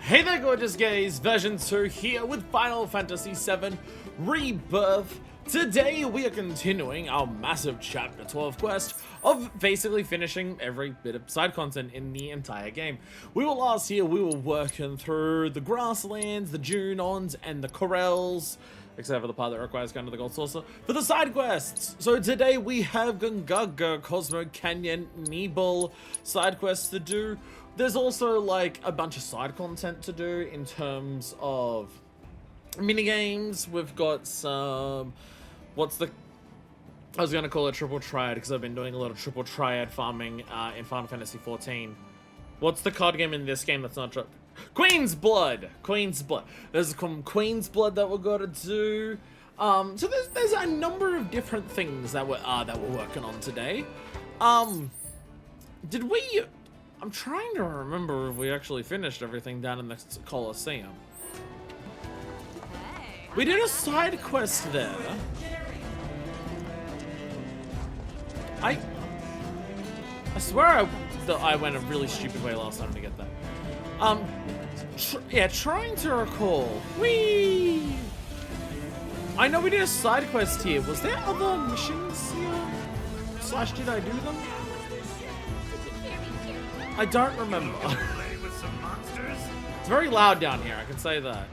Hey there gorgeous gays, version 2 here with Final Fantasy VII Rebirth. Today we are continuing our massive chapter 12 quest of basically finishing every bit of side content in the entire game. We were last here, we were working through the grasslands, the Junons, and the Corels, except for the part that requires going to the Gold Saucer, for the side quests. So today we have Gungaga, Cosmo Canyon, Nebel side quests to do. There's also like a bunch of side content to do in terms of minigames. We've got some, I was going to call it triple triad because I've been doing a lot of triple triad farming in Final Fantasy 14. What's the card game in this game that's not Queen's Blood. There's some Queen's Blood that we've got to do. So there's a number of different things that we're working on today. I'm trying to remember if we actually finished everything down in the Colosseum. We did a side quest there. I swear I went a really stupid way last time to get that. Trying to recall. Whee! I know we did a side quest here. Was there other missions here? / did I do them? I don't remember. It's very loud down here, I can say that.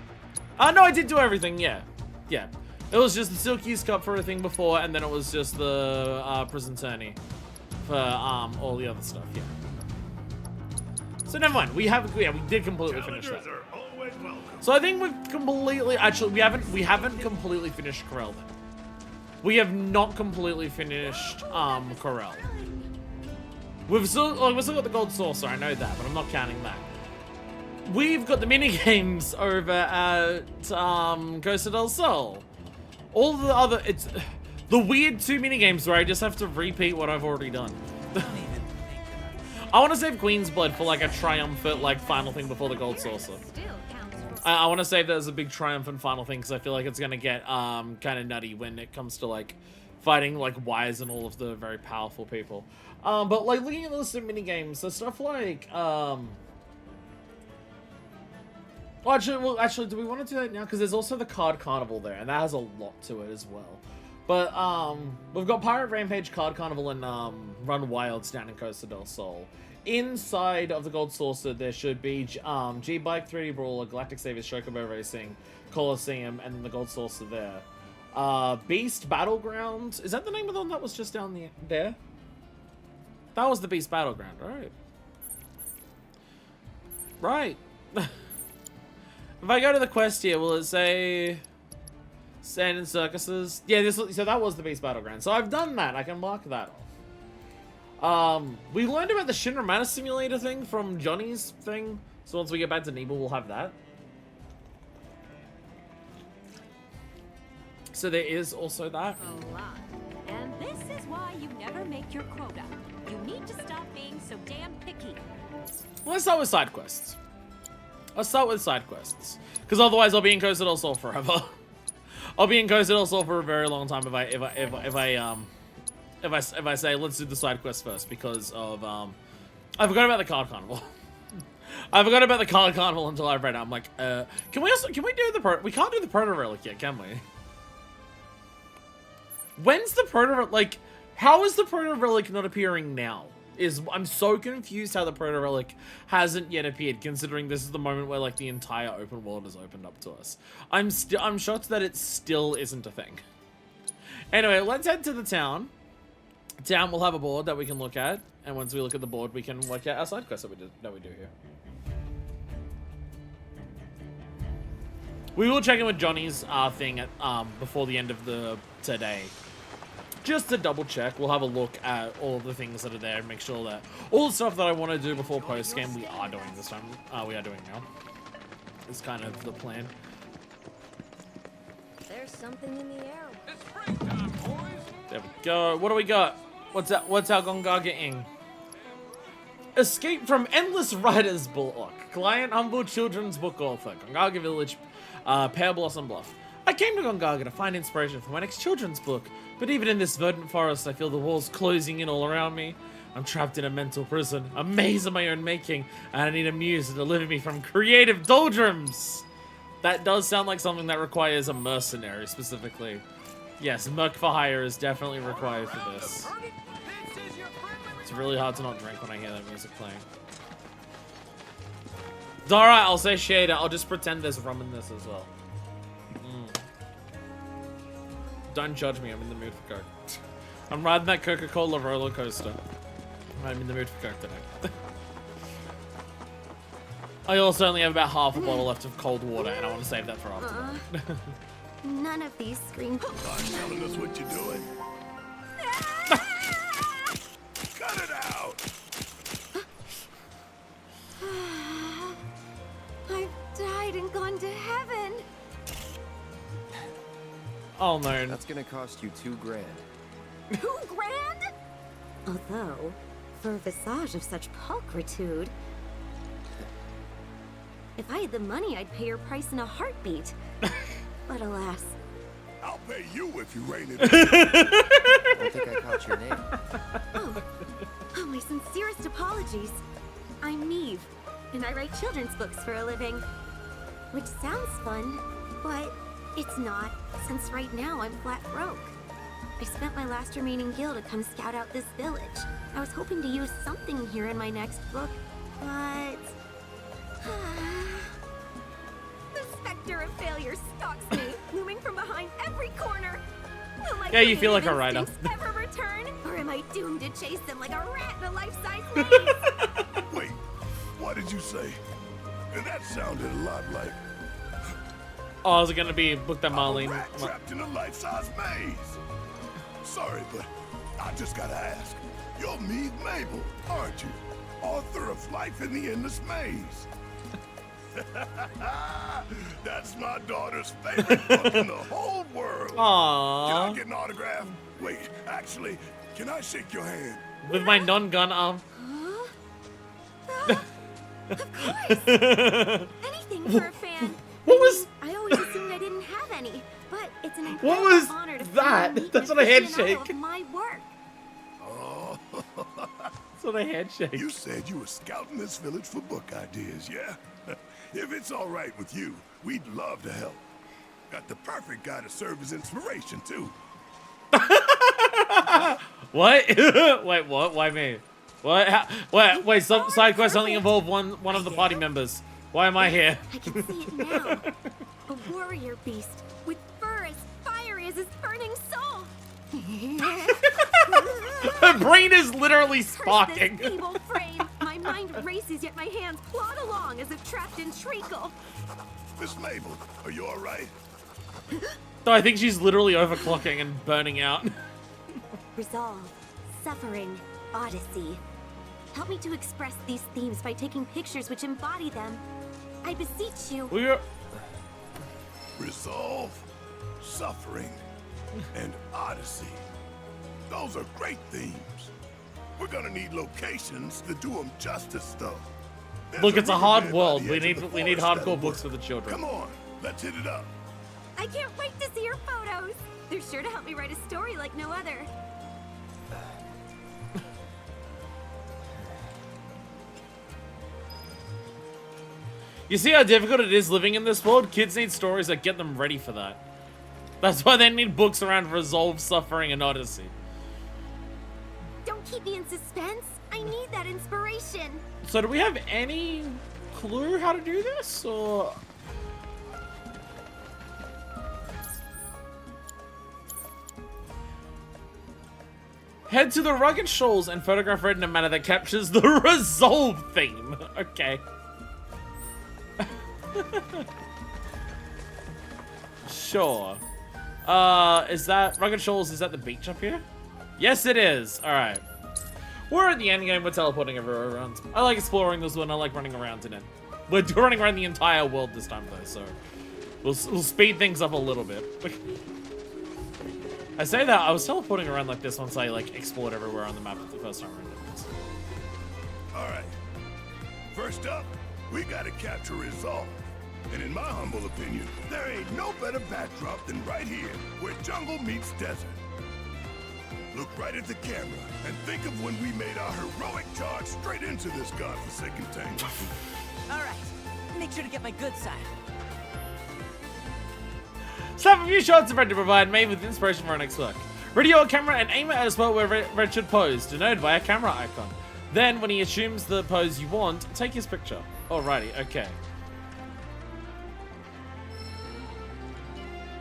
No, I did do everything, yeah. Yeah. It was just the Silky's Cup for everything before, and then it was just the prison tourney for all the other stuff, yeah. So never mind, we did completely finish that. So I think we've completely, actually, we haven't completely finished Corel then. We have not completely finished Corel. We've still got the Gold Saucer, I know that, but I'm not counting that. We've got the minigames over at Costa del Sol. All the other, it's the weird 2 minigames where I just have to repeat what I've already done. I want to save Queen's Blood for like a triumphant like final thing before the Gold Saucer. I want to save that as a big triumphant final thing because I feel like it's gonna get kind of nutty when it comes to like fighting like Wise and all of the very powerful people. But like looking at the list of minigames, there's stuff like actually, do we want to do that now? Because there's also the Card Carnival there, and that has a lot to it as well. But we've got Pirate Rampage, Card Carnival, and Run Wilds down in Costa del Sol. Inside of the Gold Saucer, there should be G-Bike, 3D Brawler, Galactic Saviors, Chocobo Racing, Colosseum, and then the Gold Saucer there. Beast Battleground. Is that the name of the one that was just down there? That was the Beast Battleground, right? Right. If I go to the quest here, will it say Sand and Circuses? Yeah, so that was the Beast Battleground. So I've done that. I can mark that off. We learned about the Shinra Mana Simulator thing from Johnny's thing. So once we get back to Nebel, we'll have that. So there is also that. A lot. And this is why you never make your quota. You need to stop being so damn picky. Well, let's start with side quests. Because otherwise I'll be in Costa del Sol forever. I'll be in Costa del Sol for a very long time if I say let's do the side quest first because of I forgot about the Card Carnival. I forgot about the Card Carnival until I read it. I'm like, can we do the we can't do the Proto Relic yet, can we? When's the Proto Relic? Like, how is the Proto Relic not appearing now? I'm so confused how the Proto Relic hasn't yet appeared, considering this is the moment where like the entire open world is opened up to us. I'm shocked that it still isn't a thing. Anyway, let's head to the town. Town will have a board that we can look at, and once we look at the board, we can work out our side quests that we do here. We will check in with Johnny's thing at before the end of today. Just to double check, we'll have a look at all the things that are there and make sure that all the stuff that I want to do before post game we are doing this time. We are doing now. It's kind of the plan. There's something in the air. It's springtime, boys. There we go. What do we got? What's our Gongaga ing? Escape from Endless Writer's Block. Client Humble Children's Book Author. Gongaga Village, Pear Blossom Bluff. I came to Gongaga to find inspiration for my next children's book, but even in this verdant forest, I feel the walls closing in all around me. I'm trapped in a mental prison, a maze of my own making, and I need a muse to deliver me from creative doldrums. That does sound like something that requires a mercenary, specifically. Yes, Merc for Hire is definitely required for this. It's really hard to not drink when I hear that music playing. Alright, I'll say shader. I'll just pretend there's rum in this as well. Don't judge me, I'm in the mood for Coke. I'm riding that Coca-Cola roller coaster. I'm in the mood for Coke today. I also only have about half a bottle left of cold water, and I want to save that for after. None of these scream. Mind telling us what you're doing? Cut it out! I've died and gone to heaven. Oh no. That's gonna cost you $2,000. $2,000? Although, for a visage of such pulchritude, if I had the money, I'd pay your price in a heartbeat. But alas. I'll pay you if you rein it I don't think I caught your name. Oh, my sincerest apologies. I'm Neve, and I write children's books for a living. Which sounds fun, but it's not, since right now I'm flat broke. I spent my last remaining gil to come scout out this village. I was hoping to use something here in my next book, but... the specter of failure stalks me, looming from behind every corner. Will my Yeah, you feel like a creative writer. instincts ever return? Or am I doomed to chase them like a rat in a life-size maze? Wait, what did you say? And that sounded a lot like Oh, is it gonna be book that a Marlene? rat trapped in a life-size maze. Sorry, but I just gotta ask. You're Mead Mabel, aren't you? Author of Life in the Endless Maze. That's my daughter's favorite book in the whole world. Aww. Can I get an autograph? Wait, actually, can I shake your hand? With my non-gun arm. Of course! Anything for a fan. What was- I always assumed I didn't have any, but it's an What incredible was honor to that? finally meet That's an not a aficionado handshake. of my work. Oh, It's not a handshake. you said you were scouting this village for book ideas, yeah? If it's all right with you, we'd love to help. Got the perfect guy to serve as inspiration, too. What? Wait, what? Why me? What? Wait, some side quest only involve one of the party members. Why am I here? I can see it now. A warrior beast with fur as fiery as his burning soul. Her brain is literally Curse sparking. this feeble frame. My mind races, yet my hands plod along as if trapped in treacle. Miss Mabel, are you all right? So I think she's literally overclocking and burning out. Resolve, suffering, odyssey. Help me to express these themes by taking pictures which embody them. I beseech you. We are. Resolve, suffering, and odyssey. Those are great themes. We're gonna need locations to do them justice, though. There's Look, it's a hard riverbed by world. the We edge need of the we need forest that'll hardcore books for work. the children. Come on, let's hit it up. I can't wait to see your photos. They're sure to help me write a story like no other. You see how difficult it is living in this world? Kids need stories that get them ready for that. That's why they need books around resolve, suffering, and odyssey. Don't keep me in suspense. I need that inspiration. So do we have any clue how to do this, or? Head to the rugged shoals and photograph Red in a manner that captures the resolve theme. Okay. Sure. Is that rugged shoals? Is that the beach up here? Yes, it is. All right. We're at the end game. We're teleporting everywhere around. I like exploring this one. I like running around in it. We're running around the entire world this time, though, so we'll speed things up a little bit. I say that, I was teleporting around like this once I, like, explored everywhere on the map the first time around. All right. First up, we gotta capture resolve. And in my humble opinion, there ain't no better backdrop than right here, where jungle meets desert. Look right at the camera and think of when we made our heroic charge straight into this godforsaken tank. All right, make sure to get my good side. Snap a few shots of Red to provide made with inspiration for our next work. Ready your camera and aim it at a spot where Red should pose, denoted by a camera icon. Then, when he assumes the pose you want, take his picture. Alrighty, okay.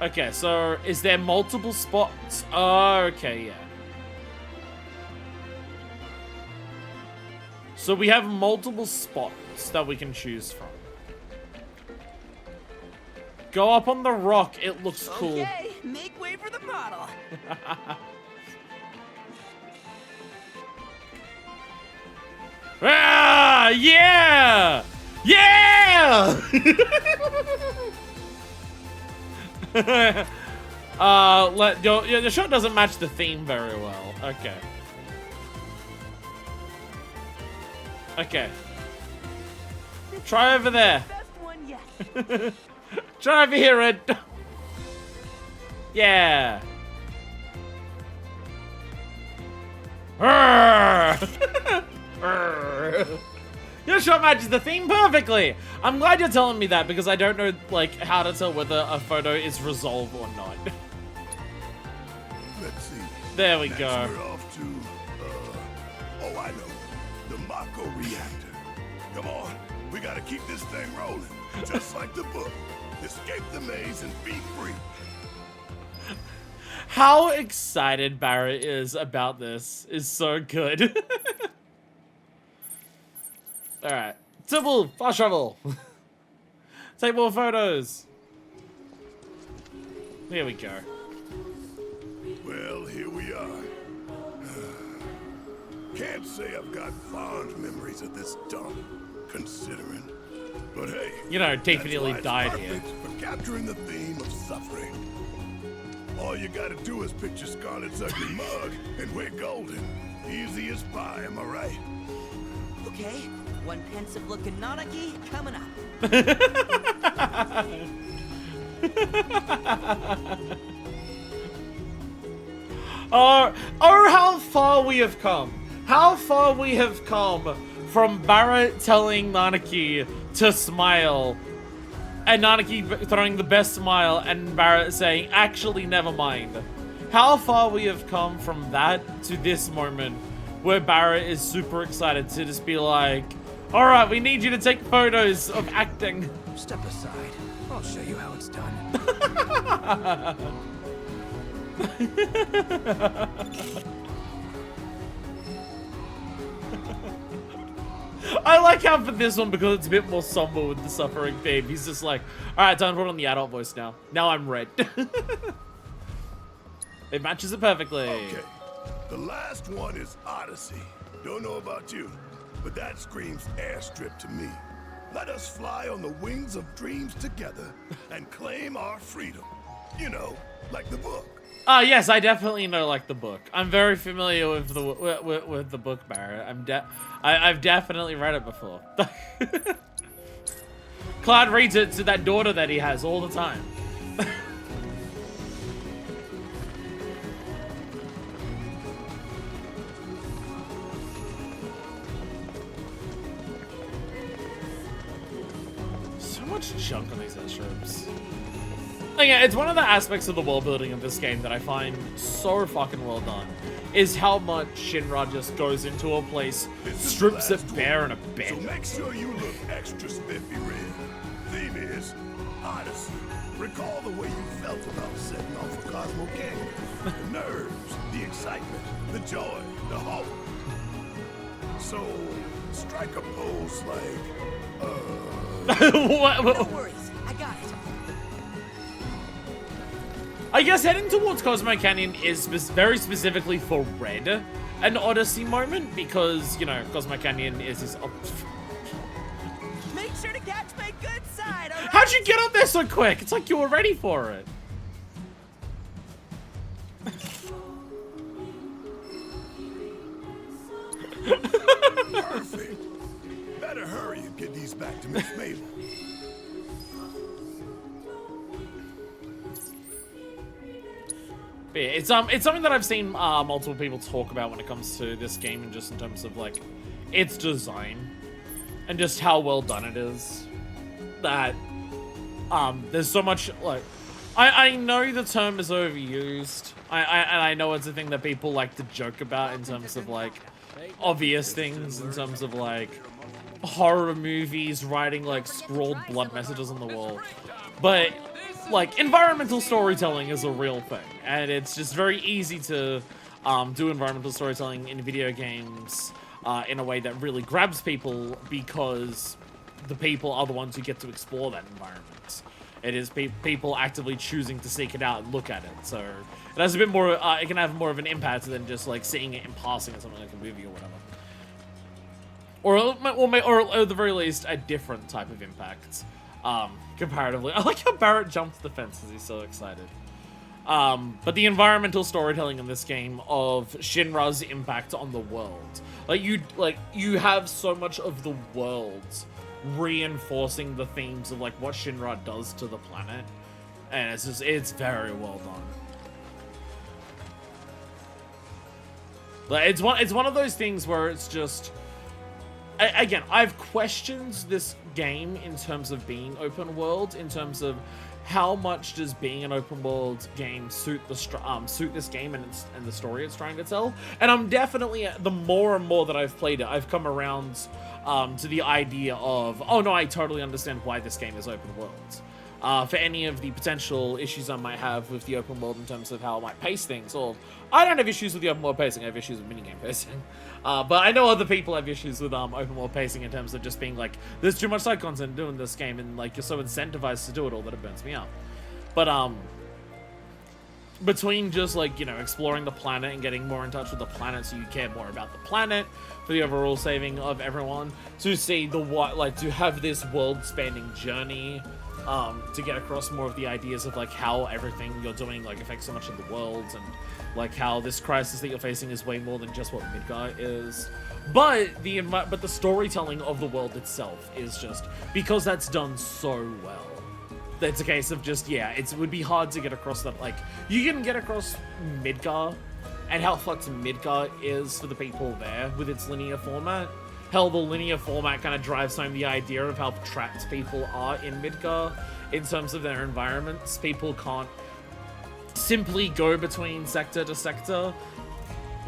Okay, so is there multiple spots? Oh, okay, yeah. So we have multiple spots that we can choose from. Go up on the rock, it looks cool. Okay, make way for the model. Ah, yeah! Yeah! The shot doesn't match the theme very well. Okay. Okay. Try over there. Best one yet. Try over here, Red. Yeah. Your shot matches the theme perfectly. I'm glad you're telling me that because I don't know like how to tell whether a photo is resolved or not. Let's see. There we Next go. we're off to, oh, I know. The Mako reactor. Come on. We gotta keep this thing rolling. Just like the book. Escape the maze and be free. How excited Barrett is about this is so good. Alright. Simple, fast travel. Take more photos. Here we go. Well, here we are. Can't say I've got fond memories of this dump, considering. But hey, You know, Tifa that's nearly why it's died perfect here. for capturing the theme of suffering. All you gotta do is picture Scarlet's ugly mug, and we're golden. Easy as pie, am I right? Okay, one pensive looking Nanaki coming up. Oh, how far we have come. How far we have come from Barrett telling Nanaki to smile and Nanaki throwing the best smile and Barrett saying, actually, never mind. How far we have come from that to this moment where Barrett is super excited to just be like, all right, we need you to take photos of acting. Step aside. I'll show you how it's done. I like how for this one, because it's a bit more somber with the suffering theme, he's just like, alright, time to put on the adult voice now. Now I'm Red. It matches it perfectly. Okay, the last one is Odyssey. Don't know about you, but that screams airstrip to me. Let us fly on the wings of dreams together and claim our freedom. You know, like the book. Yes, I definitely know like the book. I'm very familiar with the book, Barrett. I've definitely read it before. Cloud reads it to that daughter that he has all the time. So much junk on these airstrips. Yeah, it's one of the aspects of the world building of this game that I find so fucking well done, is how much Shinra just goes into a place, strips it bare in a bed. So make sure you look extra spiffy, Red. Theme is Odyssey. Recall the way you felt about setting off for Cosmo Canyon. The nerves, the excitement, the joy, the hope. So strike a pose like, What? No worries, I got it. I guess heading towards Cosmo Canyon is very specifically for Red an Odyssey moment, because, you know, Cosmo Canyon is his... Make sure to catch my good side, all right? How'd you get up there so quick? It's like you were ready for it. perfect. Better hurry and get these back to Miss Mabel. But yeah, it's something that I've seen multiple people talk about when it comes to this game, and just in terms of like its design and just how well done it is. That there's so much like I know the term is overused. I know it's a thing that people like to joke about in terms of like obvious things, in terms of like horror movies writing like scrawled blood messages on the wall, but like environmental storytelling is a real thing, and it's just very easy to do environmental storytelling in video games in a way that really grabs people, because the people are the ones who get to explore that environment. It is people actively choosing to seek it out and look at it, so it has a bit more, it can have more of an impact than just like seeing it in passing in something like a movie or whatever. Or at the very least, a different type of impact, comparatively. I like how Barrett jumped the fence because he's so excited. But the environmental storytelling in this game of Shinra's impact on the world. You have so much of the world reinforcing the themes of like what Shinra does to the planet. And it's very well done. Like, it's one of those things where it's just, again, I've questioned this game in terms of being open world, in terms of how much does being an open world game suit this game and the story it's trying to tell. And I'm definitely, the more and more that I've played it, I've come around to the idea of, oh no, I totally understand why this game is open world. For any of the potential issues I might have with the open world in terms of how I might pace things, or I don't have issues with the open world pacing, I have issues with minigame pacing. But I know other people have issues with open world pacing in terms of just being like, there's too much side content doing this game, and like you're so incentivized to do it all that it burns me out. But between just like, you know, exploring the planet and getting more in touch with the planet so you care more about the planet for the overall saving of everyone, to see to have this world-spanning journey, to get across more of the ideas of like how everything you're doing like affects so much of the world, and like how this crisis that you're facing is way more than just what Midgar is. But the storytelling of the world itself is just, because that's done so well, it's a case of just, yeah, it would be hard to get across that. Like, you can get across Midgar and how fucked Midgar is for the people there with its linear format. Hell, the linear format kind of drives home the idea of how trapped people are in Midgar in terms of their environments. People can't simply go between sector to sector.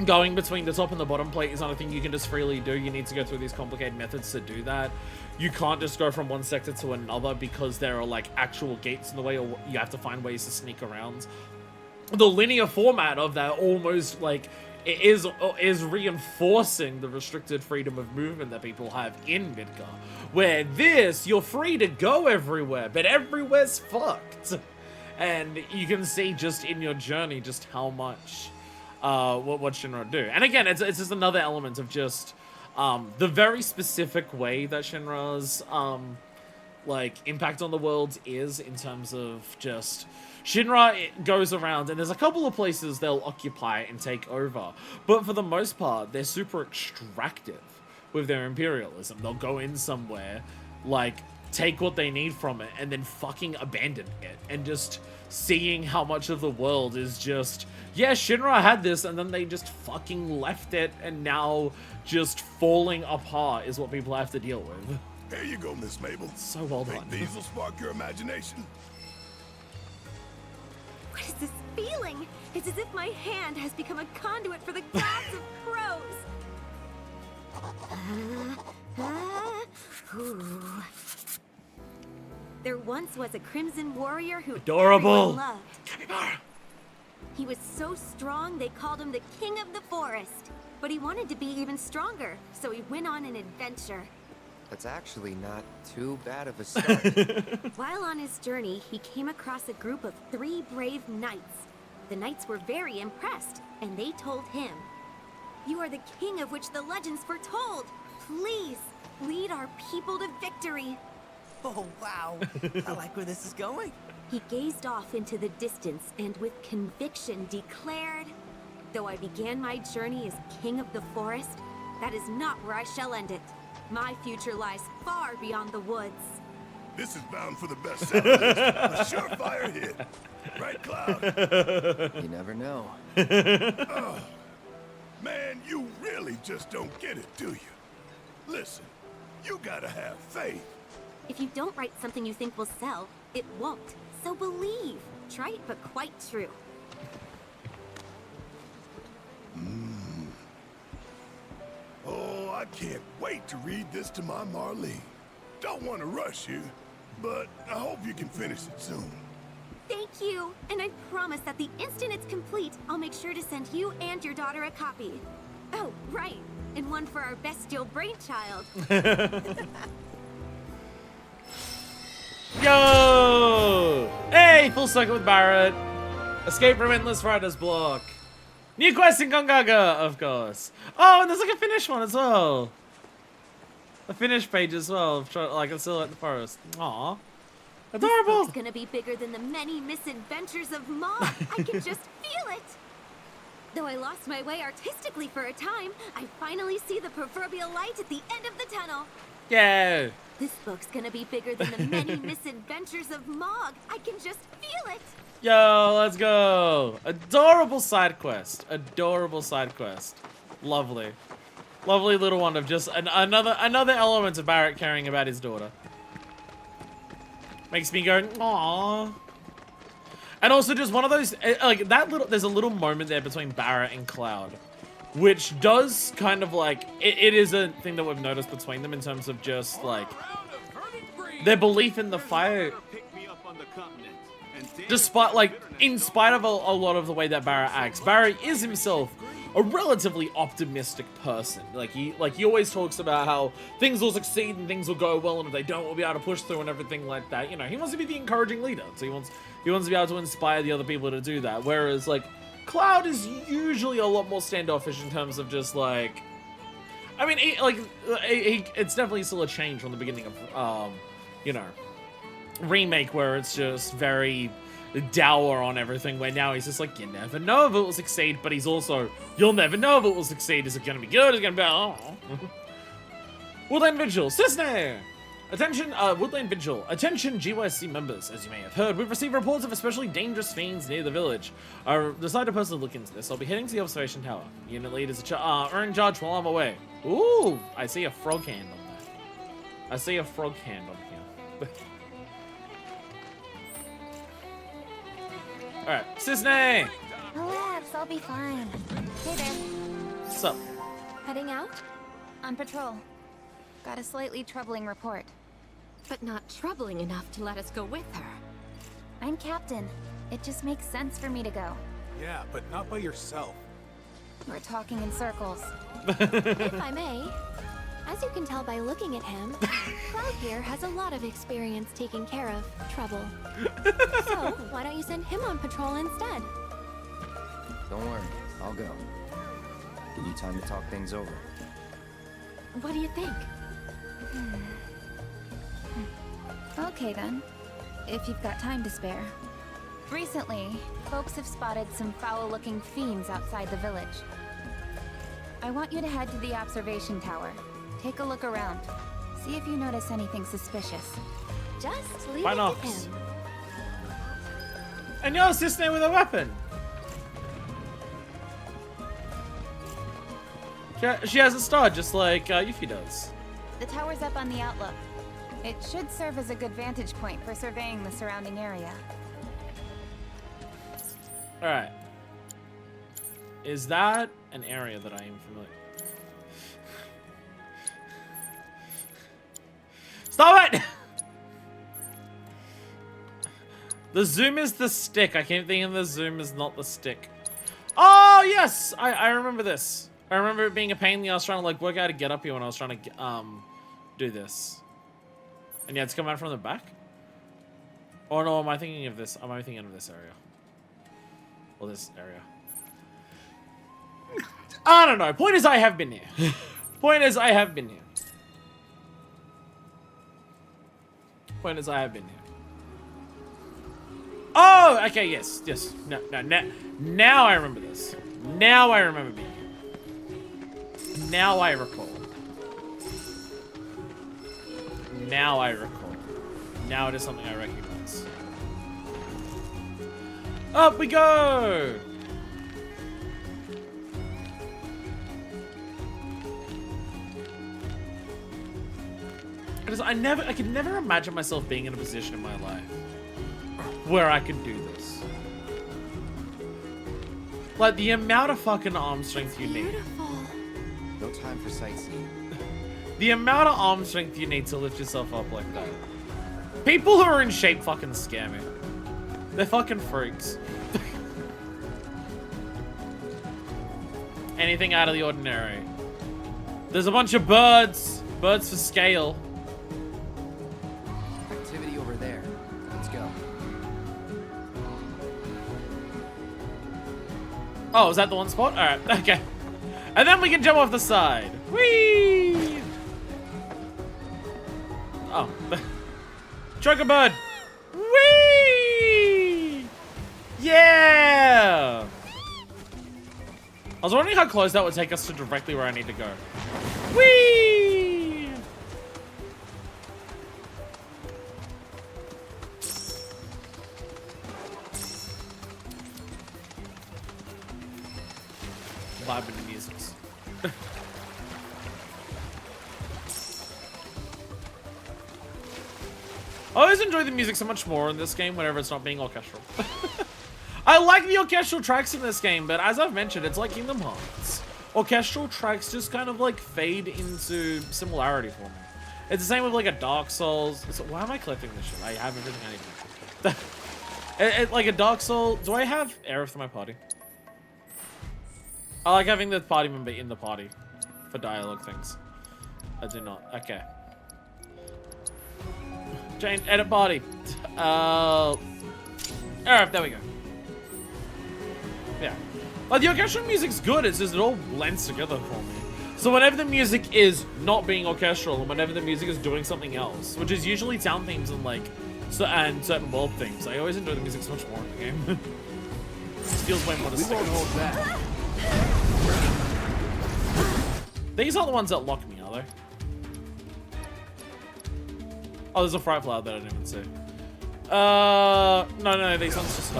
Going between the top and the bottom plate is not a thing you can just freely do. You need to go through these complicated methods to do that. You can't just go from one sector to another because there are like actual gates in the way, or you have to find ways to sneak around. The linear format of that almost like is reinforcing the restricted freedom of movement that people have in Midgar. Where this, you're free to go everywhere, but everywhere's fucked. And you can see just in your journey just how much what Shinra do. And again, it's just another element of just the very specific way that Shinra's like impact on the world is, in terms of just Shinra, it goes around and there's a couple of places they'll occupy and take over, but for the most part they're super extractive with their imperialism. They'll go in somewhere, like take what they need from it, and then fucking abandon it, and just seeing how much of the world is just, yeah, Shinra had this and then they just fucking left it, and now just falling apart is what people have to deal with. Here you go, Miss Mabel. So well done. Think these will spark your imagination. What is this feeling? It's as if my hand has become a conduit for the gods of prose. There once was a crimson warrior who Adorable. everyone loved. He was so strong they called him the King of the Forest. But he wanted to be even stronger, so he went on an adventure. That's actually not too bad of a start. While on his journey, he came across a group of 3 brave knights. The knights were very impressed, and they told him, "You are the king of which the legends foretold. Please, lead our people to victory." Oh, wow. I like where this is going. He gazed off into the distance and with conviction declared, "Though I began my journey as king of the forest, that is not where I shall end it. My future lies far beyond the woods." This is bound for the bestseller list. A surefire hit. Right, Cloud? You never know. Man, you really just don't get it, do you? Listen, you gotta have faith. If you don't write something you think will sell, it won't. So believe. Trite, but quite true. Oh, I can't wait to read this to my Marlene. Don't want to rush you, but I hope you can finish it soon. Thank you. And I promise that the instant it's complete, I'll make sure to send you and your daughter a copy. Oh, right. And one for our bestial brainchild. Yo! Hey, full circle with Barrett. Escape from Endless Writer's Block. New quest in Gongaga, of course. Oh, and there's like a finish one as well. A finish page as well, of like a silhouette in the forest. Aww. Adorable! It's gonna be bigger than the many misadventures of Mog. I can just feel it. Though I lost my way artistically for a time, I finally see the proverbial light at the end of the tunnel. Yeah. This book's gonna be bigger than the many misadventures of Mog. I can just feel it. Yo, let's go. Adorable side quest. Adorable side quest. Lovely. Lovely little one of just another element of Barrett caring about his daughter. Makes me go, aww. And also just one of those, like that little, there's a little moment there between Barrett and Cloud, which does kind of like, it is a thing that we've noticed between them in terms of just like, their belief in the fire. Despite, like, in spite of a lot of the way that Barrett acts, Barrett is himself a relatively optimistic person. Like he always talks about how things will succeed and things will go well, and if they don't, we'll be able to push through and everything like that. You know, he wants to be the encouraging leader, so he wants to be able to inspire the other people to do that. Whereas, like, Cloud is usually a lot more standoffish in terms of just like, I mean, it's definitely still a change from the beginning of, you know, remake, where it's just very dour on everything, where now he's just like, you never know if it will succeed, but he's also, you'll never know if it will succeed. Is it going to be good? Is it going to be, oh. Woodland Vigil, Cisne! Attention, Woodland Vigil. Attention, GYC members. As you may have heard, we've received reports of especially dangerous fiends near the village. I decided to personally look into this. I'll be heading to the observation tower. Unit lead is are in charge while I'm away. Ooh, I see a frog hand on that. I see a frog hand on here. Alright, Cisne! Relax, I'll be fine. Hey there. What's up? Heading out? On patrol. Got a slightly troubling report. But not troubling enough to let us go with her. I'm captain. It just makes sense for me to go. Yeah, but not by yourself. We're talking in circles. If I may, as you can tell by looking at him, Cloud here has a lot of experience taking care of trouble. So, why don't you send him on patrol instead? Don't worry, I'll go. Give you time to talk things over. What do you think? Okay then, if you've got time to spare. Recently, folks have spotted some foul-looking fiends outside the village. I want you to head to the observation tower. Take a look around. See if you notice anything suspicious. Just leave Why it not? to him. And you're Cisne with a weapon! She has a star, just like Yuffie does. The tower's up on the outlook. It should serve as a good vantage point for surveying the surrounding area. Alright. Is that an area that I am familiar with? Stop it! The zoom is the stick. I keep thinking the zoom is not the stick. Oh, yes! I remember this. I remember it being a pain in the ass trying to like work out how to get up here when I was trying to do this. And yeah, it's come out from the back? Oh no, am I thinking of this? Am I thinking of this area? Or this area? I don't know. Point is, I have been here. Point is, I have been here. Point is, I have been here. Oh, okay, yes, yes. No, now I remember this. Now I remember being here. Now I recall. Now I recall. Now it is something I recognize. Up we go! Because I could never imagine myself being in a position in my life where I could do this. Like, the amount of fucking arm strength you need. No time for sightseeing. The amount of arm strength you need to lift yourself up like that. People who are in shape fucking scare me. They're fucking freaks. Anything out of the ordinary. There's a bunch of birds. Birds for scale. Activity over there. Let's go. Oh, is that the one spot? Alright, okay. And then we can jump off the side. Whee! Oh. Trucker bird! Whee! Yeah! I was wondering how close that would take us to directly where I need to go. Whee! Vibing to music. I always enjoy the music so much more in this game whenever it's not being orchestral. I like the orchestral tracks in this game, but as I've mentioned, it's like Kingdom Hearts. Orchestral tracks just kind of like fade into similarity for me. It's the same with like a Dark Souls. Why am I collecting this shit? I have everything I need. Like a Dark Soul. Do I have Aerith for my party? I like having the party member in the party for dialogue things. I do not. Okay. Change, edit party. Alright, there we go. Yeah. Like, the orchestral music's good, it's just it all blends together for me. So whenever the music is not being orchestral, and whenever the music is doing something else, which is usually town themes and like, and certain world themes, I always enjoy the music so much more in the game. It feels way more distinct. We won't hold back. These are the ones that lock me, are they? Oh, there's a fright flower that I didn't even see. No, these ones just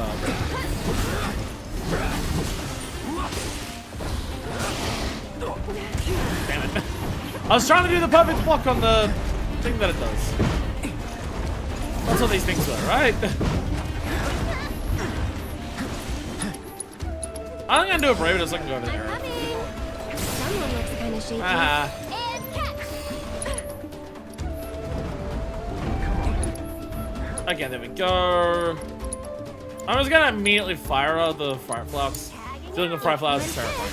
Damn it. I was trying to do the perfect block on the thing that it does. That's what these things were, right? I'm gonna do a brave just so I can go over there. Someone looks kind of shaky. Okay, there we go. I'm just gonna immediately fire out the fright flowers. Dealing with fright flowers is terrifying.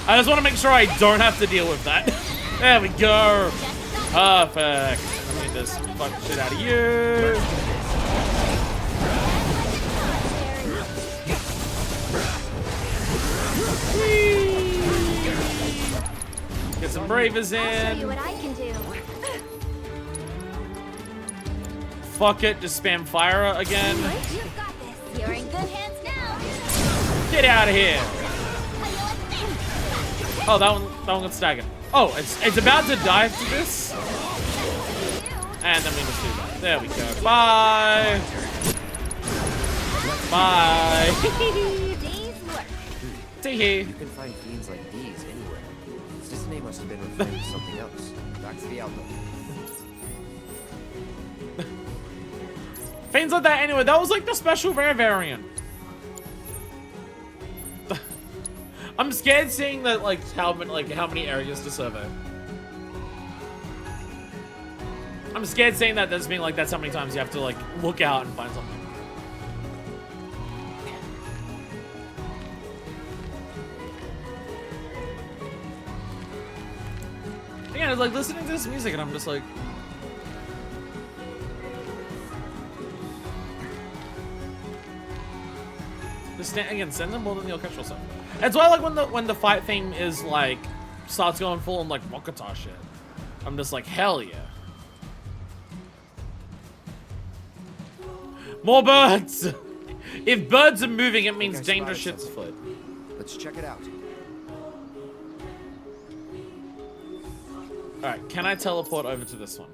I just want to make sure I don't have to deal with that. There we go. Perfect. Let me just fuck the shit out of you. Whee! Get some bravers I'll show you in. what I can do. Fuck it, just spam fire again. You've got this. You're in good hands now. Get out of here. Oh, that one got staggered. Oh, it's about to dive to this. And then we just do that. There we go. Bye. Bye. See here. You can find fiends like these anywhere. This name must have been referring to something else. Back to the outlook. Fiends like that anyway. That was like the special rare variant. I'm scared seeing that how many areas to survey. I'm scared saying that there's being like that's how many times you have to like look out and find something. Again, it's like listening to this music and I'm just like again, send them more than the orchestral stuff. It's why like when the fight theme is like starts going full on like Mokata shit. I'm just like, hell yeah. More birds! If birds are moving, it means dangerous shit's afoot. Let's check it out. Alright, can I teleport over to this one?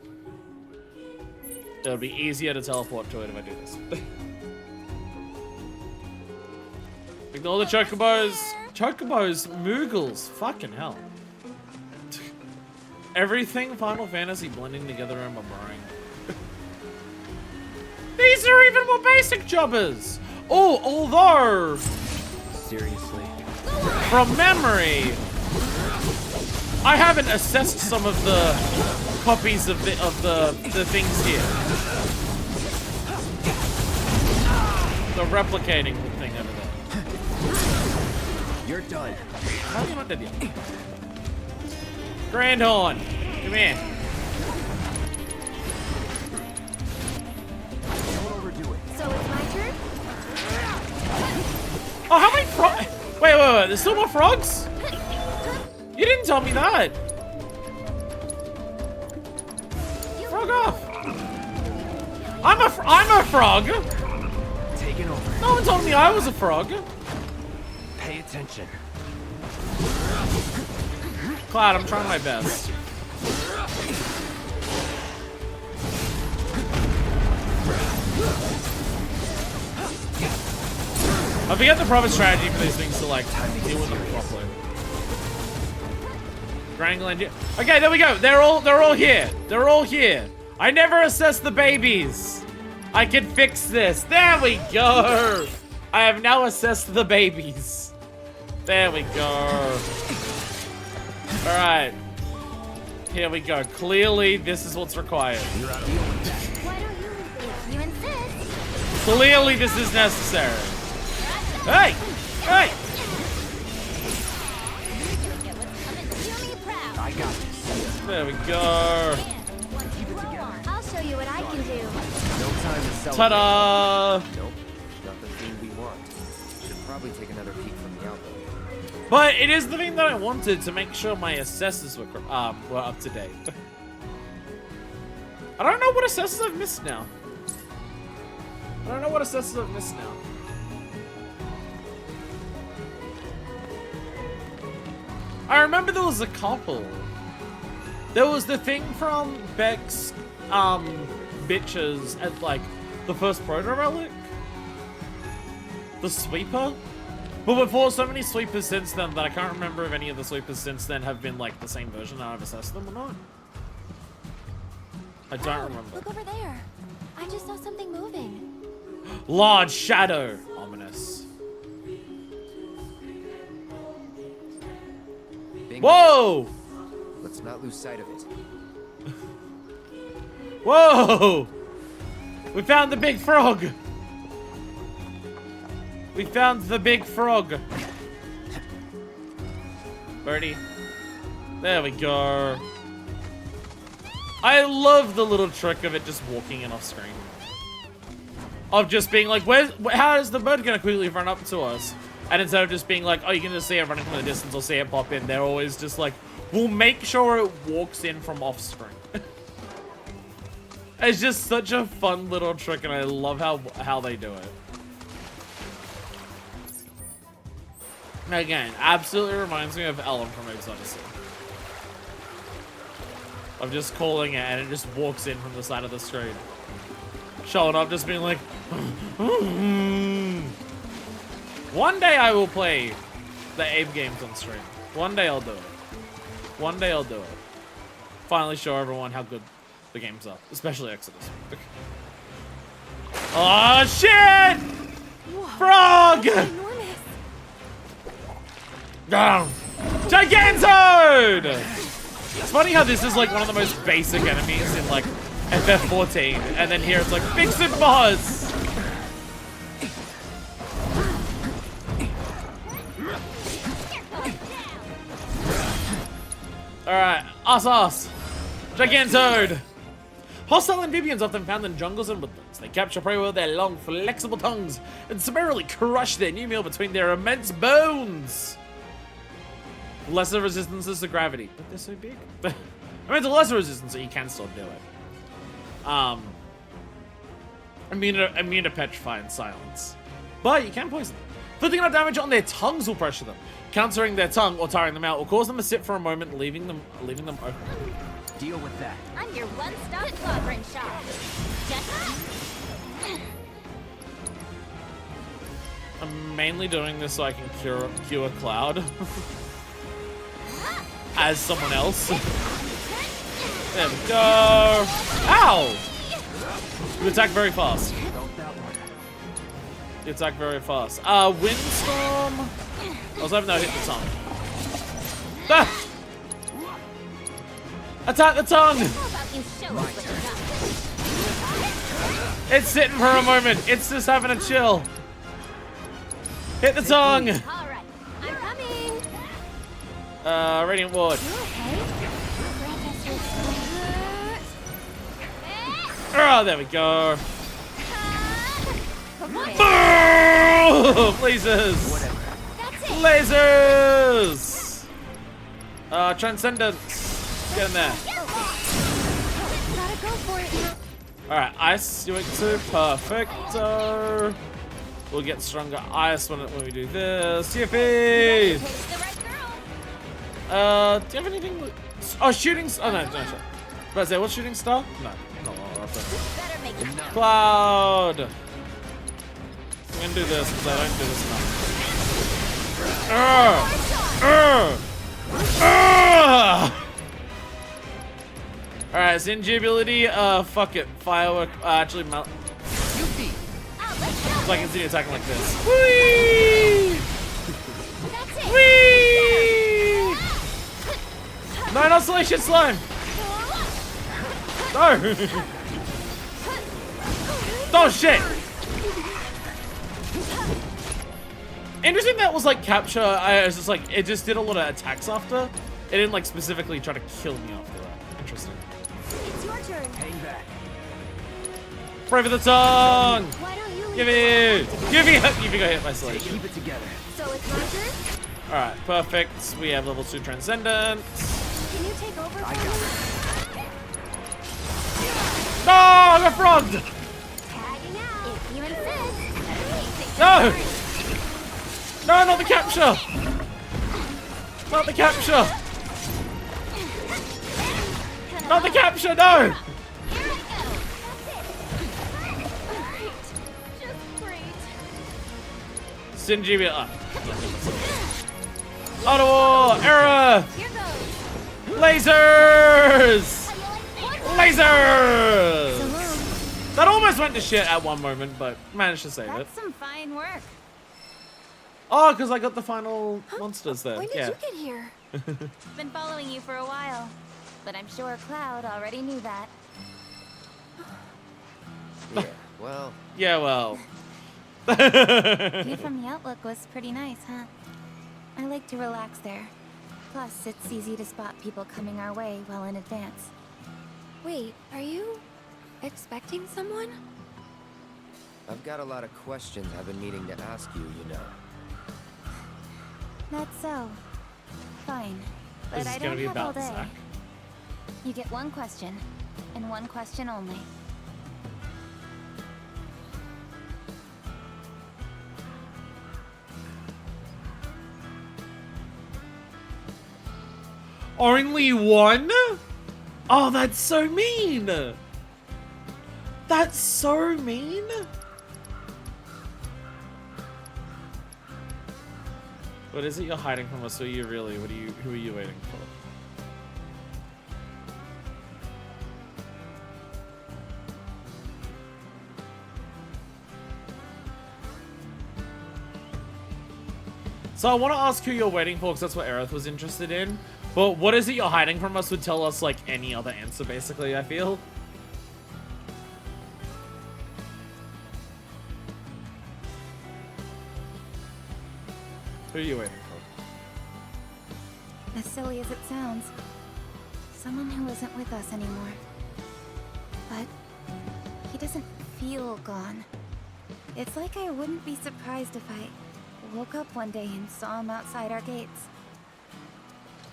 It'll be easier to teleport to it if I do this. Ignore the chocobos. Chocobos, Moogles. Fucking hell. Everything Final Fantasy blending together in my brain. These are even more basic jobbers. Oh, although Seriously. from memory, I haven't assessed some of the copies of the things here. The replicating thing over there. You're done. How are you not dead yet? Grandhorn, come here. Don't overdo it. So it's my turn? Oh, how many frogs? Wait, there's still more frogs? You didn't tell me that. Frog off. I'm a frog. Taking over. No one told me I was a frog. Pay attention. Cloud, I'm trying my best. I forget the proper strategy for these things to like deal with them properly. Grangling. Okay, there we go. They're all here. They're all here. I never assessed the babies. I can fix this. There we go. I have now assessed the babies. There we go. All right. Here we go. Clearly, this is what's required. Why don't you, if you insist? Clearly, this is necessary. Hey! Hey! I got this. There we go. I'll show you what I can do. No time to celebrate. Ta-da! Nope. Not the thing we want. Should probably take another peek from the outlook. But it is the thing that I wanted to make sure my assessors were up to date. I don't know what assessors I've missed now. I remember there was a couple. There was the thing from Beck's bitches at like the first proto relic. The sweeper. But before so many sweepers since then that I can't remember if any of the sweepers since then have been like the same version and I've assessed them or not. I don't remember. Look over there. I just saw something moving. Large shadow. Ominous. Bingo. Whoa! Let's not lose sight of it. Whoa! We found the big frog! We found the big frog. Birdie. There we go. I love the little trick of it just walking in off screen. Of just being like, how is the bird gonna quickly run up to us? And instead of just being like, oh, you can just see it running from the distance or see it pop in, they're always just like, we'll make sure it walks in from off screen. It's just such a fun little trick and I love how they do it. Again, absolutely reminds me of Ellen from Abe's Odyssey. Of just calling it and it just walks in from the side of the screen. Showing up just being like, One day I will play the Abe games on stream. One day I'll do it. One day I'll do it. Finally show everyone how good the games are. Especially Exodus. Oh shit! Whoa, Frog! that's enormous. Down! Gigantode! It's funny how this is like one of the most basic enemies in like FF14, and then here it's like, fix it, boss! Alright, us. Gigantode! Hostile amphibians often found in jungles and woodlands. They capture prey with their long, flexible tongues and summarily crush their new meal between their immense bones. Lesser resistances to gravity, but they're so big. I mean, it's a lesser resistance, so you can still do it. Immune to petrify and silence, but you can poison them. Inflicting enough damage on their tongues will pressure them. Countering their tongue or tiring them out will cause them to sit for a moment, leaving them open. Deal with that. I'm your one-stop sovereign shop. I'm mainly doing this so I can cure Cloud as someone else. There we go. Ow! You attack very fast. You attack very fast. Windstorm. I was hoping that would hit the tongue. Ah! Attack the tongue! It's sitting for a moment. It's just having a chill. Hit the tongue! Alright, I'm coming. Radiant Ward. Oh, there we go. Lasers! Lasers! Transcendence. Get in there. Alright, ice you went to. Perfect. We'll get stronger ice when we do this. Yippee! Do you have anything? Oh, shooting. Oh, no, no. But say, what's shooting star? No. Cloud! I'm gonna do this because I don't do this enough. Alright, Zingibility, fuck it. Firework, actually melt. So I can see you attacking like this. Whee! Whee! No, not Salacious Slime! No! Oh shit! Interesting that was like capture. I was just like, it just did a lot of attacks after. It didn't like specifically try to kill me after that. Interesting. It's your turn. Hang back. Pray for the tongue! Why don't you Give me! Give me! You got hit by Slash. Keep it together. So it's my turn? Alright, perfect. We have level 2 Transcendence. Can you take over for me? No! I got frogged! Tagging out. If you insist. No! No, not the capture! Not the capture! Not the capture, no! Sinji, Auto War! Error! Lasers! Lasers! That almost went to shit at one moment, but managed to save it. That's some fine work. Oh, because I got the final monsters there. When did Yeah. you get here? Been following you for a while, but I'm sure Cloud already knew that. Yeah, well, Yeah, well. View from the Outlook was pretty nice, huh? I like to relax there. Plus, it's easy to spot people coming our way well in advance. Wait, are you expecting someone? I've got a lot of questions I've been meaning to ask you, you know. That's so. Fine. But This I is gonna don't be have all about day. Zack. You get one question, and one question only. Only one? Oh, that's so mean. That's so mean. What is it you're hiding from us? Who are you really? Who are you waiting for? So I want to ask who you're waiting for, because that's what Aerith was interested in. But what is it you're hiding from us would tell us, like, any other answer, basically, I feel. Who are you waiting for? As silly as it sounds, someone who isn't with us anymore. But he doesn't feel gone. It's like I wouldn't be surprised if I woke up one day and saw him outside our gates.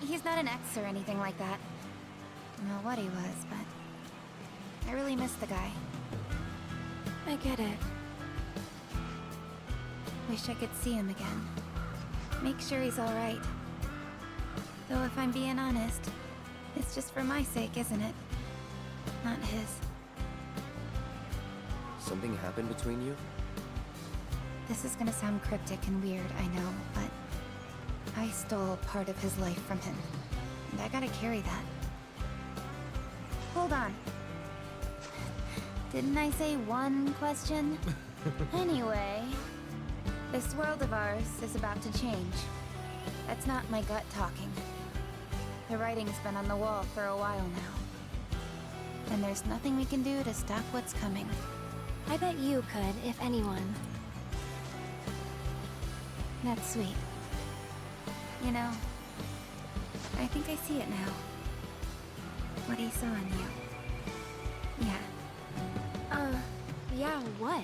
He's not an ex or anything like that. I don't know what he was, but I really miss the guy. I get it. Wish I could see him again. Make sure he's alright. Though if I'm being honest, It's just for my sake, isn't it? Not his. Something happened between you? This is gonna sound cryptic and weird, I know, but I stole part of his life from him. And I gotta carry that. Hold on. Didn't I say one question? Anyway, this world of ours is about to change. That's not my gut talking. The writing's been on the wall for a while now. And there's nothing we can do to stop what's coming. I bet you could, if anyone. That's sweet. You know, I think I see it now. What he saw in you. Yeah. Yeah, what?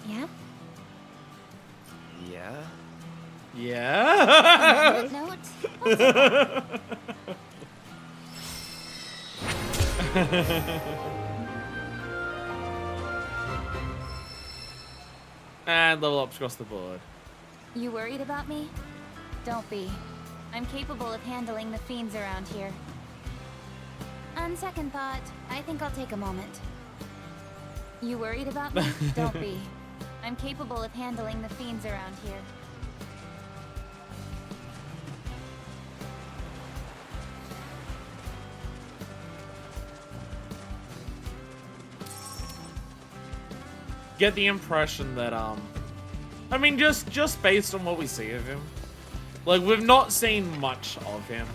Yeah? Yeah? Yeah? On that note, And level ups across the board. you worried about me? Don't be. I'm capable of handling the fiends around here. On second thought, I think I'll take a moment. You worried about me? Don't be. I'm capable of handling the fiends around here. Get the impression that I mean just based on what we see of him, like we've not seen much of him,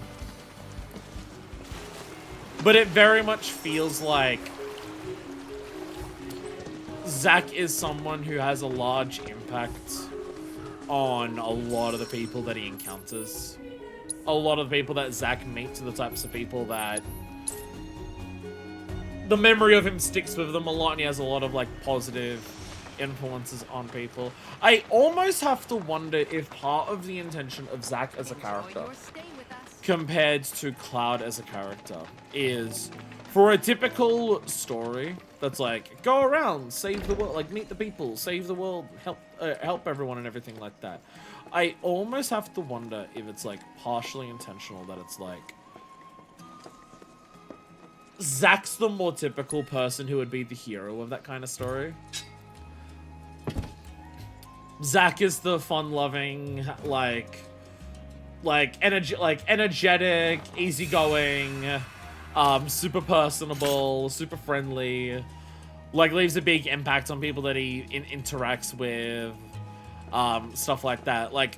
but it very much feels like Zack is someone who has a large impact on a lot of the people that he encounters. A lot of the people that Zack meets are the types of people that the memory of him sticks with them a lot, and he has a lot of like positive influences on people. I almost have to wonder if part of the intention of Zack as a character compared to Cloud as a character is for a typical story that's like go around, save the world, like meet the people, save the world, help everyone and everything like that. I almost have to wonder if it's like partially intentional, that it's like Zack's the more typical person who would be the hero of that kind of story. Zack is the fun-loving, energetic, easygoing, super personable, super friendly, like leaves a big impact on people that he interacts with, stuff like that. Like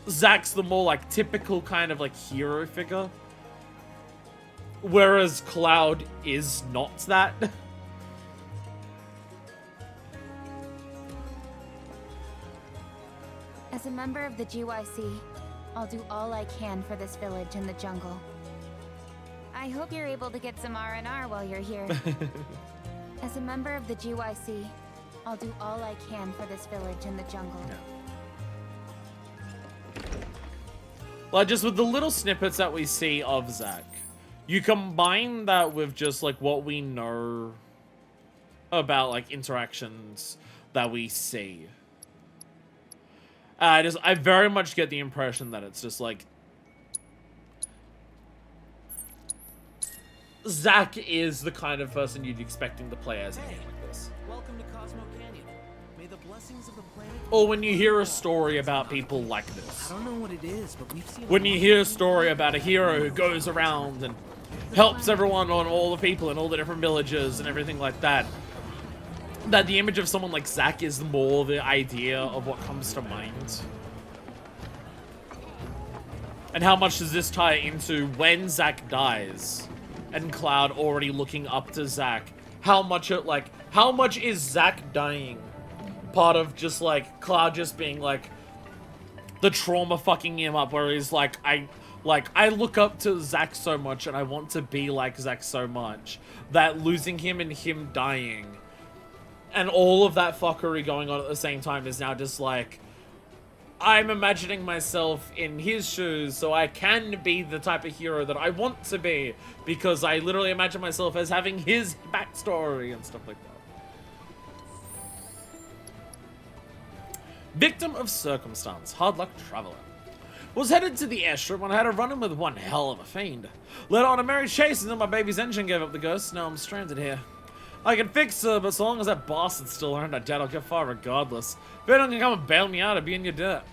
Zack's the more like typical kind of like hero figure, whereas Cloud is not that. As a member of the GYC, I'll do all I can for this village in the jungle. I hope you're able to get some R&R while you're here. As a member of the GYC, I'll do all I can for this village in the jungle. Yeah. Like, just with the little snippets that we see of Zack, you combine that with just, like, what we know about, like, interactions that we see. I very much get the impression that it's just, like, Zack is the kind of person you'd expect him to play as a game like this. Welcome to Cosmo Canyon. May the blessings of the planet. Or when you hear a story about people like this. I don't know what it is, but we've seen. When you hear a story about a hero who goes around and helps everyone on all the people in all the different villages and everything like that, that the image of someone like Zack is more the idea of what comes to mind. And how much does this tie into when Zack dies and Cloud already looking up to Zack? How much is Zack dying part of just like Cloud just being like the trauma fucking him up, where he's like, I look up to Zack so much and I want to be like Zack so much that losing him and him dying and all of that fuckery going on at the same time is now just like, I'm imagining myself in his shoes so I can be the type of hero that I want to be, because I literally imagine myself as having his backstory and stuff like that. Victim of circumstance, hard luck traveler. Was headed to the airstrip when I had a run-in with one hell of a fiend. Led on a merry chase until my baby's engine gave up the ghost. Now I'm stranded here. I can fix her, but so long as that bastard's still around, I doubt I'll get far regardless. If anyone can come and bail me out, I'd be in your dirt.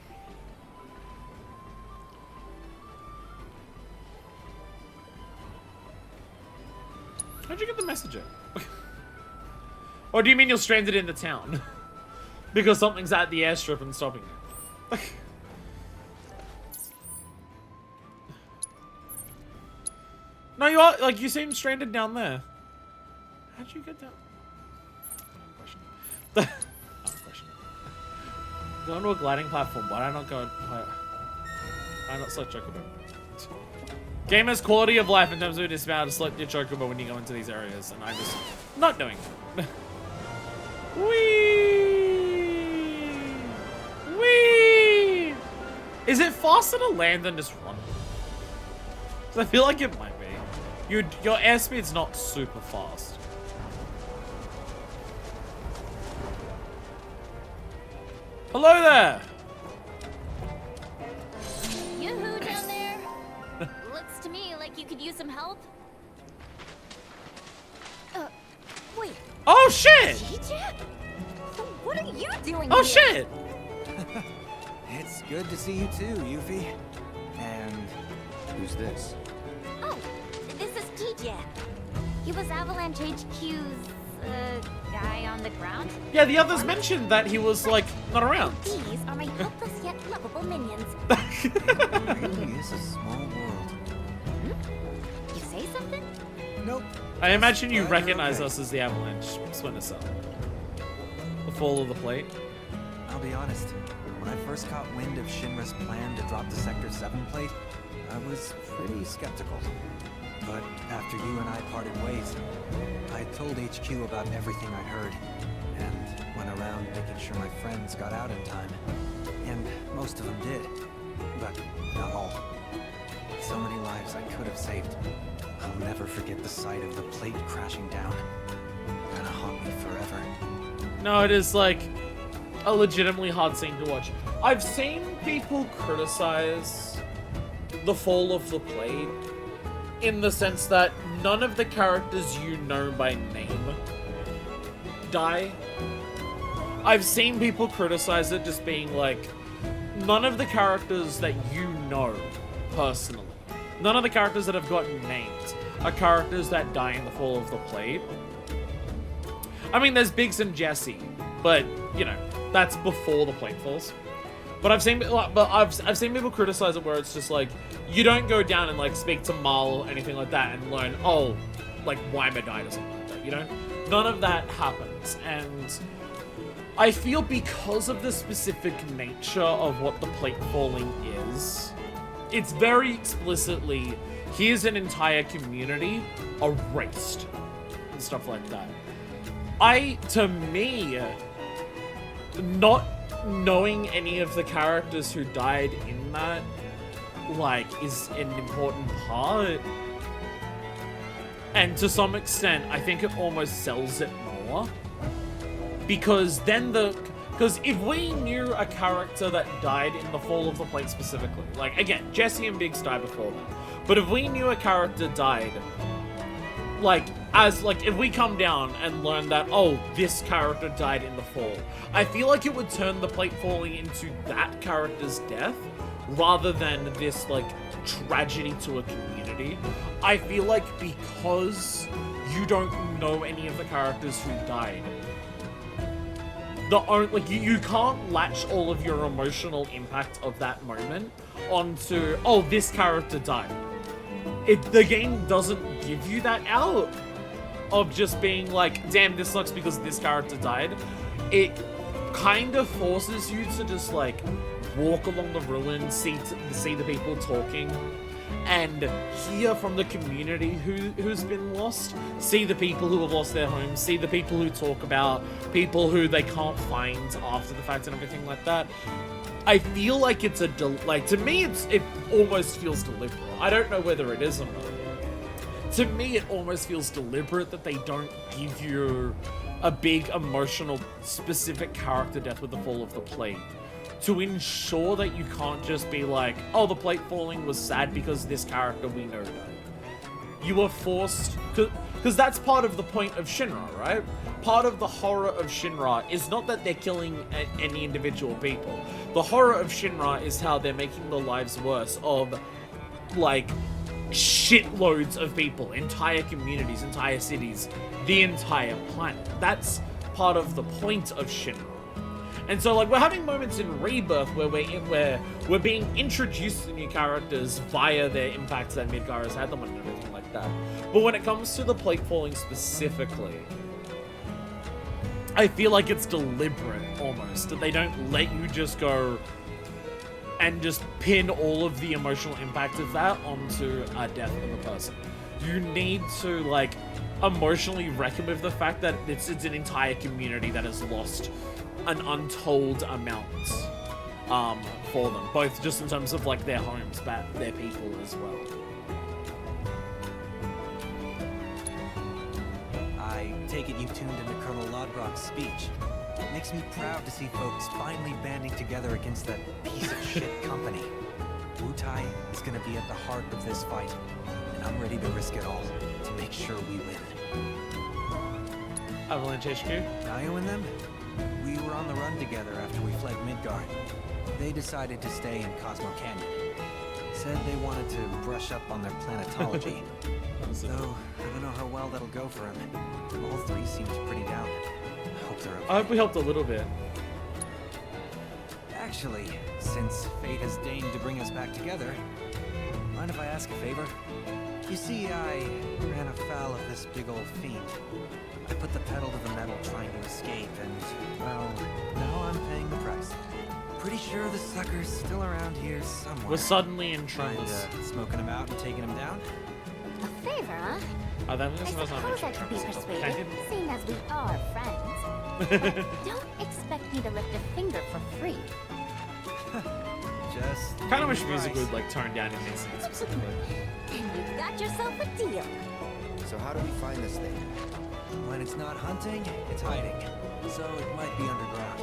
How'd you get the message out? Or do you mean you're stranded in the town? Because something's at the airstrip and stopping you. No, you are, like, you seem stranded down there. How'd you get down? Question. Going to a gliding platform. Why did I not go? Why not select Chocobo? Game has quality of life in terms of it's about to select your Chocobo when you go into these areas, and I'm just not doing it. Whee! Whee! Is it faster to land than just run? I feel like it might be. Your airspeed's not super fast. Hello there! Yoo-hoo down there. Looks to me like you could use some help. Wait, Oh shit! TJ? What are you doing Oh here? shit! It's good to see you too, Yuffie. And Who's this? Oh, this is TJ. He was Avalanche HQ's, guy on the ground. Yeah, the others mentioned that he was, like, not around. These are my helpless yet lovable minions. it really is a small world. You say something? Nope. I imagine you Glad you're recognize okay. us as the Avalanche Splinter Cell. The fall of the plate. I'll be honest. When I first caught wind of Shinra's plan to drop the Sector 7 plate, I was pretty skeptical. But after you and I parted ways, I told HQ about everything I heard, and went around making sure my friends got out in time. And most of them did, but not all. So many lives I could have saved. I'll never forget the sight of the plate crashing down. Gonna haunt me forever. No, it is, like, a legitimately hard scene to watch. I've seen people criticize the fall of the plate in the sense that none of the characters you know by name die. I've seen people criticize it just being like, none of the characters that you know personally, none of the characters that have gotten names are characters that die in the fall of the plate. I mean, there's Biggs and Jesse, but, you know, that's before the plate falls. But I've seen people criticize it where it's just like, you don't go down and like speak to Marl or anything like that and learn, oh, like Weimer died or something like that, you know? None of that happens, and I feel because of the specific nature of what the plate falling is, it's very explicitly, here's an entire community erased and stuff like that. To me, not knowing any of the characters who died in that, like, is an important part. And to some extent, I think it almost sells it more. Because then because if we knew a character that died in the fall of the plate specifically, like, again, Jesse and Biggs died before that. But if we knew a character died, if we come down and learn that, oh, this character died in the fall, I feel like it would turn the plate falling into that character's death rather than this, like, tragedy to a community. I feel like because you don't know any of the characters who died, you can't latch all of your emotional impact of that moment onto, oh, this character died. The game doesn't give you that out of just being like, damn, this sucks because this character died. It kind of forces you to just like walk along the ruins, see the people talking, and hear from the community who's been lost, see the people who have lost their homes, see the people who talk about people who they can't find after the fact and everything like that. I feel like it's to me, it almost feels deliberate. I don't know whether it is or not. To me, it almost feels deliberate that they don't give you a big emotional, specific character death with the fall of the plate. to ensure that you can't just be like, oh, the plate falling was sad because this character we know died. You were forced, because that's part of the point of Shinra, right? Part of the horror of Shinra is not that they're killing any individual people. The horror of Shinra is how they're making the lives worse of, like, shitloads of people, entire communities, entire cities, the entire planet. That's part of the point of Shinra. And so, like, we're having moments in Rebirth where we're being introduced to new characters via their impacts that Midgar has had them on and everything like that. But when it comes to the plate falling specifically, I feel like it's deliberate, almost, that they don't let you just go and just pin all of the emotional impact of that onto a death of a person. You need to, like, emotionally reckon with the fact that it's an entire community that has lost an untold amount for them, both just in terms of, like, their homes, but their people as well. I take it you tuned into Colonel Lodbrok's speech. It makes me proud to see folks finally banding together against that piece of shit company. Wutai is gonna be at the heart of this fight, and I'm ready to risk it all to make sure we win. Avalanche HQ? Nayo and them? We were on the run together after we fled Midgard. They decided to stay in Cosmo Canyon. Said they wanted to brush up on their planetology. Though, I don't know how well that'll go for them. All three seemed pretty down. I hope they're okay. I hope we helped a little bit. Actually, since fate has deigned to bring us back together, mind if I ask a favor? You see, I ran afoul of this big old fiend. I put the pedal to the metal trying to escape, and, well, now I'm paying the price. Pretty sure the sucker's still around here somewhere. We're suddenly in Mind, trance. smoking him out and taking him down? A favor, huh? Oh, that I was not suppose I could be persuaded, seeing as we are friends. But don't expect me to lift a finger for free. Just Kind of wish music would, like, tone down in this scene specifically. And you've got yourself a deal. So how do we find this thing? When it's not hunting, it's hiding. So it might be underground.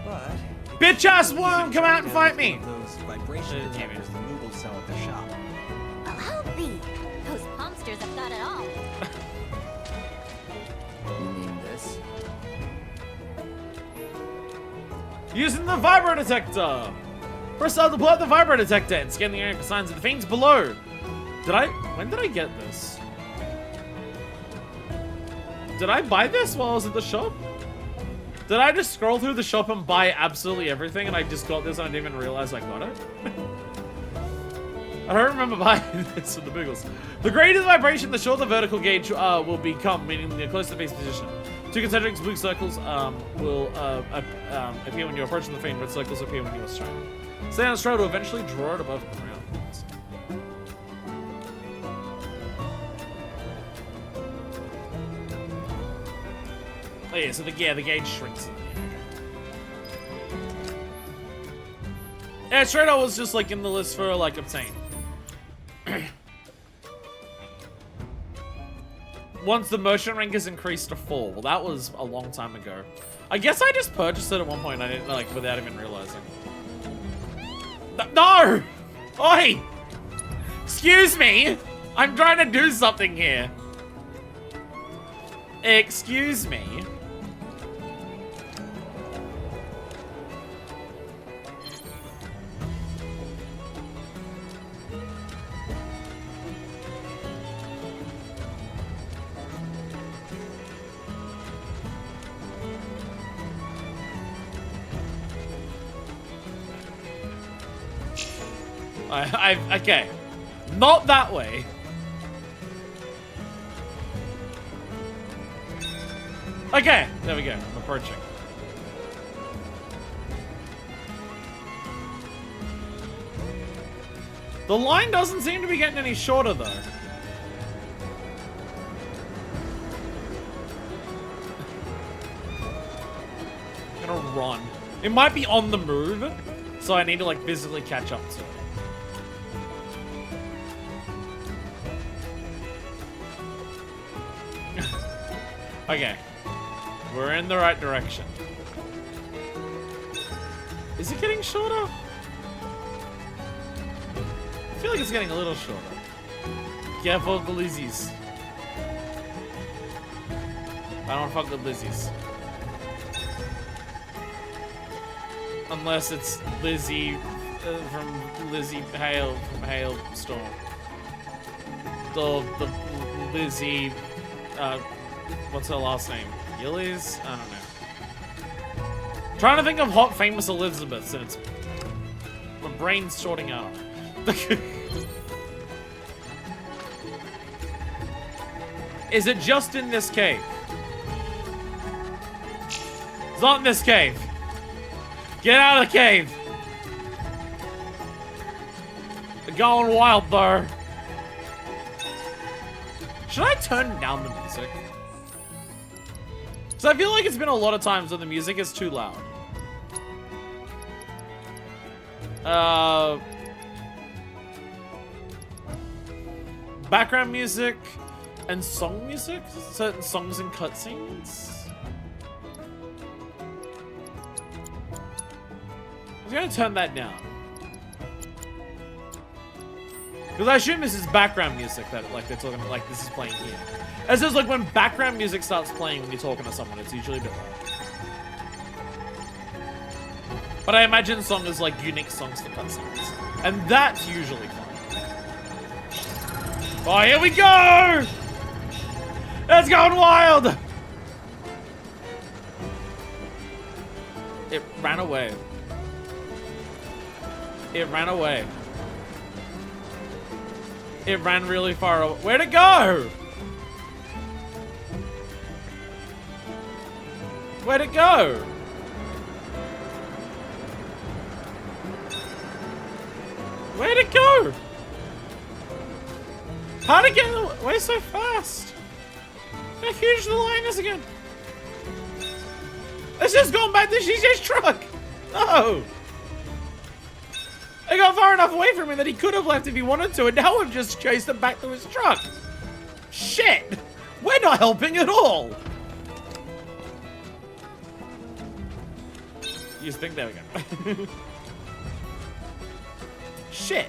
But Bitch ass worm, come out and fight me! those vibration detectors the Moogles sell at their shop. Well, I'll be. Those pumpsters have got it all. You mean this? Using the vibro detector! Press out to pull out the vibro detector and scan the area for signs of the fiends below. When did I get this? Did I buy this while I was at the shop? Did I just scroll through the shop and buy absolutely everything and I just got this and I didn't even realize I got it? I don't remember buying this with the Boogles. The greater the vibration, the shorter the vertical gauge will become, meaning the closer the base position. Two concentric blue circles will appear when you're approaching the fiend, red circles appear when you are striking. Stay on straight to eventually draw it above the ground. Oh yeah, so the gauge shrinks. Yeah, Shredder was just like in the list for like obtain. Once the merchant rank is increased to 4. Well, that was a long time ago. I guess I just purchased it at one point. I didn't like without even realizing. No! Oi! Excuse me! I'm trying to do something here. Excuse me. Okay. Not that way. Okay, there we go. I'm approaching. The line doesn't seem to be getting any shorter, though. I'm gonna run. It might be on the move, so I need to, like, physically catch up to it. Okay. We're in the right direction. Is it getting shorter? I feel like it's getting a little shorter. Careful of the Lizzies. I don't fuck with Lizzies. Unless it's Lizzie from Lizzie Hail from Hailstorm. The Lizzie, what's her last name? Gillies? I don't know. Trying to think of hot famous Elizabeths and it's my brain's sorting out. Is it just in this cave? It's not in this cave. Get out of the cave. They're going wild though. Should I turn down the music? Because I feel like it's been a lot of times when the music is too loud. Background music and song music? Certain songs and cutscenes? I'm gonna turn that down. Because I assume this is background music that like they're talking about, like this is playing here. It says like when background music starts playing when you're talking to someone, it's usually a bit loud. But I imagine song is like unique songs for cutscenes. And that's usually fun. Oh, here we go! It's going wild! It ran away. It ran away. It ran really far away. Where'd it go? Where'd it go? Where'd it go? How'd it get away so fast? Look how huge the line is again. It's just gone back to CJ's truck. No. It got far enough away from him that he could have left if he wanted to, and now we've just chased him back to his truck. Shit! We're not helping at all! You just think, there we go. Shit!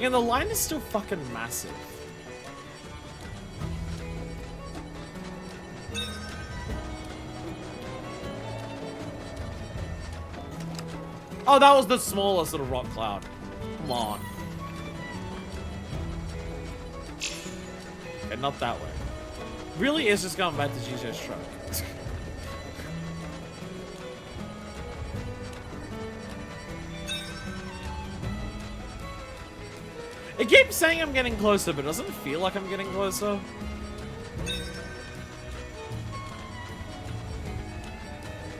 And the line is still fucking massive. Oh, that was the smallest little rock cloud. Come on. Okay, not that way. Really is just going back to GJ's truck. It keeps saying I'm getting closer, but doesn't it feel like I'm getting closer?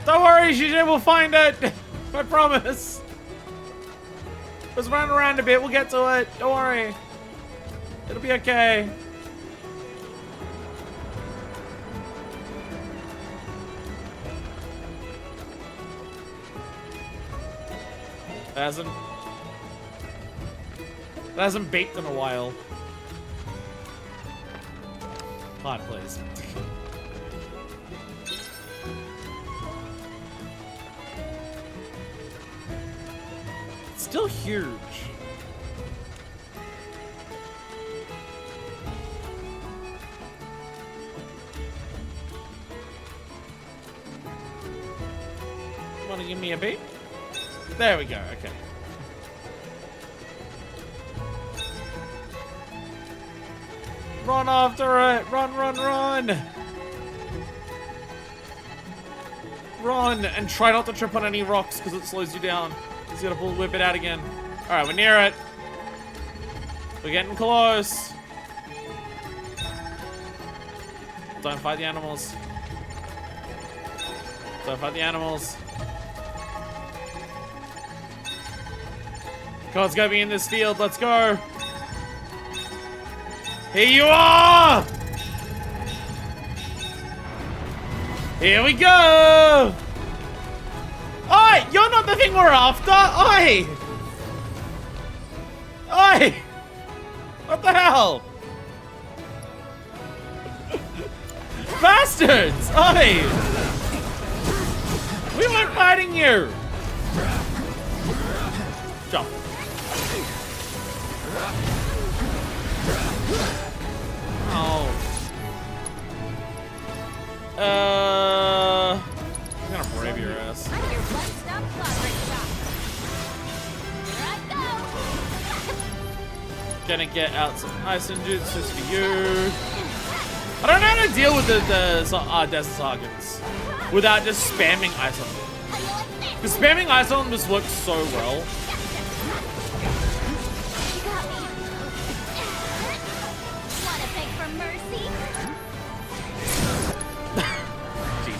Don't worry, GJ, we'll find it! I promise. Let's run around a bit. We'll get to it. Don't worry. It'll be okay. That hasn't baked in a while. Hot, please. Still huge. Want to give me a beat? There we go. Okay. Run after it! Run, run, run! Run! And try not to trip on any rocks because it slows you down. He's gonna whip it out again. Alright, we're near it. We're getting close. Don't fight the animals. Don't fight the animals. God's gonna be in this field. Let's go. Here you are! Here we go! Oi! You're not the thing we're after! Oi! Oi! What the hell? bastards! Oi! We weren't fighting you! Jump. Oh. I'm gonna brave your ass. I'm your one-stop progress shop. Here I go. Gonna get out some ice and jutsus for you. I don't know how to deal with the Death Targets without just spamming ice on them. Because spamming ice on them just works so well. You got me. Wanna beg for mercy?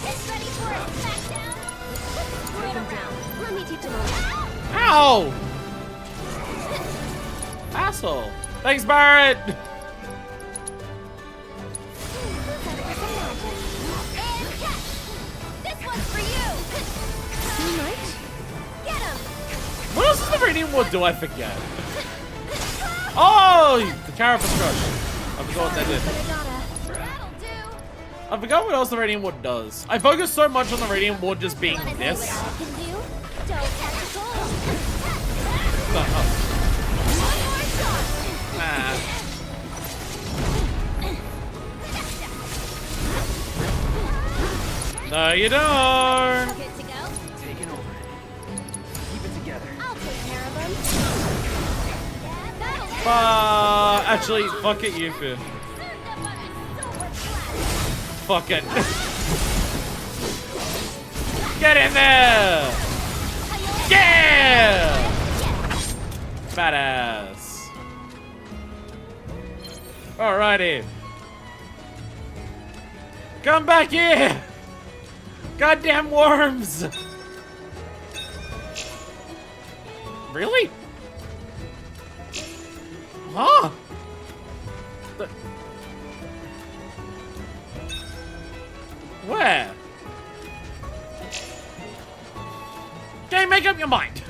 It's ready for a smackdown. Turn around. Let me teach him a Ow! Asshole. Thanks, Barrett. And catch. This one's for you. too much. Get him. What else is the Radiant Ward do I forget? Oh, the Carapace Crush. I forgot what that did. But I gotta. That'll do. I forgot what else the Radiant Ward does. I focus so much on the Radiant Ward just being Wanna see this. what I can do? Don't catch a cold. Oh, One more shot. nah. No, you don't. Good to go. Taking over. Keep it together. I'll take care of him. Yeah, that'll Actually, fuck it, Yuffie. Fuck it. Get in there! Yeah! Badass. Alrighty. Come back here! Goddamn worms! Really? Huh? Where? Okay, make up your mind.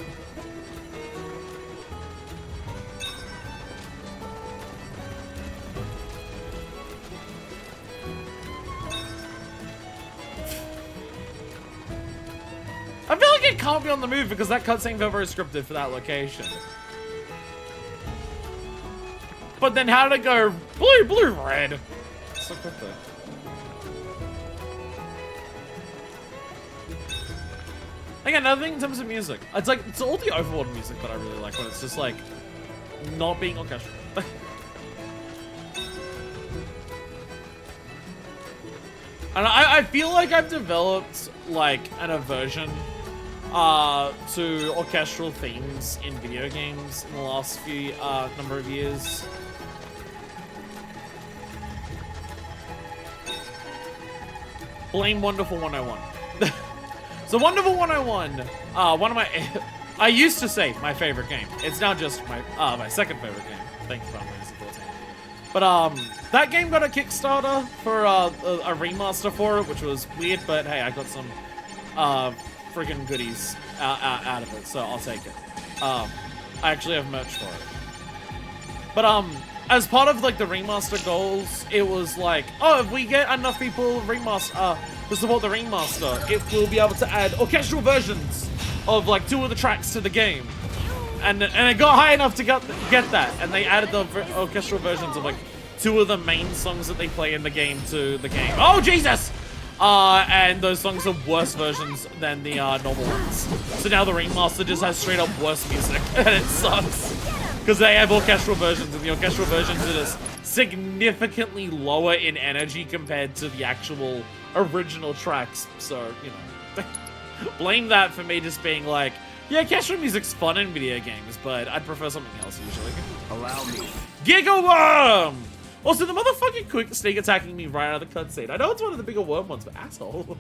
I feel like it can't be on the move because that cutscene felt very scripted for that location. But then how did it go blue, blue, red? Let's look at that. Again, another thing in terms of music. It's like, it's all the Overworld music that I really like when it's just like, not being orchestral. And I feel like I've developed like an aversion to orchestral themes in video games in the last few number of years. Blame Wonderful 101. So Wonderful 101, one of my, I used to say my favorite game. It's now just my second favorite game. Thank you for supporting. But that game got a Kickstarter for a remaster for it, which was weird. But hey, I got some friggin' goodies out of it, so I'll take it. I actually have merch for it. But as part of like the remaster goals, it was like, oh, if we get enough people to support the remaster, it will be able to add orchestral versions of like 2 of the tracks to the game. And it got high enough to get that, and they added the orchestral versions of like 2 of the main songs that they play in the game to the game. Oh Jesus! And those songs are worse versions than the normal ones. So now the remaster just has straight up worse music, and it sucks. Because they have orchestral versions, and the orchestral versions are just significantly lower in energy compared to the actual original tracks. So, you know, blame that for me just being like, yeah, orchestral music's fun in video games, but I'd prefer something else usually. Allow me. Giga Worm! Also, the motherfucking quick sneak attacking me right out of the cutscene. I know it's one of the bigger worm ones, but asshole.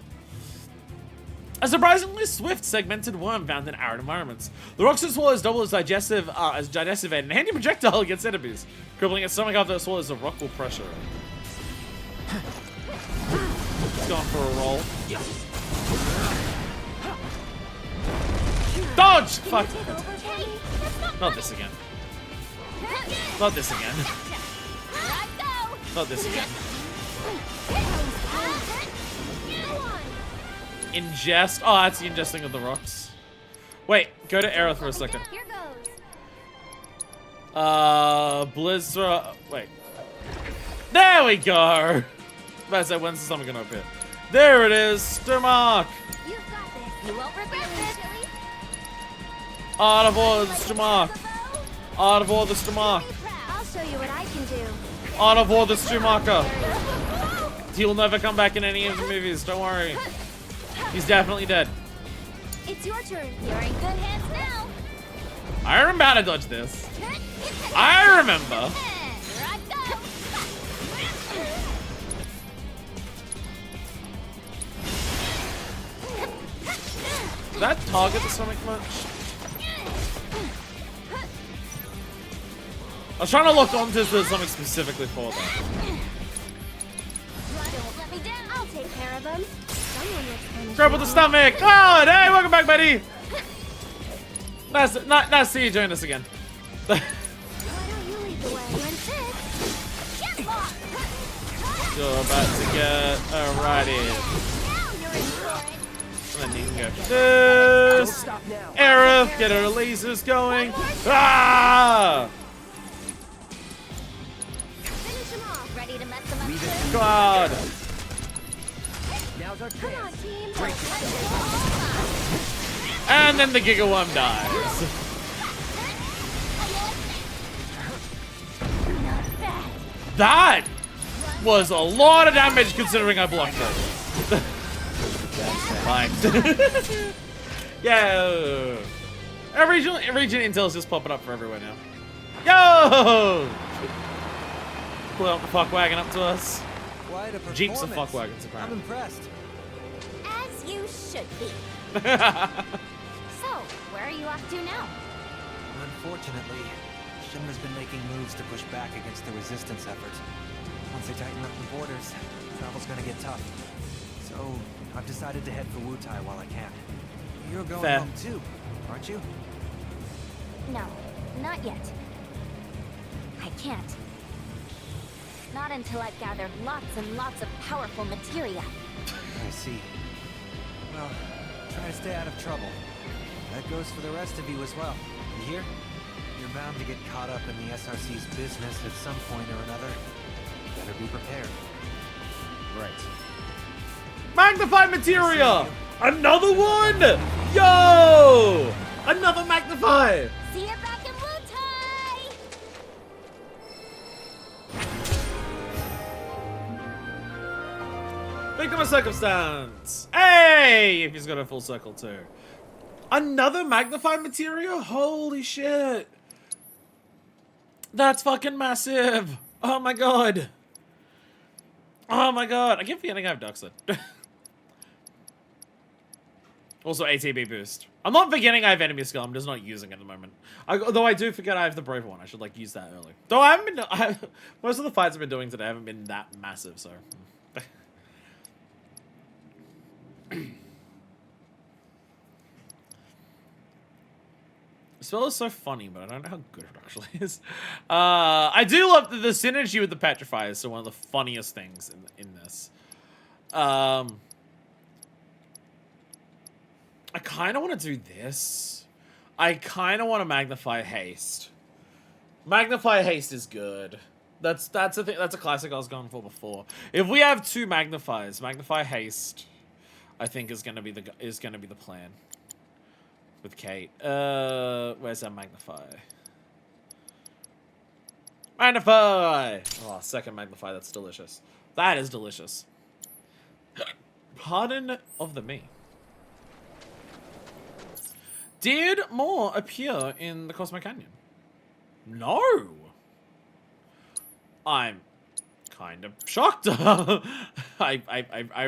A surprisingly swift, segmented worm found in arid environments. The Roxas swallows double as digestive aid and handy projectile against enemies, crippling its stomach after it swallows the rock will pressure. It's going for a roll. Dodge! Fuck. Not this again. Not this again. Not this again. Ingest. Oh, that's the ingesting of the rocks. Wait, go to Aerith for a second. Here goes. Blizzard. Wait. There we go. I said, when's the summer gonna appear? There it is. Stomach. You've got this. You won't regret this. Out of order, the stomach. Out of order, the stomach. I'll show you what I can do. Out of order, Stomaka. He'll never come back in any of the movies. Don't worry. He's definitely dead. It's your turn. You're in good hands now. I remember how to dodge this. I remember. Here I Did that target the stomach much? I was trying to lock onto something specifically for that. Don't let me down. I'll take care of them. Someone looks kind of Grab with the stomach. Oh, hey, welcome back, buddy. Nice to see you join us again. Why don't you lead the way? When this. Yes, boss. You're about to get alrighty. Now you're in for it. And then you can go for this. Aerith, get her lasers going. Ah! Finish him off. Ready to mess them up? God. Now's our Come on, chance. team. And then the Gigaworm dies. That was a lot of damage considering I blocked it. Fine. Yo! Region intel is just popping up for everywhere now. Yo! Pull out the fuck wagon up to us. Quite a Jeeps and performance. fuck wagons, I'm apparently. impressed. As you should be. So, where are you off to now? Unfortunately, Shinra's been making moves to push back against the resistance efforts. Once they tighten up the borders, travel's gonna get tough. So, I've decided to head for Wutai while I can. You're going Fair. home too, aren't you? No, not yet. I can't. Not until I've gathered lots and lots of powerful materia. I see. Well, try to stay out of trouble. That goes for the rest of you as well. You hear? You're bound to get caught up in the SRC's business at some point or another. Better be prepared. Right. Magnified materia! Another one! Yo! Another magnify! See you back in Wutai! Victim of circumstance! Hey! If he's got a full circle too. Another magnified materia? Holy shit! That's fucking massive! Oh my god! Oh my god! I keep forgetting I have Duxlet. Also ATB boost. I'm not forgetting I have enemy skill, I'm just not using it at the moment. Though I do forget I have the brave one. I should like use that early. Though I haven't been most of the fights I've been doing today haven't been that massive, so. The spell is so funny, but I don't know how good it actually is. I do love the synergy with the Petrify is so one of the funniest things in this. I kind of want to do this. I kind of want to Magnify Haste. Magnify Haste is good. That's a thing. That's a classic I was going for before. If we have two magnifiers, Magnify Haste, I think is gonna be the plan. With Kate. Where's that Magnify? Magnify! Oh, second Magnify. That's delicious. That is delicious. Pardon of the me. Did more appear in the Cosmo Canyon? No! I'm kind of shocked. I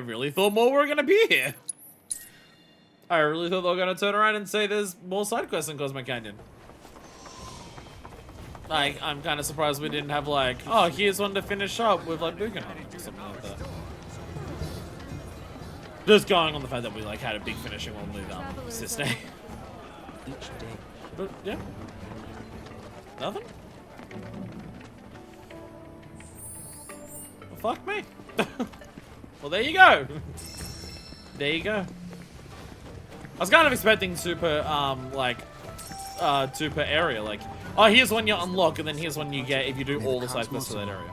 really thought more were gonna be here. I really thought they were gonna turn around and say there's more side quests in Cosmo Canyon. Like, I'm kind of surprised we didn't have like, oh, here's one to finish up with like Buchan or something like that. Just going on the fact that we like had a big finishing one with Sister. Each day. But yeah, nothing. Well, fuck me. Well, there you go. There you go. was kind of expecting super, super area, like, oh, here's one you unlock, and then here's one you get if you do all the side quests for that area.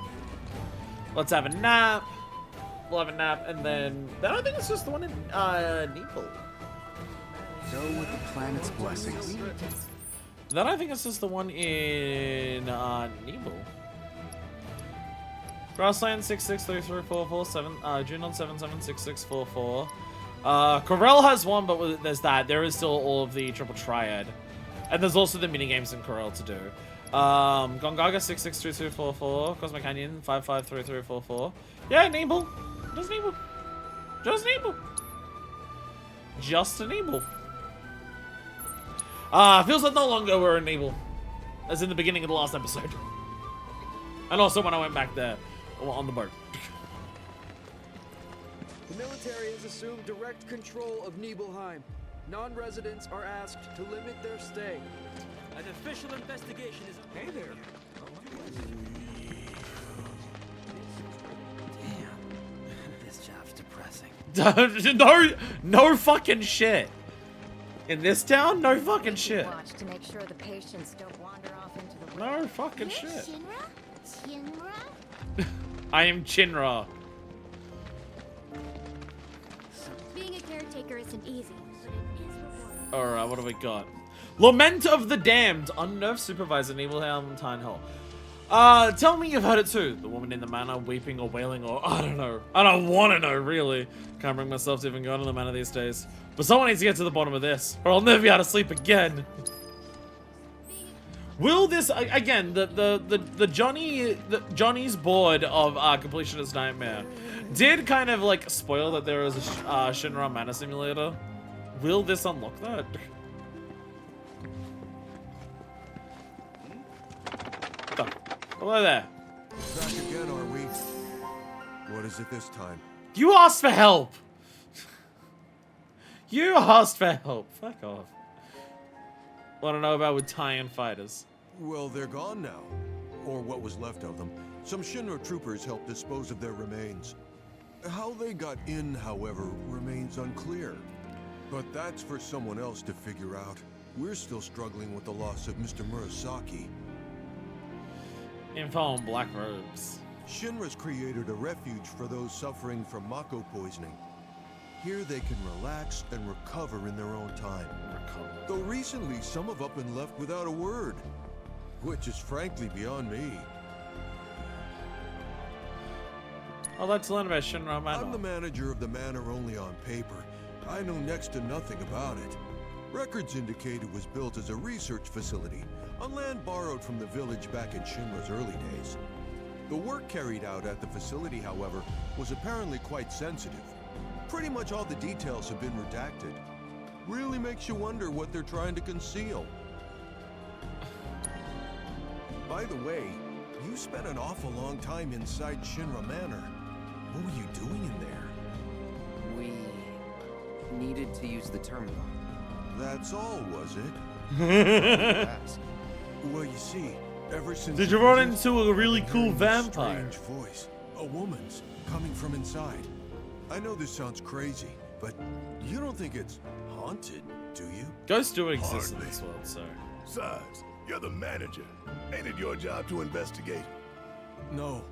Let's have a nap. We'll have a nap, and then I think it's just the one in, Nepal. Go with the planet's blessings. Then I think it's just the one in, Nepal. Grassland 663344 Junon 776644. Corel has one, but there's that. There is still all of the triple triad. And there's also the minigames in Corel to do. Gongaga 662244, Cosmic Canyon 553344. Yeah, Nebel. Just Nebel. Just Nebel. Just a Nebel. Feels like no longer we're in Nebel. As in the beginning of the last episode. And also when I went back there on the boat. The military has assumed direct control of Nibelheim. Non-residents are asked to limit their stay. An official investigation is... Hey there. Damn. This job's depressing. No fucking shit. In this town, no fucking shit. Watch to make sure the patients don't wander off into the No fucking shit. Shinra? Shinra? I am Chinra. Being a caretaker isn't easy, but it is rewarding. Alright, what do we got? Lament of the Damned. Unnerved supervisor Nibelheim Tyne Hall. Tell me you've heard it too. The woman in the manor weeping or wailing or I don't know. I don't want to know, really. Can't bring myself to even go to the manor these days. But someone needs to get to the bottom of this, or I'll never be able to sleep again. Will this again? The Johnny's board of completionist nightmare did kind of like spoil that there is a Shinra Manor simulator. Will this unlock that? Oh, hello there. Back again, are we? What is it this time? You asked for help. You asked for help. Fuck off. Want to know about with tie-in fighters? Well, they're gone now. Or what was left of them. Some Shinra troopers helped dispose of their remains. How they got in, however, remains unclear. But that's for someone else to figure out. We're still struggling with the loss of Mr. Murasaki. Info on black robes. Shinra's created a refuge for those suffering from Mako poisoning. Here they can relax and recover in their own time. Though recently, some have up and left without a word. Which is frankly beyond me. I'd like to learn about Shinra Manor. I'm the manager of the manor only on paper. I know next to nothing about it. Records indicate it was built as a research facility, on land borrowed from the village back in Shinra's early days. The work carried out at the facility, however, was apparently quite sensitive. Pretty much all the details have been redacted. Really makes you wonder what they're trying to conceal. By the way, you spent an awful long time inside Shinra Manor. What were you doing in there? We needed to use the terminal. That's all, was it? Ask. Well, you see, ever since... Did you run into a really cool vampire? Strange voice. A woman's coming from inside. I know this sounds crazy, but you don't think it's haunted, do you? Ghosts do exist in Hardly. this world, so... Besides, you're the manager. Ain't it your job to investigate? No.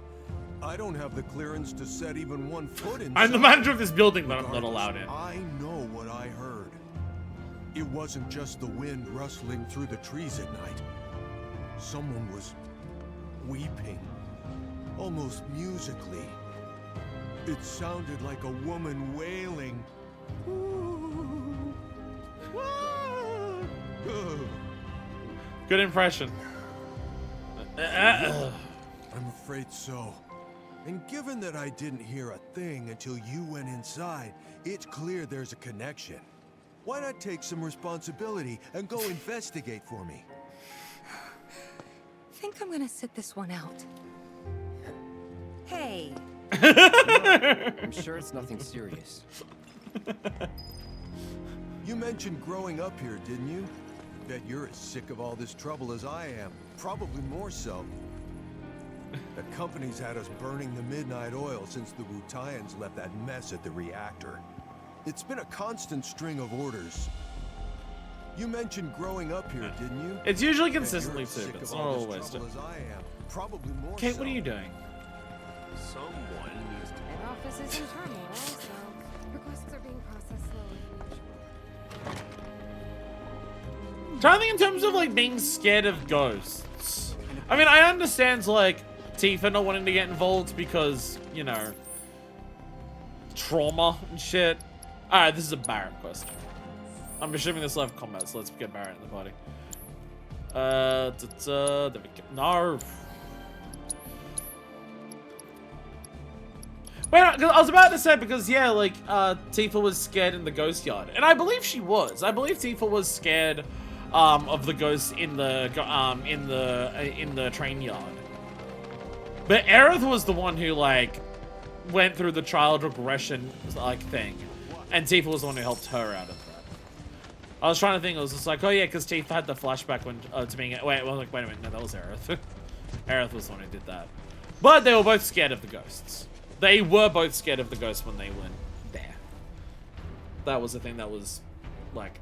I don't have the clearance to set even 1 foot inside. I'm the manager of this building, but I'm not allowed in. I know what I heard. It wasn't just the wind rustling through the trees at night. Someone was weeping, almost musically. It sounded like a woman wailing. Good impression. I'm afraid so. And given that I didn't hear a thing until you went inside, it's clear there's a connection. Why not take some responsibility and go investigate for me? I think I'm gonna sit this one out. Hey. I'm sure it's nothing serious. You mentioned growing up here, didn't you? Bet you're as sick of all this trouble as I am. Probably more so. The company's had us burning the midnight oil since the Wutaians left that mess at the reactor. It's been a constant string of orders. You mentioned growing up here, didn't you? It's usually Bet consistently you're too, sick but it's of not all this always. trouble as I am. Probably more Kate, so. what are you doing? Head office is in turmoil, so requests are being processed slowly than usual. Trying to think in terms of like being scared of ghosts. I mean, I understand like Tifa not wanting to get involved because, you know, trauma and shit. Alright, this is a Barrett quest. I'm assuming this will have combat, so let's get Barrett in the party. No. Wait, I was about to say, because yeah, like Tifa was scared in the ghost yard, and I believe she was. I believe Tifa was scared of the ghosts in the train yard. But Aerith was the one who like went through the child regression like thing, and Tifa was the one who helped her out of that. I was trying to think. It was just like, oh yeah, because Tifa had the flashback when to being. Wait a minute. No, that was Aerith. Aerith was the one who did that. But they were both scared of the ghosts. They were both scared of the ghosts when they went there. That was the thing that was like,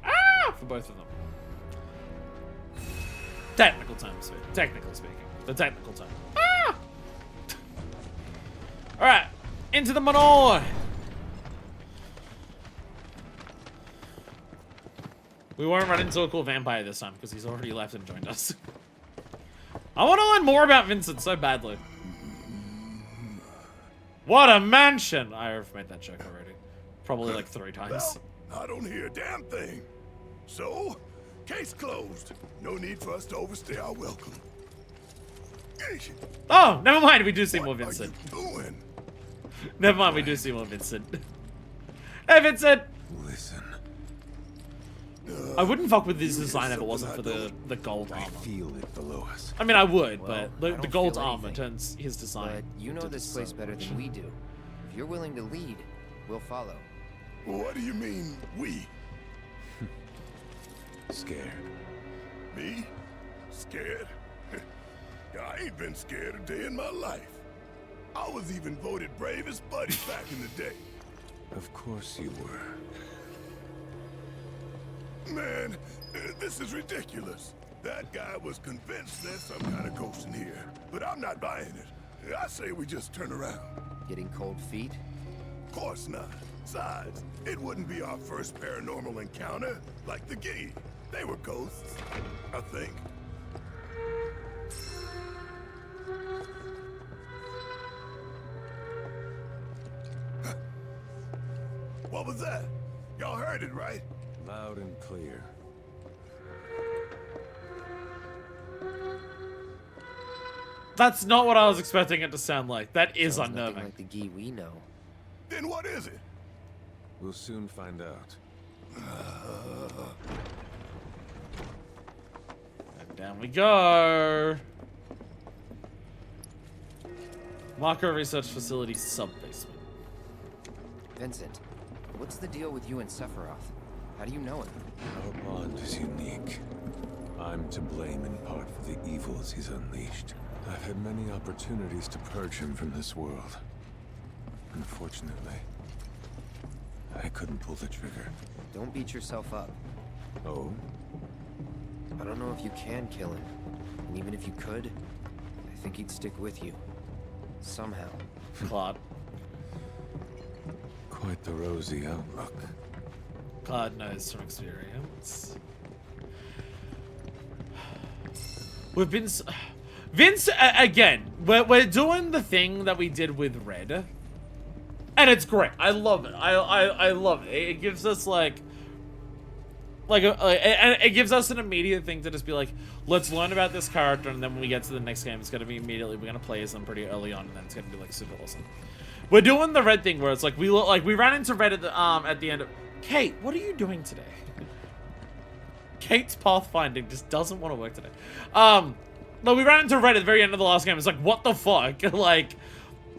for both of them. Technical speaking. The technical term. Alright, into the Manor. We won't run into a cool vampire this time because he's already left and joined us. I want to learn more about Vincent so badly. What a mansion! I've made that joke already. Probably like 3 times. Well, I don't hear a damn thing. So, case closed. No need for us to overstay our welcome. Oh, never mind. We do see more What Vincent. are you doing? Never mind. We do see more Vincent. Hey, Vincent! Listen. I wouldn't fuck with this design if it wasn't for the gold armor. I feel it below us. I mean, I would, Well, but I the don't gold feel armor anything. turns his design. But you know into this place so better much. than we do. If you're willing to lead, we'll follow. What do you mean, we? Scared. Me? Scared? I ain't been scared a day in my life. I was even voted bravest buddy back in the day. Of course you were. Man, this is ridiculous. That guy was convinced there's some kind of ghost in here, but I'm not buying it. I say we just turn around. Getting cold feet? Of course not. Besides, it wouldn't be our first paranormal encounter, like the Gee. They were ghosts, I think. What was that? Y'all heard it, right? Loud and clear. That's not what I was expecting it to sound like. That is Sounds nothing unnerving. like the Gee we know. Then what is it? We'll soon find out. And down we go. Marco Research Facility sub-basement. Vincent, what's the deal with you and Sephiroth? How do you know him? Our bond is unique. I'm to blame in part for the evils he's unleashed. I've had many opportunities to purge him from this world. Unfortunately, I couldn't pull the trigger. Don't beat yourself up. Oh? I don't know if you can kill him. And even if you could, I think he'd stick with you. Somehow. Claude. Quite the rosy outlook. Claude knows from experience. We've been... Vince, again, we're doing the thing that we did with Red. And it's great. I love it. I love it. It gives us it gives us an immediate thing to just be like, let's learn about this character, and then when we get to the next game, it's gonna be immediately, we're gonna play as them pretty early on, and then it's gonna be like super awesome. We're doing the Red thing where it's like we ran into Red at the end of... Kate, what are you doing today? Kate's pathfinding just doesn't want to work today. But we ran into Red at the very end of the last game. It's like, what the fuck?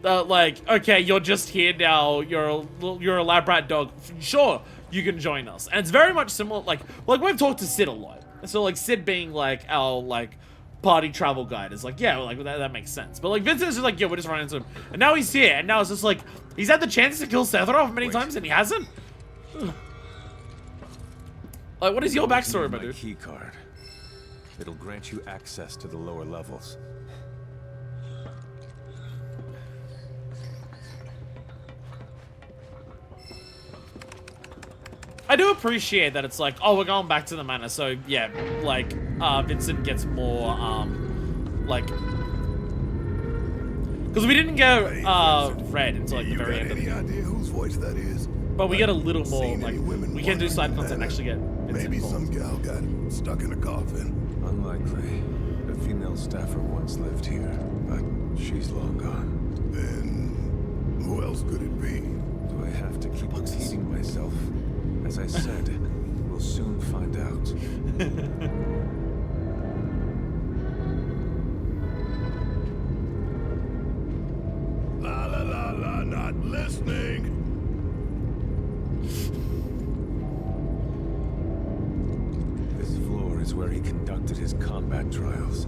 Okay, you're just here now. You're a lab rat dog. Sure, you can join us. And it's very much similar. Like we've talked to Sid a lot. So like Sid being like our party travel guide is like, yeah, like that makes sense. But like Vincent's just like, yeah, we're just running into him. And now he's here. And now it's just like he's had the chance to kill Sephiroth many times and he hasn't. Like, what is your backstory, my my dude? key card. It'll grant you access to the lower levels. I do appreciate that it's like, oh, we're going back to the manor, so yeah, like, Vincent gets more, like, because we didn't go, red until like the very end of the game. Any idea whose voice that is? But we get a little more, like, we can do side content and actually get Vincent Maybe involved. some gal got stuck in a coffin. Unlikely. A female staffer once lived here, but she's long gone. Then who else could it be? Do I have to keep repeating myself? As I said, we'll soon find out. La la la la, not listening. This floor is where he conducted his combat trials.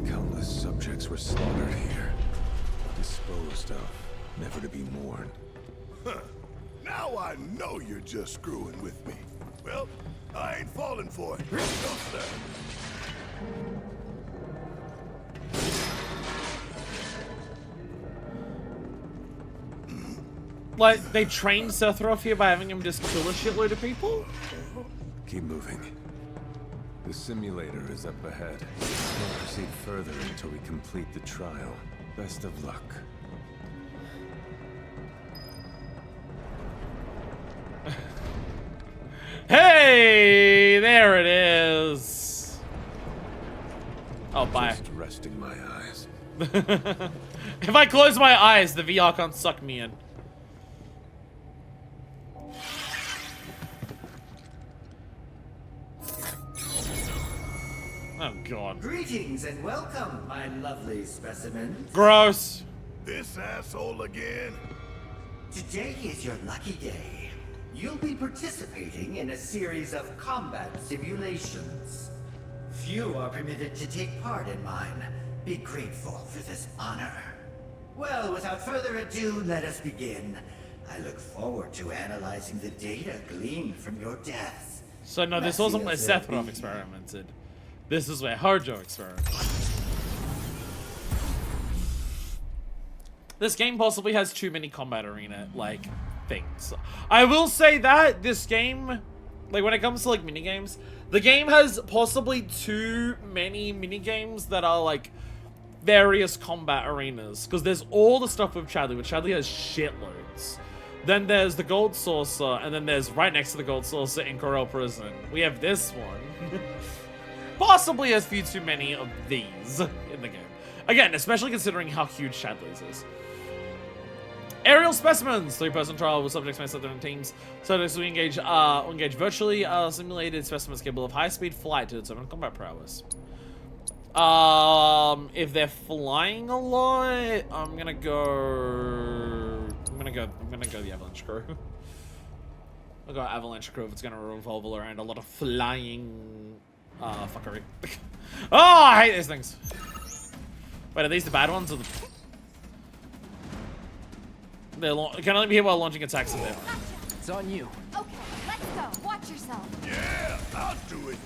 Countless subjects were slaughtered here. Disposed of, never to be mourned. Huh. Now I know you're just screwing with me. Well, I ain't falling for it. No, sir. Like, they trained Sephiroth here by having him just kill a shitload of people? Keep moving. The simulator is up ahead. We'll proceed further until we complete the trial. Best of luck. Hey, there it is. Oh, bye. Just resting my eyes. If I close my eyes, the VR can't suck me in. Oh, God. Greetings and welcome, my lovely specimens. Gross. This asshole again? Today is your lucky day. You'll be participating in a series of combat simulations. Few are permitted to take part in mine. Be grateful for this honor. Well, without further ado, let us begin. I look forward to analyzing the data gleaned from your deaths. So no, this wasn't where Sephiroth experimented. This is where Hojo experimented. This game possibly has too many combat arena, like, things. I will say that this game, like, when it comes to, like, minigames, the game has possibly too many minigames that are, like, various combat arenas. Because there's all the stuff with Chadley, which Chadley has shitloads. Then there's the Gold Saucer, and then there's right next to the Gold Saucer in Corel Prison. We have this one. Possibly has few too many of these in the game. Again, especially considering how huge Chadley's is. Aerial specimens, 3-person trial with subjects made up in teams. Subjects we engage virtually simulated specimens capable of high-speed flight to determine combat prowess. If they're flying a lot, I'm gonna go the Avalanche Crew. I'll go Avalanche Crew if it's gonna revolve around a lot of flying fuckery. Oh, I hate these things. Wait, are these the bad ones or the... It can only be hit while launching attacks in there. It's on you. Okay, let's go. Watch yourself. Yeah, I'll do it.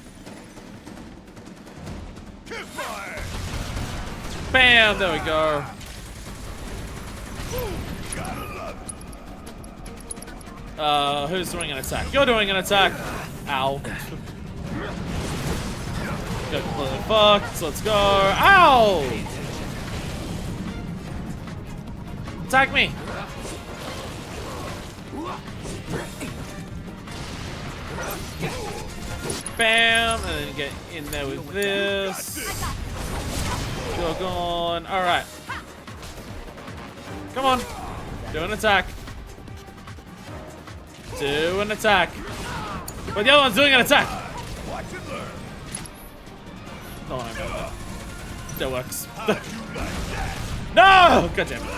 Kiss my ass. Bam! There we go. Gotta love it. Who's doing an attack? You're doing an attack. Ow. Got completely fucked. So let's go. Ow! Attack me. Bam! And then get in there with this. You're gone. Alright. Come on. Do an attack. Do an attack. But the other one's doing an attack. Watch and learn. Oh, I got that. That works. No! God damn it.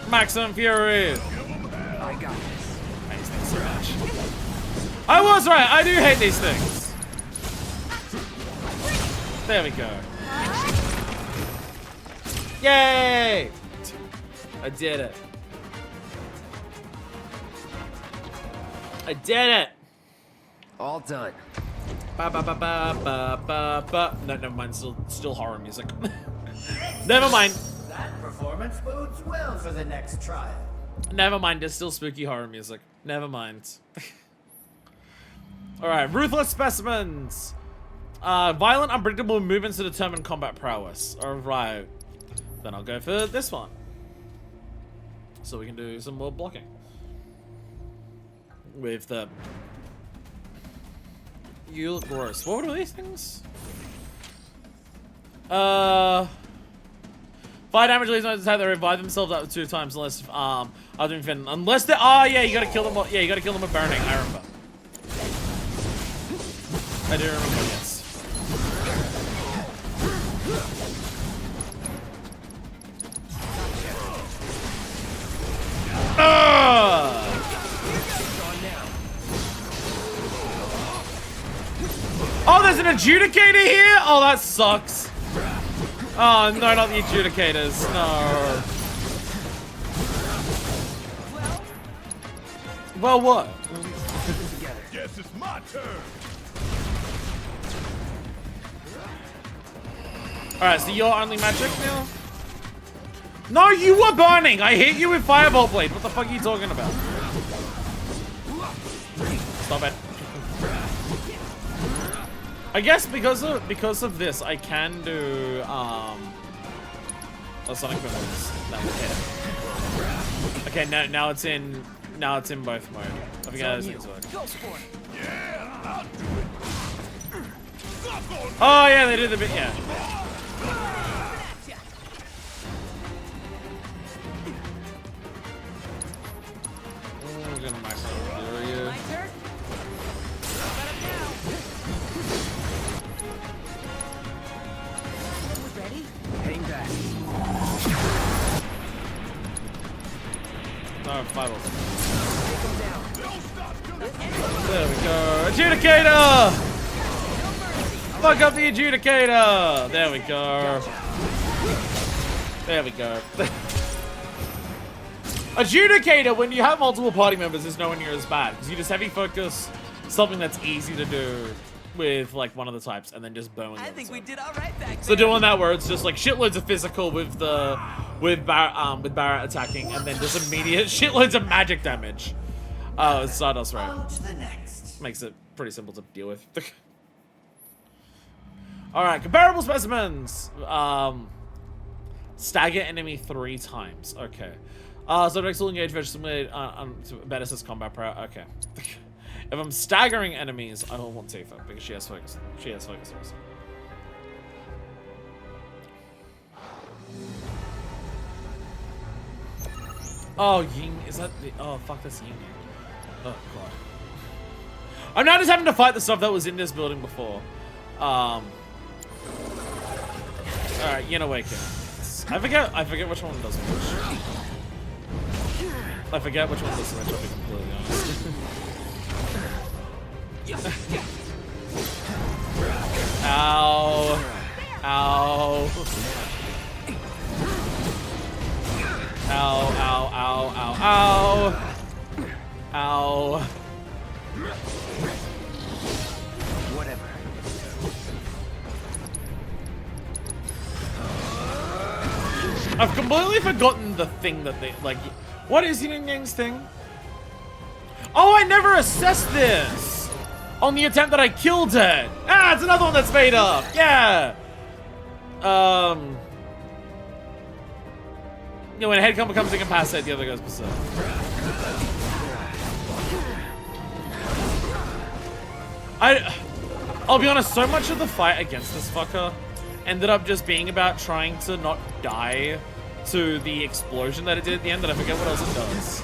Maximum Fury. I got this. I hate these things so much. I was right. I do hate these things. There we go. Yay! I did it. I did it. All done. Ba ba ba ba ba ba ba. No, never mind. Still horror music. Never mind. That performance bodes well for the next trial. Never mind. There's still spooky horror music. Never mind. All right. Ruthless specimens. Violent, unpredictable movements to determine combat prowess. All right. Then I'll go for this one. So we can do some more blocking. With the... You look gross. What were these things? 5 damage leaves no attack. They revive themselves up to 2 times unless unless they yeah, you gotta kill them. Yeah, you gotta kill them with burning. I remember. I do remember, yes. Oh, there's an adjudicator here? Oh, that sucks. Oh, no, not the adjudicators. No. Well, what? Guess it's my turn. Alright, so you're only magic now? No, you were burning! I hit you with Fireball Blade. What the fuck are you talking about? Stop it. I guess because of this, I can do Sonic Boom. That will hit. Okay, now it's in both mode. I forget how those things work. Yeah, I'll do it. Oh yeah, they did the bit. Yeah. We're gonna max out you. Ready? Heading back. No, finals. There we go. Adjudicator! Fuck up the adjudicator! There we go. There we go. Adjudicator, when you have multiple party members, is nowhere near as bad. Because you just heavy focus something that's easy to do with like one of the types and then just bow. I think we did all right back there. So doing that where it's just like shitloads of physical with Barrett attacking and then just immediate shitloads of magic damage. Oh, it's Stardust, right? On to the next. Makes it pretty simple to deal with. Alright, comparable specimens. Stagger enemy 3 times. Okay. So next will engage versus simulate better assist combat pro. Okay. If I'm staggering enemies, I don't want Tifa because she has focus. She has focus also. Oh, Ying, is that the, oh fuck, that's Ying. Oh god. I'm now just having to fight the stuff that was in this building before. Alright, Yin Awaken. I forget which one does which. I forget which one does which, I'll be completely honest. Ow. Ow. Ow, ow, ow, ow, ow. Ow. Whatever. I've completely forgotten the thing that they, like, what is Yin Yang's thing? Oh, I never assessed this! On the attempt that I killed it! Ah, it's another one that's made up! Yeah! You know, when a head becomes incapacitated, the other goes berserk. I'll be honest, so much of the fight against this fucker ended up just being about trying to not die to the explosion that it did at the end that I forget what else it does.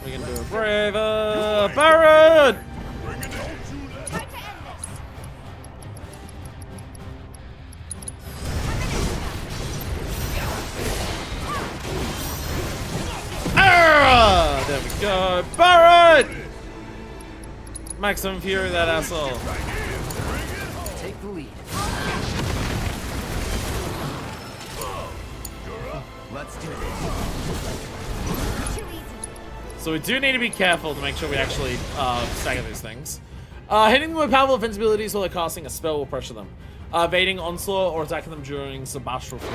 We can do a braver Barrett! There we go. Barrett! Maximum fury, that asshole. Take the lead. Let's do this. So we do need to be careful to make sure we actually stagger these things. Hitting them with powerful defense abilities while they're casting a spell will pressure them. Evading onslaught or attacking them during Sebastral Fury.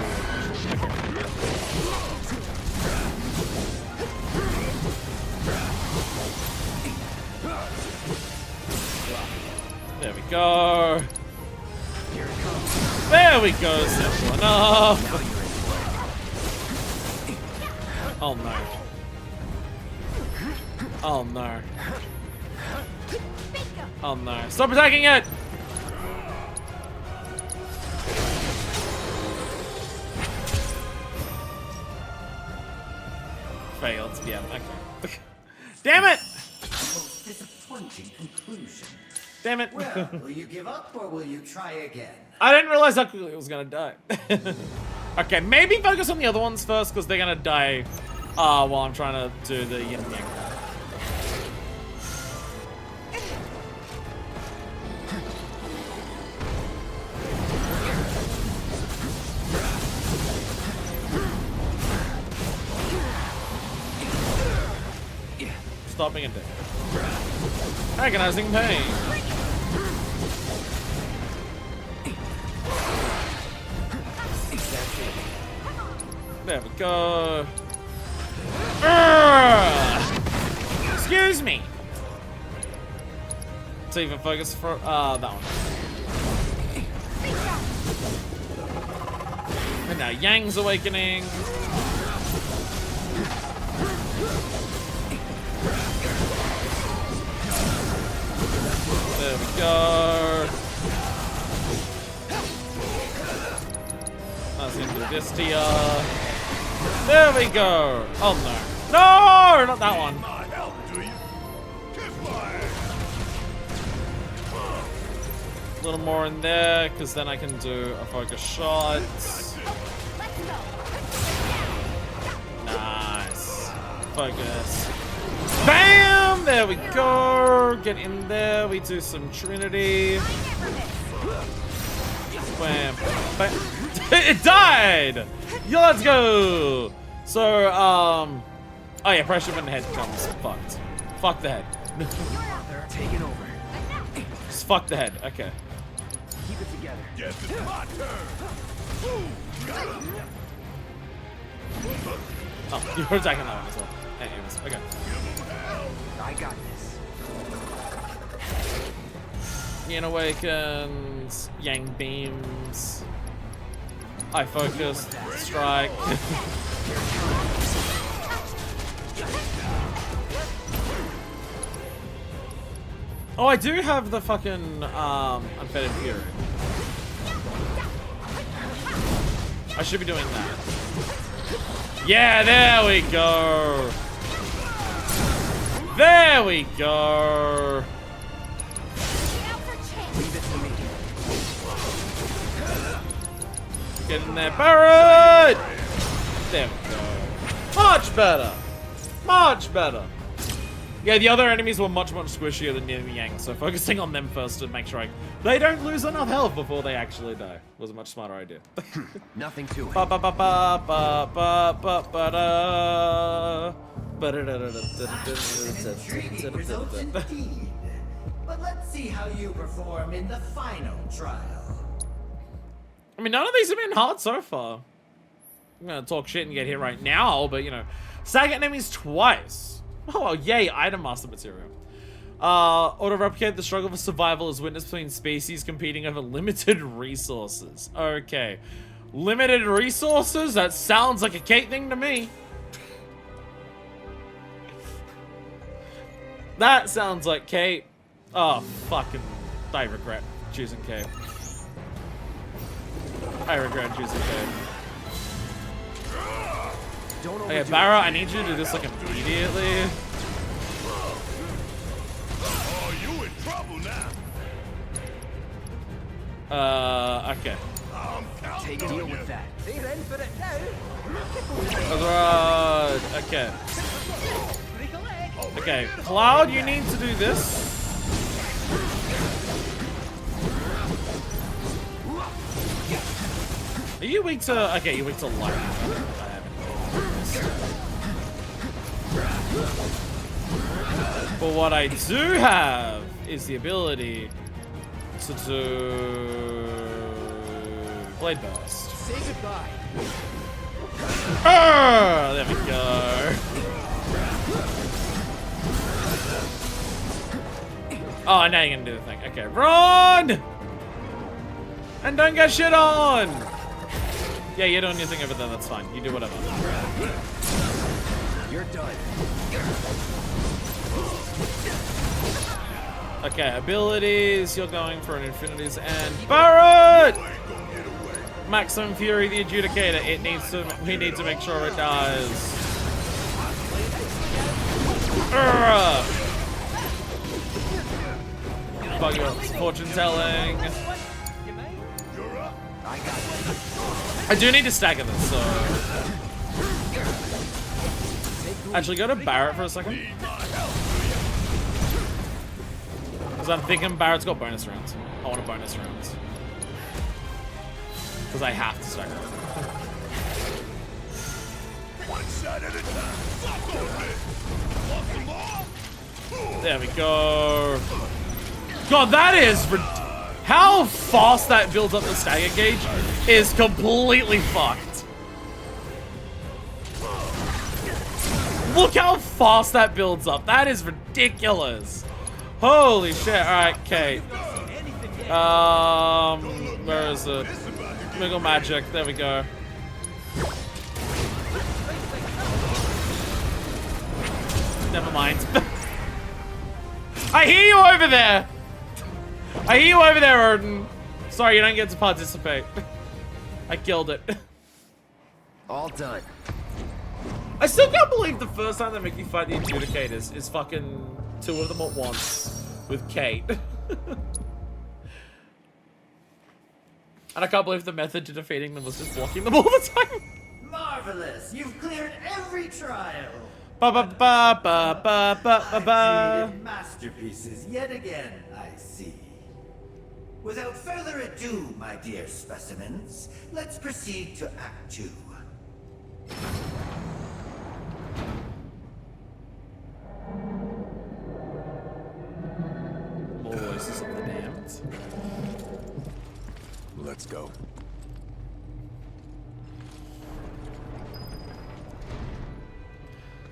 There we go. There we go, simple enough. Oh no. Oh no. Oh no. Stop attacking it! Failed. Yeah, okay. Damn it! Most disappointing conclusion. Damn it. Well, will you give up or will you try again? I didn't realize how quickly it was gonna die. Okay, maybe focus on the other ones first, because they're gonna die while I'm trying to do the yin yang. Stop being a dick. Agonizing pain. There we go. Excuse me. So even focus for that one. And now Yang's awakening. There we go. Let's do this to ya. There we go. Oh no. No! Not that one. A little more in there, because then I can do a focus shot. Nice. Focus. Bam! There we go. Get in there. We do some Trinity. Bam. Bam. It died! Yeah, let's go! So, oh yeah, pressure when the head comes. Fucked. Fuck the head. Take it over. Just fuck the head. Okay. Keep it together. Yes, it's my turn. Oh, you're attacking that one as well. Anyways, okay. I got this. Yin awakens. Yang beams. I focus. Strike. Oh, I do have the fucking Unfettered Fury. I should be doing that. Yeah, there we go. There we go. Leave it to me. Get in there, Barrett! There we go. Much better. Much better. Yeah, the other enemies were much squishier than Yin and Yang, so focusing on them first to make sure they don't lose enough health before they actually die was a much smarter idea. Nothing to it. Intriguing results indeed. But let's see how you perform in the final trial. I mean, none of these have been hard so far. I'm gonna talk shit and get hit right now, but you know, stagger enemies twice. Oh, well, yay, item master material. Auto-replicate the struggle for survival is witnessed between species competing over limited resources. Okay. Limited resources? That sounds like a Kate thing to me. That sounds like Kate. Oh, fucking. I regret choosing Kate. I regret choosing Kate. Okay, Barra, I need you to do this like immediately. Oh, you in trouble now. Okay. Take a deal with that. They're in for it now. Alright, okay. Oh, Okay, Cloud, you need to do this. Are you weak to... Okay, you're weak to light. But what I do have is the ability to do... Blade Burst. Say goodbye. Ah, there we go. Oh, now you're gonna do the thing. Okay, run! And don't get shit on! Yeah, you're doing your thing over there, that's fine. You do whatever. You're done. Okay, abilities. You're going for an Infinity's End. Barret! Maximum Fury, the Adjudicator. It needs to. We need to make sure it dies. Bug your fortune telling. I do need to stagger this, so. Actually, go to Barret for a second. Because I'm thinking Barret's got bonus rounds. I want a bonus rounds. Because I have to stagger it. One shot at a time. There we go. God, that is... How fast that builds up the stagger gauge is completely fucked. Look how fast that builds up. That is ridiculous. Holy shit. Alright, okay. Where is it? Wiggle magic. There we go. Never mind. I hear you over there. I hear you over there, Odin. Sorry, you don't get to participate. I killed it. All done. I still can't believe the first time they make you fight the Adjudicators is fucking 2 of them at once with Kate. And I can't believe the method to defeating them was just blocking them all the time. Marvelous! You've cleared every trial. Ba ba ba ba ba ba ba ba. Masterpieces yet again, I see. Without further ado, my dear specimens, let's proceed to Act 2. More Voices of the Damned. Let's go.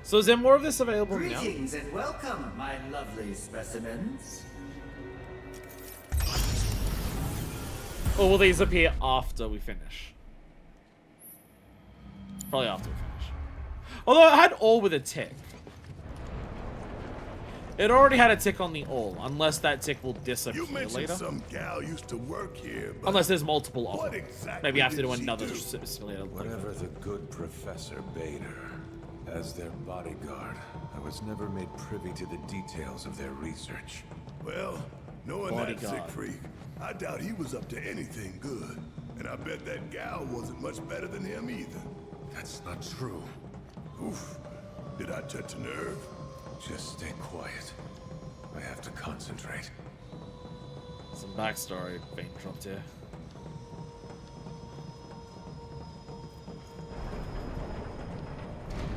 So is there more of this available now? Greetings and welcome, my lovely specimens. Or will these appear after we finish? Probably after we finish. Although it had all with a tick. It already had a tick on the all, unless that tick will disappear You mentioned later. some gal used to work here, but Unless there's multiple of what them. exactly Maybe I have to do did she another do? Whatever the good professor bade her. As their bodyguard, I was never made privy to the details of their research. Well, knowing that Bodyguard. sick freak, I doubt he was up to anything good. And I bet that gal wasn't much better than him either. That's not true. Oof. Did I touch a nerve? Just stay quiet. I have to concentrate. Some backstory being dropped here.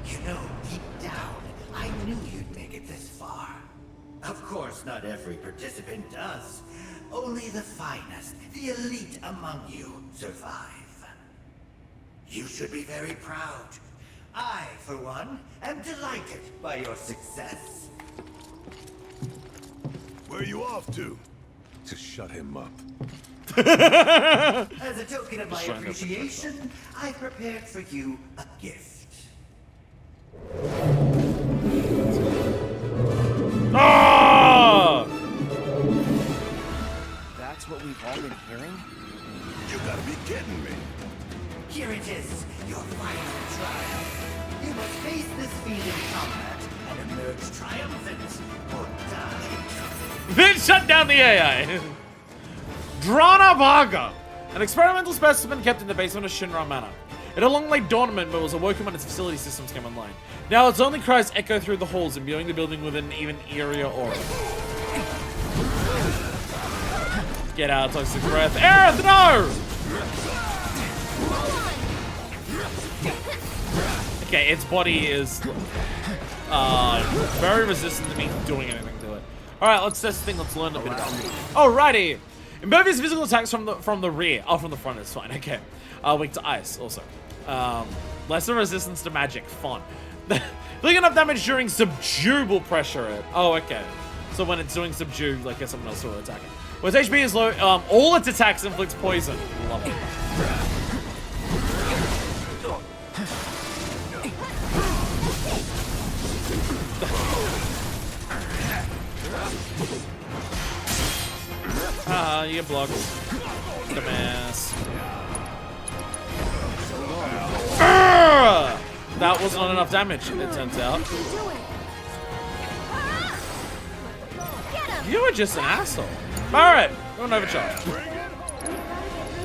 You know, deep down, I knew you'd make it this far. Of course, not every participant does. Only the finest, the elite among you, survive. You should be very proud. I, for one, am delighted by your success. Where are you off to? To shut him up. As a token of my Just trying to appreciation, I prepared for you a gift. Ah! That's what we've all been hearing? You gotta be kidding me. Here it is, your final trial. You must face this fiend in combat and emerge triumphant or die. Then shut down the AI. Drana Bhaga, an experimental specimen kept in the basement of Shinra Manor. It had long lay dormant, but was awoken when its facility systems came online. Now its only cries echo through the halls, imbuing the building with an even eerier aura. Get out, toxic breath. Aerith, no! Okay, its body is very resistant to me doing anything to it. Alright, let's test the thing, let's learn a bit about it. Alrighty! Impervious physical attacks from the rear. Oh, from the front is fine, okay. Weak to ice, also. Lesser resistance to magic, fun. Doing enough damage during subdue will pressure it. Oh, okay. So when it's doing subdue, like someone else will attack it. When its HP is low, all its attacks inflicts poison. Love it. You get blocked. Dumbass. That was not enough damage, it turns out. You were just an asshole. Alright, going overcharge.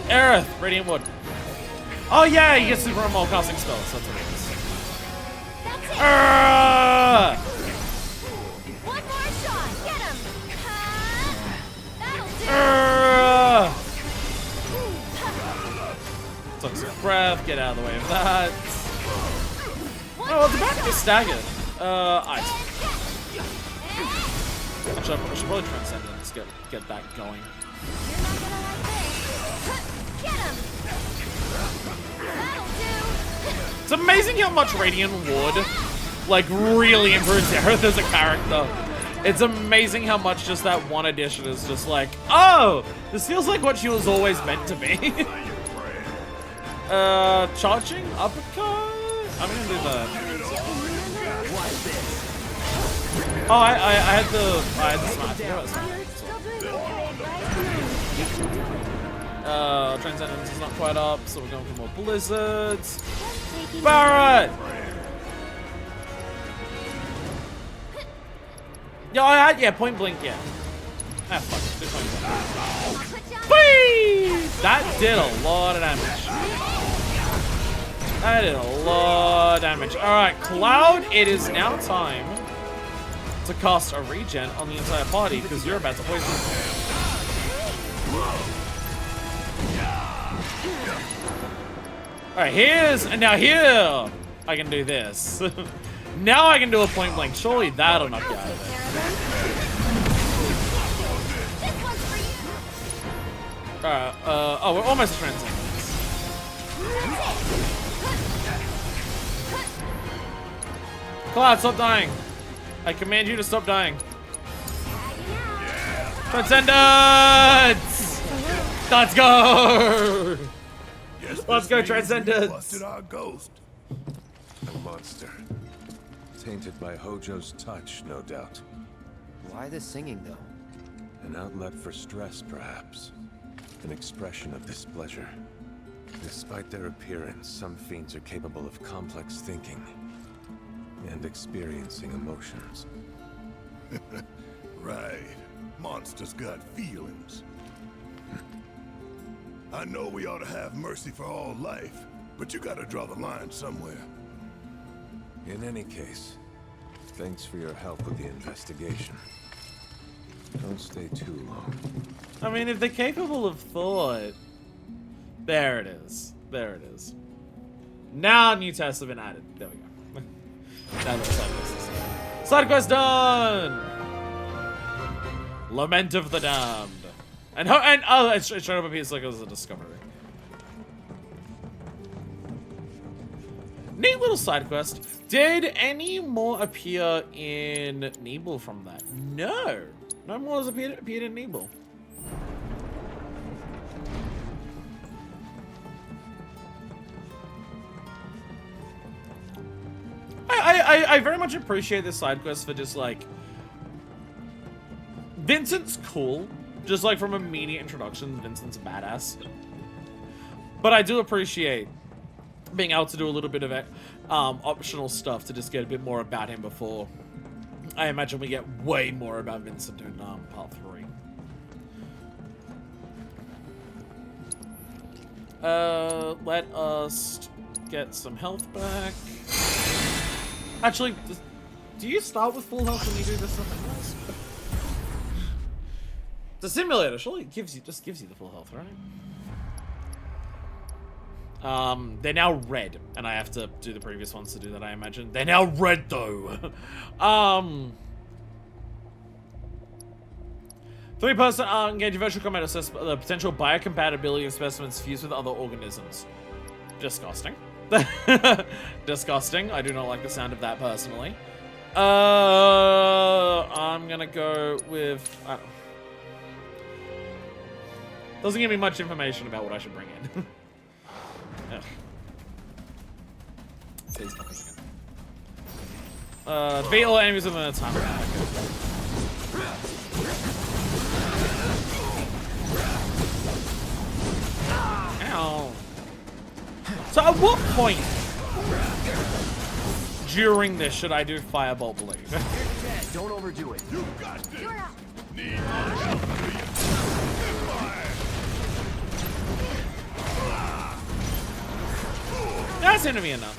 Aerith, Radiant Wood. Oh yeah, you get super remote casting spells, that's what it is. One more shot, get him! Toxic breath, get out of the way of that. Oh, it's about to be staggered. Ice. I should probably transcend and just get that going. It's amazing how much Radiant Wood, like, really improves Aerith as a character. It's amazing how much just that one addition is just like, oh, this feels like what she was always meant to be. Charging uppercut? I'm gonna do that. Oh, I had the smart. Transcendence is not quite up, so we're going for more blizzards. Barret! Yeah, point blank, yeah. Ah, fuck it. Just point blank. Whee! That did a lot of damage. That did a lot of damage. Alright, Cloud, it is now time to cast a regen on the entire party because you're about to poison them. Alright, now here, I can do this. Now I can do a point blank. Surely that'll knock you out of it. Alright, oh, we're almost transcending this. Cloud, stop dying. I command you to stop dying. Transcendence! Let's go! Let's go, Transcendence! Busted our ghost. A monster. Tainted by Hojo's touch, no doubt. Why the singing, though? An outlet for stress, perhaps. An expression of displeasure. Despite their appearance, some fiends are capable of complex thinking and experiencing emotions. Right. Monsters got feelings. I know we ought to have mercy for all life, but you gotta draw the line somewhere. In any case, thanks for your help with the investigation. Don't stay too long. I mean, if they're capable of thought... There it is. There it is. Now new tests have been added. There we go. Now the Sidequest is done. Sidequest done! Lament of the Damned. And oh, it's showed up a piece like it was a discovery. Neat little side quest. Did any more appear in Nebel from that? No. No more has appeared in Nebel. I very much appreciate this side quest for just like... Vincent's cool. Just like from immediate introduction, Vincent's badass. But I do appreciate being able to do a little bit of optional stuff to just get a bit more about him before. I imagine we get way more about Vincent in part 3. Let us get some health back. Actually, do you start with full health when you do this stuff? It's a simulator, surely it just gives you the full health, right? They're now red, and I have to do the previous ones to do that, I imagine. They're now red, though. 3-person engage virtual combat assess the potential biocompatibility of specimens fused with other organisms. Disgusting. Disgusting. I do not like the sound of that personally. I'm gonna go with... Doesn't give me much information about what I should bring in. These fuckers again. Defeat all enemies within a time. Ow. So at what point during this should I do Firebolt Blade? Don't overdo it. You got this. You're up. Need my help, please. That seemed to be enough.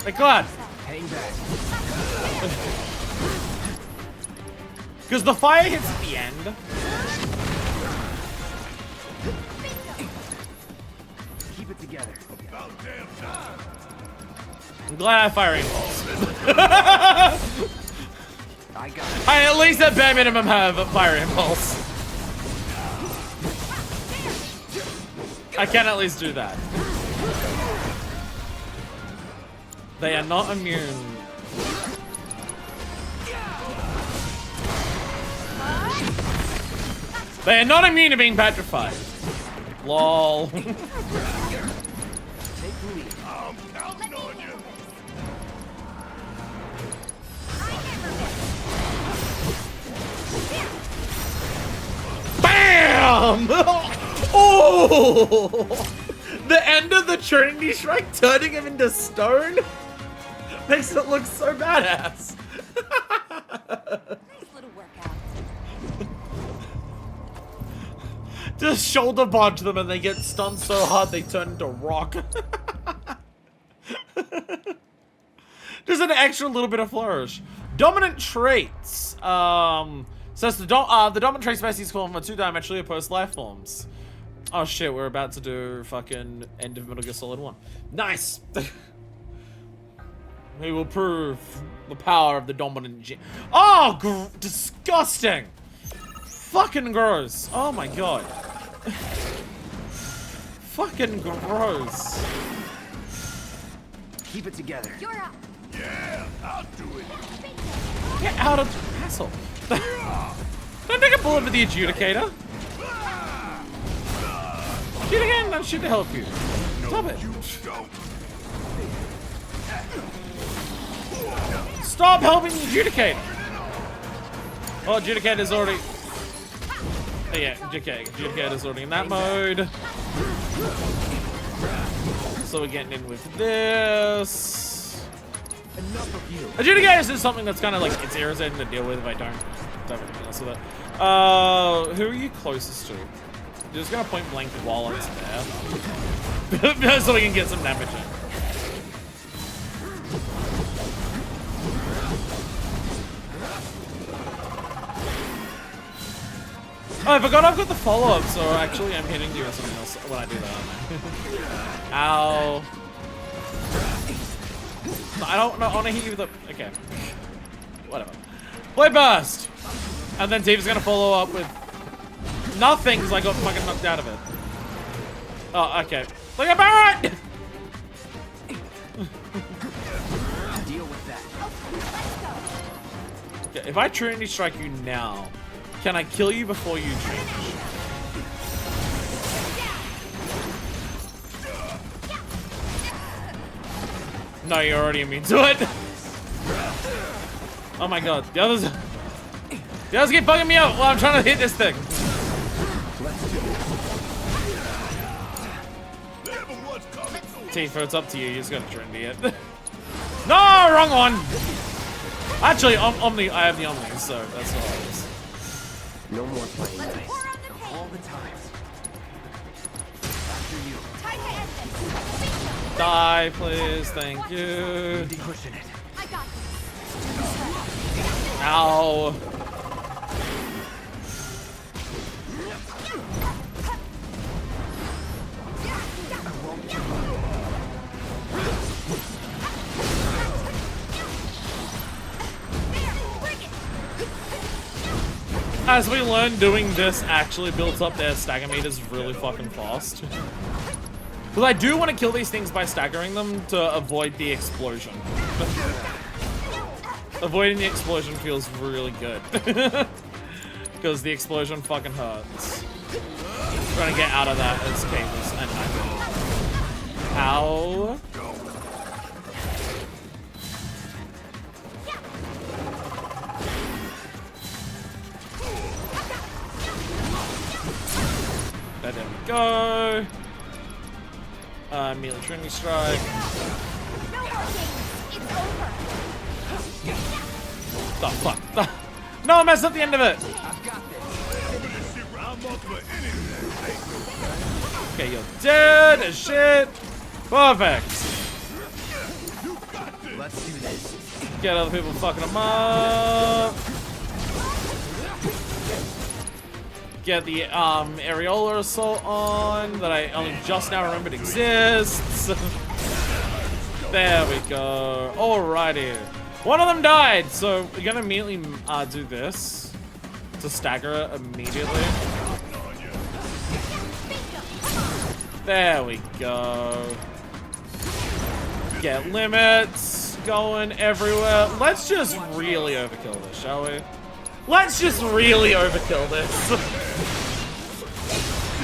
Hey, God. Hang back. Because the fire hits at the end. Keep it together. About damn time. I'm glad I fire impulse. I got it. I at least at bare minimum have a fire impulse. I can at least do that. They are not immune. They are not immune to being petrified. Lol. Take the lead. I'm counting on you. BAM! Oh! The end of the Trinity Strike turning him into stone makes it look so badass. Nice little workout. Just shoulder barge them and they get stunned so hard they turn into rock. Just an extra little bit of flourish. Dominant traits. Says the dominant trait species form are two-dimensionally opposed life forms. Oh shit, we're about to do fucking end of Metal Gear Solid 1. Nice! We will prove the power of the dominant gene. Oh, disgusting! Fucking gross. Oh my god. Fucking gross. Keep it together. You're up. Yeah, I'll do it. Get out of the asshole. Don't take a bullet for the adjudicator. Shoot again, I'm shooting to help you. Stop it. Stop helping the adjudicator. Oh, adjudicator's already... Oh, yeah, adjudicator's already in that mode. So we're getting in with this. Enough of you. Adjudicators is something that's kind of like, it's irritating to deal with if I don't mess with it. Who are you closest to? You're just gonna point blank while it's there. So we can get some damage in. Oh, I forgot I've got the follow-up, so actually I'm hitting you or something else when I do that. Ow. I don't want to hit you with a... Okay. Whatever. Blade Burst! And then Tifa's gonna follow up with... nothing, because I got fucking knocked out of it. Oh, okay. Look at Barrett! Deal with that. Okay, if I Trinity Strike you now, can I kill you before you change? No, you're already immune to it. Oh my god, the others keep bugging me out while I'm trying to hit this thing. Tifa, it's up to you. You just gotta Trinity it. No, wrong one. Actually, Omni. I have the Omni, so that's all it is. No more playing nice. All the time. Time to end this. Die, please. Thank you. Pushing it. I got Ow. As we learn, doing this actually builds up their stagger meters really fucking fast. Because I do want to kill these things by staggering them to avoid the explosion. Avoiding the explosion feels really good. Because the explosion fucking hurts. Trying to get out of that as painless and accurate. Ow. There we go. Melee Trinity Strike. No more games. It's over. The fuck? No, I messed up the end of it. Okay, you're dead as shit. Perfect. Let's do this. Get other people fucking them up. Get the areola assault on that I only just now remembered exists. There we go. Alrighty. One of them died, so we're gonna immediately do this to stagger it immediately. There we go. Get limits going everywhere. Let's just really overkill this, shall we? Let's just really overkill this.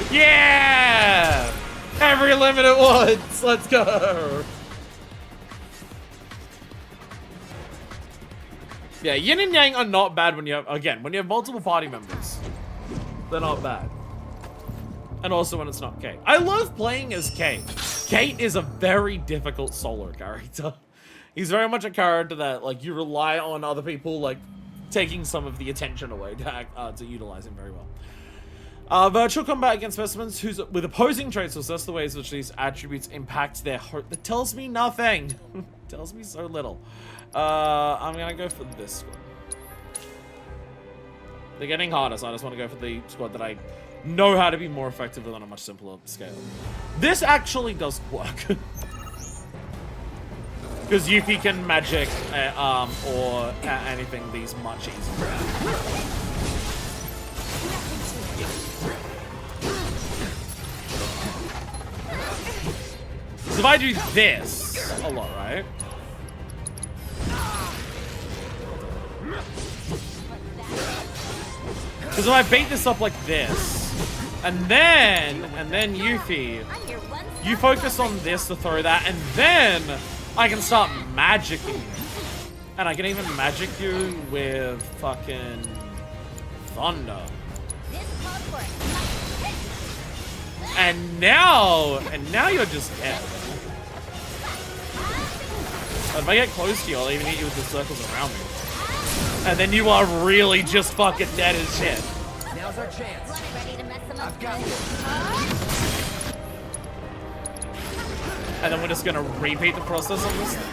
Yeah! Every limit at once. Let's go. Yeah, yin and yang are not bad when you have, again, when you have multiple party members. They're not bad. And also when it's not Kate. I love playing as Kate. Kate is a very difficult solo character. He's very much a character that, like, you rely on other people, like, taking some of the attention away to utilize him very well. Virtual combat against specimens who's with opposing traits will assess the ways which these attributes impact their hope. That tells me nothing. Tells me so little. I'm gonna go for this squad. They're getting harder, so I just want to go for the squad that I know how to be more effective with on a much simpler scale. This actually does work. Because Yuffie can magic or anything these much easier. So if I do this a lot, right? Because if I bait this up like this, and then Yuffie, you focus on this to throw that, and then I can start magicking. And I can even magic you with fucking thunder. And now you're just dead. But if I get close to you, I'll even hit you with the circles around me. And then you are really just fucking dead as shit. Now's our chance. I've got this. And then we're just gonna repeat the process on this thing.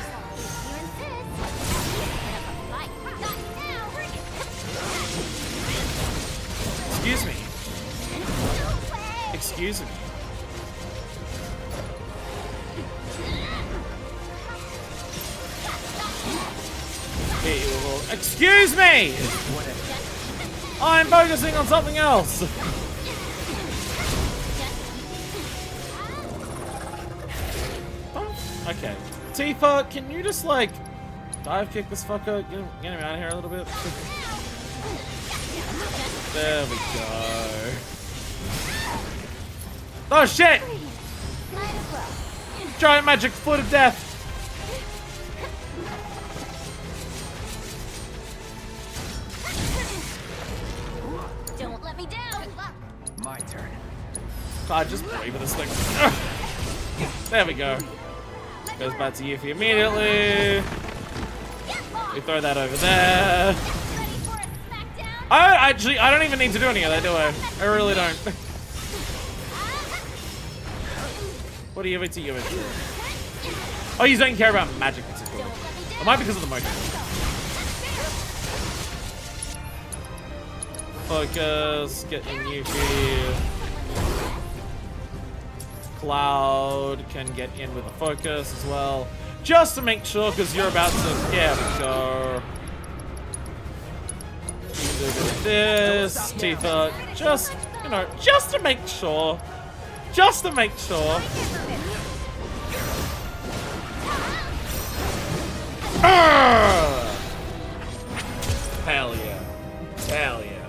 Excuse me. Excuse me. Excuse me! I'm focusing on something else. Okay. Tifa, can you just, like, dive kick this fucker? Get him out of here a little bit. There we go. Oh, shit! Giant magic foot of death. Don't let me down. My turn. God, just wave at this thing. There we go. Goes back to Yuffie immediately. We throw that over there. I don't even need to do any of that, do I? I really don't. What do you to you? Oh, you don't care about magic particularly. It might be because of the motion. Focus, get in Yuki. Cloud can get in with the focus as well. Just to make sure, because you're about to... There we go. Do a bit of this. Tifa, just, you know, just to make sure. Just to make sure. Hell yeah. Hell yeah.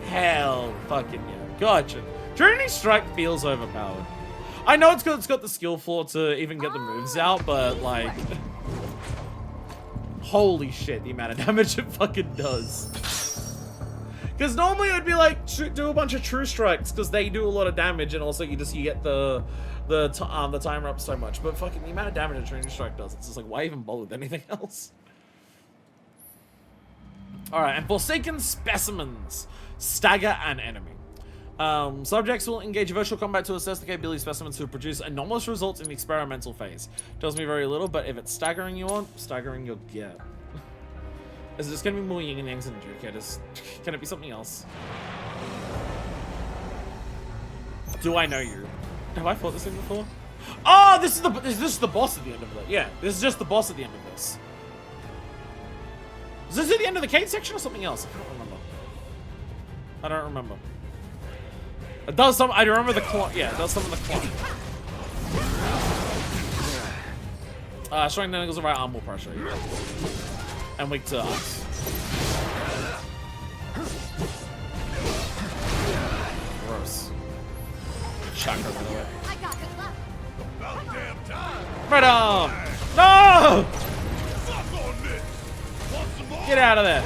Hell fucking yeah. Gotcha. Trinity Strike feels overpowered. I know it's got the skill floor to even get the moves out, but like... Holy shit, the amount of damage it fucking does. Because normally it would be like, do a bunch of True Strikes, because they do a lot of damage, and also you get the timer up so much. But fucking the amount of damage a Trinity Strike does, it's just like, why even bother with anything else? Alright, and Forsaken Specimens. Stagger an enemy. Subjects will engage virtual combat to assess the capability of specimens who produce anomalous results in the experimental phase. Tells me very little, but if it's staggering you want, staggering you'll get. Is it just gonna be more yin and yangs and educators? Can it be something else? Do I know you? Have I fought this thing before? Oh, this is the boss at the end of it. Yeah, this is just the boss at the end of this. Is this at the end of the cave section or something else? I can't remember. I don't remember. It does some. I remember the clock. Yeah, it does some of the clock. Strength enables the right arm will pressure you. And weak to us. Gross. Chakra, by the way. Right arm! No! Get out of there.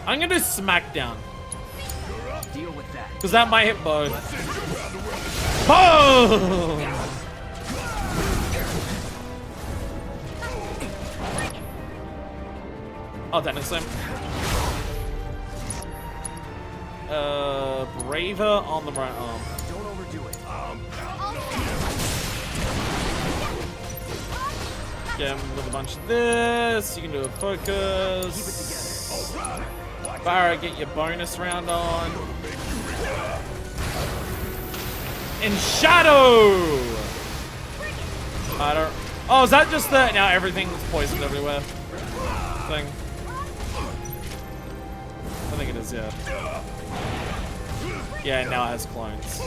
I'm gonna do Smackdown. Deal with that. Because that might hit both. Boom! Oh, that next time. Braver on the right arm. Don't overdo it. Get him with a bunch of this. You can do a focus. Keep it together. Barra, get your bonus round on. In Shadow! I don't... Oh, is that just the... Now everything's poisoned everywhere thing? I think it is, yeah. Yeah, now it has clones.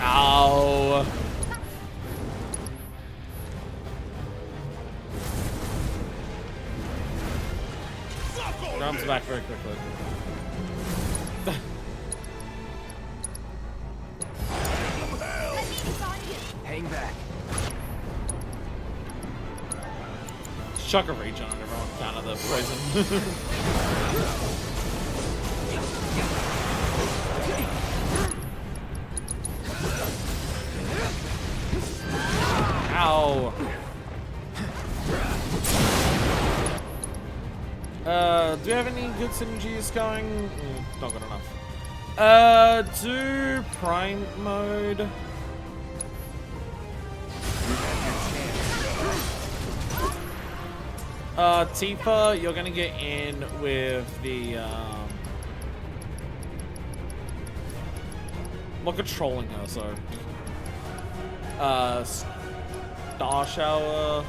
Ow! Drums back very quickly. Hang back. Chuck a rage on everyone down to the poison. Ow. Do we have any good synergies going? Not good enough. Do Prime mode. Tifa, you're gonna get in with the, look at trolling her, so. Star Shower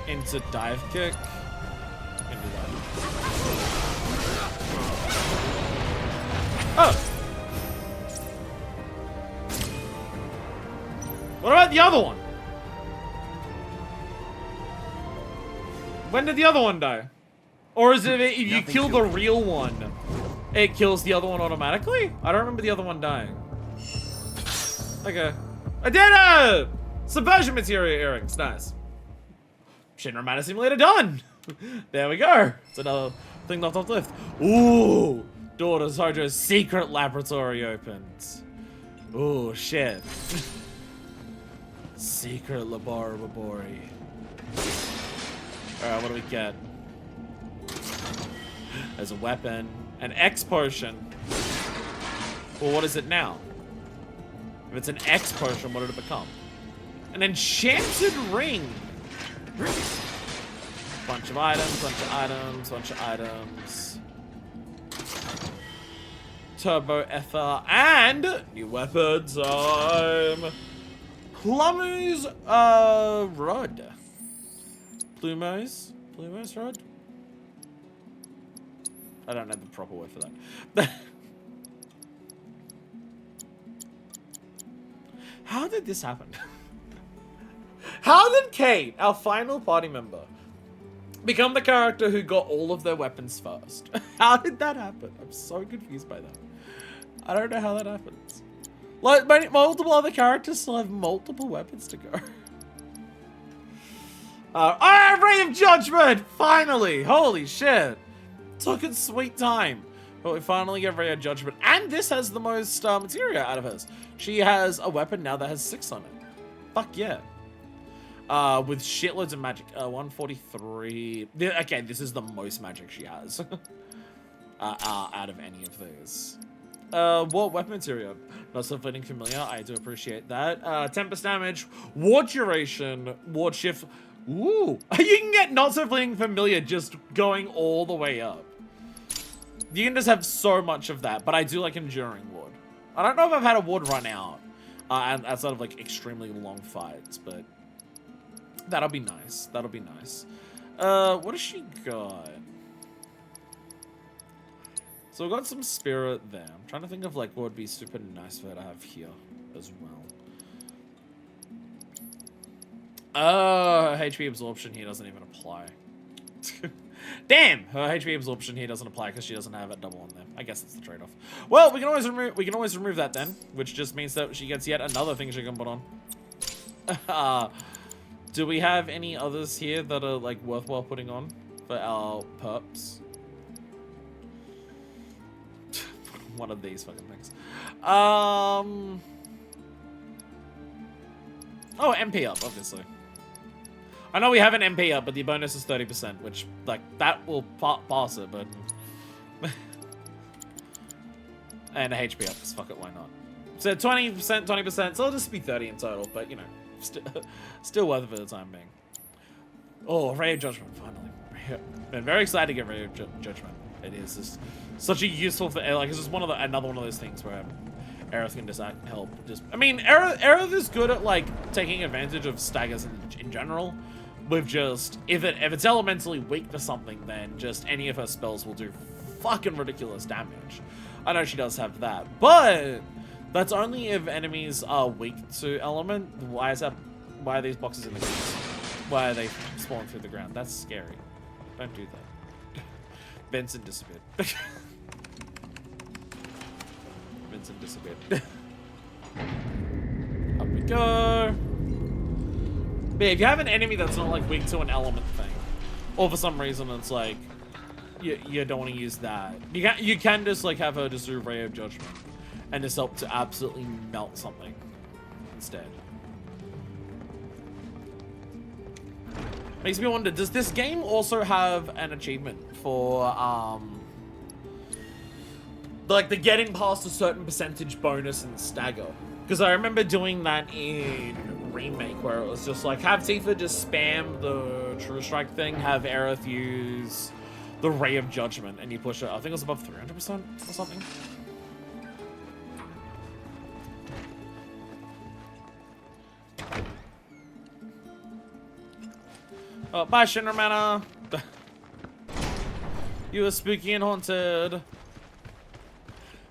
into Dive Kick. Can do that. Oh! What about the other one? When did the other one die? Or is it if you kill the real one, it kills the other one automatically? I don't remember the other one dying. Okay. I did it! Subversion material earrings. Nice. Shinra Mana Simulator done! There we go. It's another thing not off the list. Ooh! Door to Sojo's secret laboratory opens. Ooh, shit. Secret laboratory. Alright, what do we get? There's a weapon, an X potion. Well, what is it now? If it's an X potion, what did it become? An enchanted ring. Bunch of items, bunch of items, bunch of items. Turbo ether and new weapon time. Plumber's rod. Plumos rod? I don't know the proper word for that. How did this happen? How did Kate, our final party member, become the character who got all of their weapons first? How did that happen? I'm so confused by that. I don't know how that happens. Like, multiple other characters still have multiple weapons to go. Oh, Ray of Judgment! Finally! Holy shit! Took its sweet time. But we finally get Ray of Judgment. And this has the most materia out of hers. She has a weapon now that has 6 on it. Fuck yeah. With shitloads of magic. 143. Okay, this is the most magic she has. Out of any of these. What weapon material? Not so fleeting familiar. I do appreciate that. Tempest damage, ward duration, ward shift. Ooh, you can get not so fleeting familiar just going all the way up. You can just have so much of that, but I do like enduring ward. I don't know if I've had a ward run out outside of like extremely long fights, but that'll be nice. That'll be nice. What does she got? So we've got some spirit there. I'm trying to think of like what would be super nice for her to have here as well. Her HP absorption here doesn't even apply. Damn, her HP absorption here doesn't apply because she doesn't have a double on there. I guess that's the trade-off. Well, we can always remove that then, which just means that she gets yet another thing she can put on. Do we have any others here that are like worthwhile putting on for our perps? One of these fucking things. Oh, MP up, obviously. I know we have an MP up, but the bonus is 30%, which, like, that will pass it, but... and a HP up, because fuck it, why not? So 20%, 20%, so it'll just be 30 in total, but, you know, still worth it for the time being. Oh, Ray of Judgment, finally. Been very excited to get Ray of Judgment. It is just such a useful thing. Like, it's just another one of those things where Aerith can just help. I mean, Aerith is good at, like, taking advantage of staggers in general. With just, if it's elementally weak to something, then just any of her spells will do fucking ridiculous damage. I know she does have that, but that's only if enemies are weak to element. Why are these boxes in the ground? Why are they spawning through the ground? That's scary. Don't do that. Vincent disappeared. Vincent disappeared. Up we go. But yeah, if you have an enemy that's not like weak to an element thing, or for some reason it's like you don't want to use that, you can just like have her just do Ray of Judgment and just help to absolutely melt something instead. Makes me wonder, does this game also have an achievement for like the getting past a certain percentage bonus in Stagger? Because I remember doing that in Remake, where it was just like, have Tifa just spam the True Strike thing, have Aerith use the Ray of Judgment, and you push it, I think it was above 300% or something. Oh, bye, Shinra Manor. You are spooky and haunted.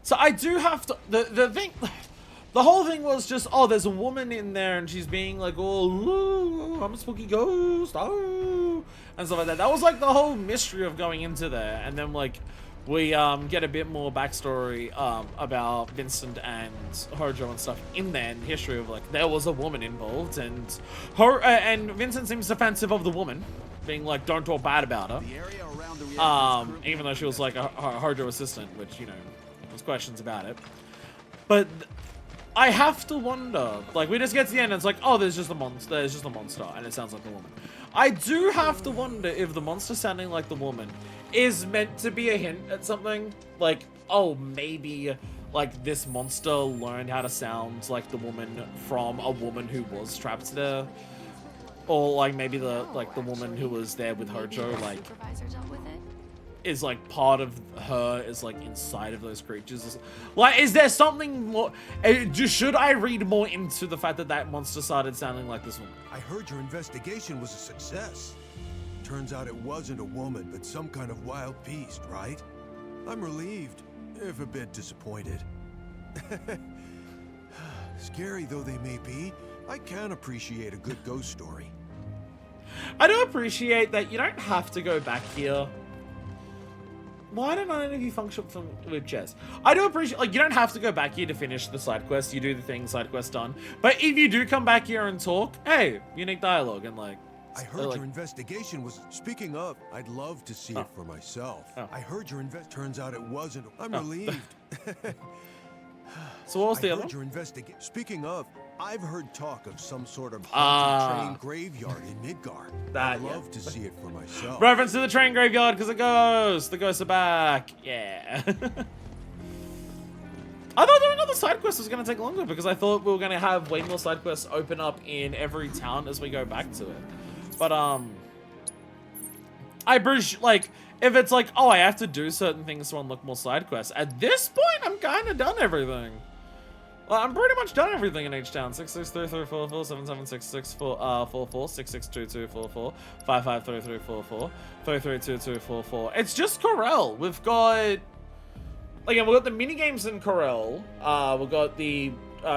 So I do have to, the whole thing was just, oh, there's a woman in there and she's being like, oh, I'm a spooky ghost, oh, and stuff like that. That was like the whole mystery of going into there. And then like, we get a bit more backstory about Vincent and Hojo and stuff in there, and the history of like, there was a woman involved, and and Vincent seems defensive of the woman, being like, don't talk bad about her. Even though she was like a Hojo assistant, which, you know, there's questions about it. But I have to wonder, like, we just get to the end and it's like, oh, there's just a monster, and it sounds like a woman. I do have to wonder if the monster sounding like the woman is meant to be a hint at something. Like, oh, maybe, like, this monster learned how to sound like the woman from a woman who was trapped there. Or, like, maybe the woman who was there with Hojo, like, is like part of her is like inside of those creatures. Like, is there something more? Should I read more into the fact that that monster started sounding like this woman? I heard your investigation was a success. Turns out it wasn't a woman, but some kind of wild beast, right? I'm relieved, if a bit disappointed. Scary though they may be, I can appreciate a good ghost story. I do appreciate that you don't have to go back here. Why don't none of you function with Jess? I do appreciate, like, you don't have to go back here to finish the side quest. You do the thing, side quest done. But if you do come back here and talk, hey, unique dialogue and like. I heard your investigation was. Speaking of, I'd love to see it for myself. I heard your turns out it wasn't. I'm relieved. So what was the other? Speaking of, I've heard talk of some sort of haunted train graveyard in Midgar. I'd love to see it for myself. Reference to the train graveyard because the ghosts are back. Yeah. I thought doing another side quest was going to take longer because I thought we were going to have way more side quests open up in every town as we go back to it. But I like, if it's like, oh, I have to do certain things to unlock more side quests. At this point, I'm kind of done everything. Well, I'm pretty much done everything in H-Town. 6633444 776644 662244 553344 332244. It's just Corel. We've got, again, we've got the minigames in Corel. We've got the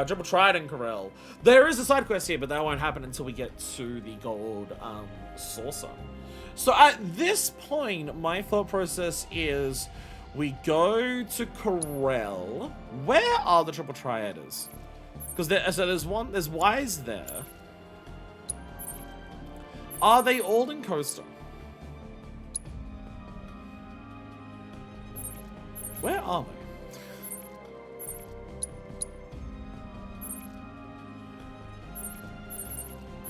Triple Triad in Corel. There is a side quest here, but that won't happen until we get to the gold saucer. So at this point, my thought process is we go to Corel. Where are the Triple Triaders? Because there's Wise there. Are they all in Coastal? Where are they?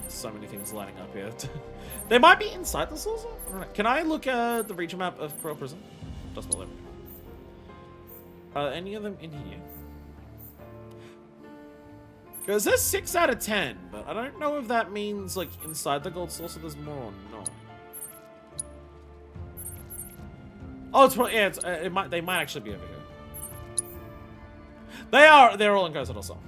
So many things lining up here. They might be inside the saucer? I don't know. Can I look at the region map of Corel Prison? Just while Are any of them in here? Because there's 6 out of 10, but I don't know if that means like inside the gold saucer there's more or not. Oh, it's probably, yeah, they might actually be over here. They're all in Coastal also.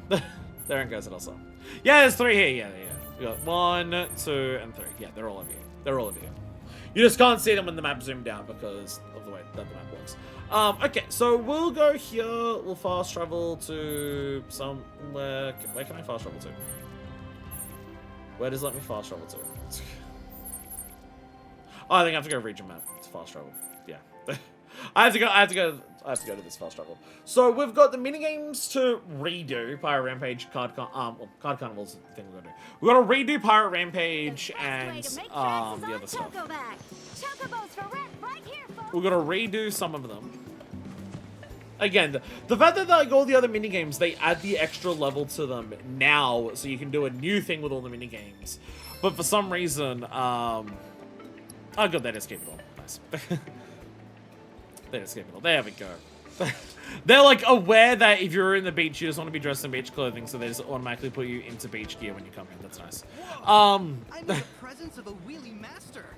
They're in Coastal also. Yeah, there's 3 here. Yeah. We got 1, 2, and 3. Yeah, they're all over here. They're all over here. You just can't see them when the map zoomed down because of the way that the map works. Okay, so we'll go here. We'll fast travel to somewhere. Where can I fast travel to? Where does it let me fast travel to? Oh, I think I have to go region map to fast travel. Yeah. I have to go to this fast travel. So we've got the minigames to redo. Pirate Rampage, Card Carnival's the thing we're gonna do. We've got to redo Pirate Rampage and the other stuff. We're gonna redo some of them. Again, the fact that like all the other minigames, they add the extra level to them now, so you can do a new thing with all the minigames. But for some reason, oh good, they just keep it all. Nice. They just keep it all. There we go. They're like aware that if you're in the beach, you just want to be dressed in beach clothing, so they just automatically put you into beach gear when you come in. That's nice.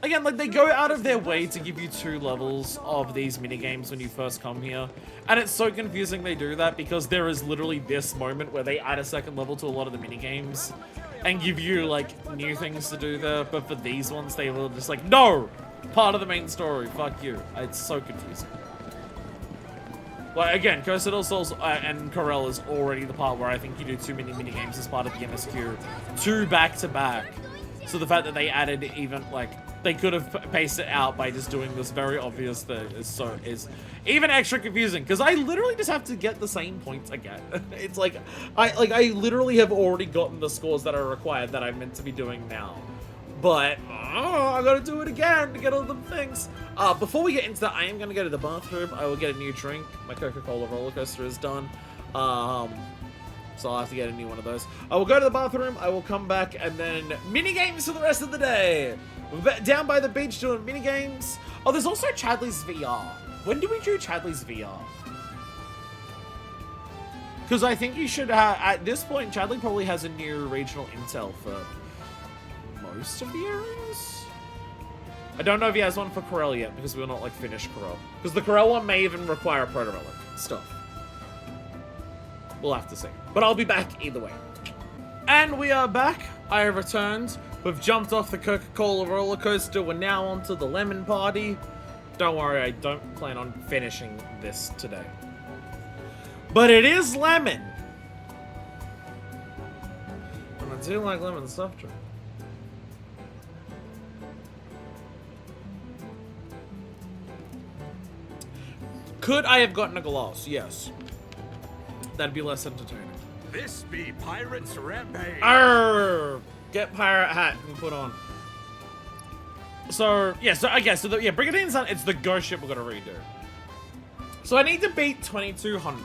Again, like they go out of their way to give you 2 levels of these minigames when you first come here, and it's so confusing they do that because there is literally this moment where they add a 2nd level to a lot of the minigames and give you like new things to do there. But for these ones, they were just like, no, part of the main story. Fuck you. It's so confusing. Like, again, Curse of Souls and Corel is already the part where I think you do too many minigames as part of the MSQ. 2 back-to-back. So the fact that they added even, like, they could have paced it out by just doing this very obvious thing is even extra confusing. Because I literally just have to get the same points again. It's like, I literally have already gotten the scores that are required that I'm meant to be doing now. But, I gotta do it again to get all the things. Before we get into that, I am gonna go to the bathroom. I will get a new drink. My Coca-Cola roller coaster is done. So I'll have to get a new one of those. I will go to the bathroom, I will come back, and then minigames for the rest of the day. Down by the beach doing minigames. Oh, there's also Chadley's VR. When do we do Chadley's VR? Because I think you should have, at this point, Chadley probably has a new regional intel for most of the areas. I don't know if he has one for Corel yet, because we're not, like, finished Corel. Because the Corel one may even require proto-relic stuff. We'll have to see. But I'll be back either way. And we are back. I have returned. We've jumped off the Coca-Cola roller coaster. We're now onto the lemon party. Don't worry, I don't plan on finishing this today. But it is lemon. And I do like lemon soft drink. Could I have gotten a glass? Yes. That'd be less entertaining. This be Pirate's Rampage. Arrgh! Get pirate hat and put on. So, yeah, so I guess, so yeah, Brigadier's on, it's the ghost ship we're gonna redo. So I need to beat 2200.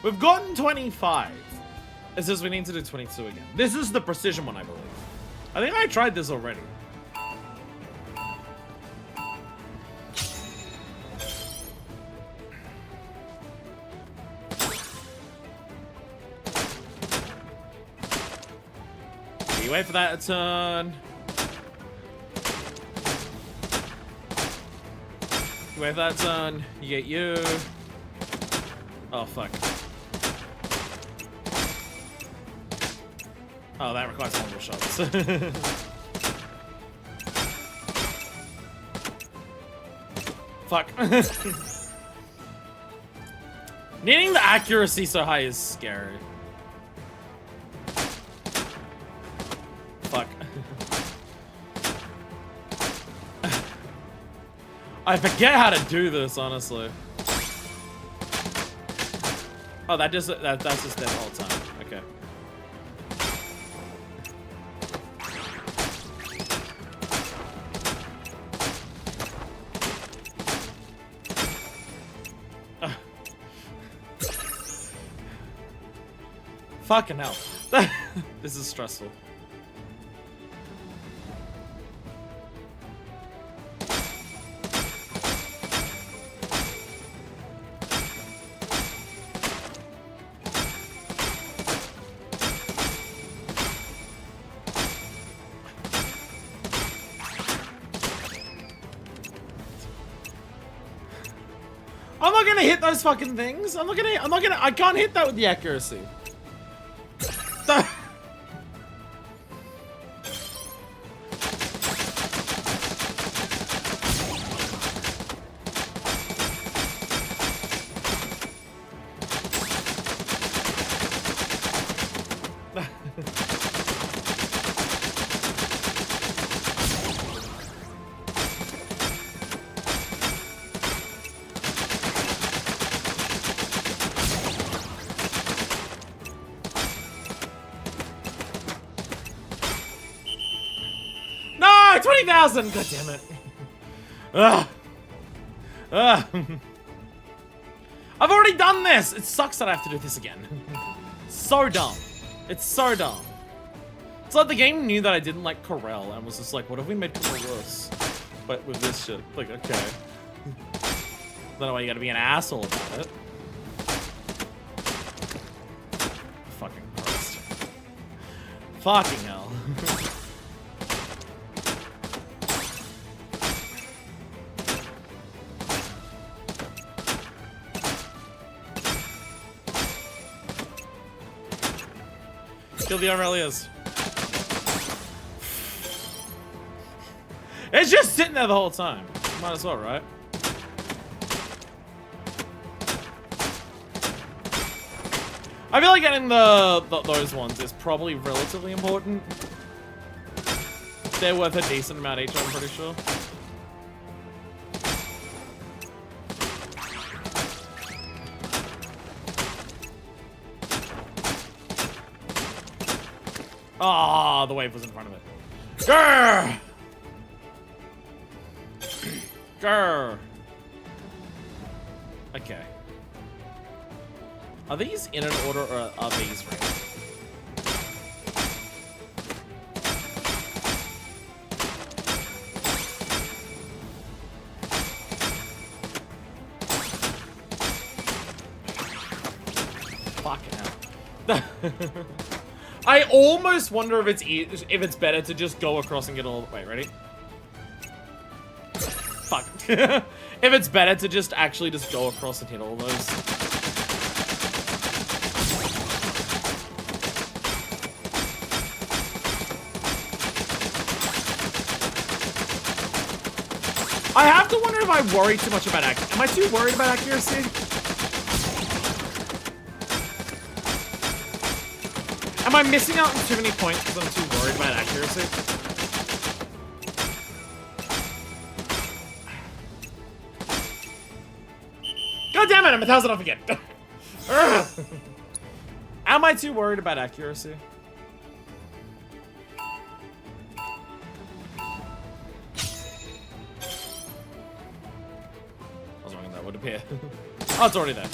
We've gotten 25. It says we need to do 22 again. This is the precision one, I believe. I think I tried this already. You wait for that to turn. You wait for that to turn. You get you. Oh, fuck. Oh, that requires multiple shots. Fuck. Needing the accuracy so high is scary. Fuck. I forget how to do this, honestly. Oh, that's just there the whole time. Okay. Fucking hell. This is stressful. I'm not gonna hit those fucking things. I can't hit that with the accuracy. No, 20,000! God damn it. Ugh. Ugh. I've already done this! It sucks that I have to do this again. So dumb. It's so dumb. It's like the game knew that I didn't like Corel and was just like, what if we made Corel worse? But with this shit. Like, okay. I don't know why you gotta be an asshole about it. Fucking Christ. Fucking hell. Kill the Aurelias. It's just sitting there the whole time. Might as well, right? I feel like getting those ones is probably relatively important. They're worth a decent amount each, I'm pretty sure. Ah, the wave was in front of it. Grrr! Grrr! Okay. Are these in an order or are these right? Fucking hell. I almost wonder if it's better to just go across and get all. Wait, ready? Fuck. If it's better to just actually just go across and hit all those. I have to wonder if I worry too much about accuracy. Am I too worried about accuracy? Am I missing out on too many points because I'm too worried about accuracy? God damn it, I'm 1,000 off again. Am I too worried about accuracy? I was wrong, that would appear. Oh, it's already there.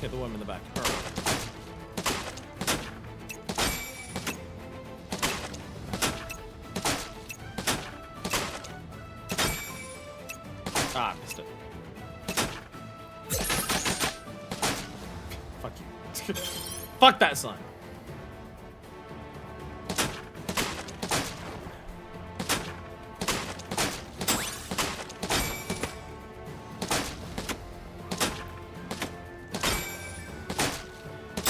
Hit the worm in the back. Ah, missed it. Fuck you. Fuck that sign.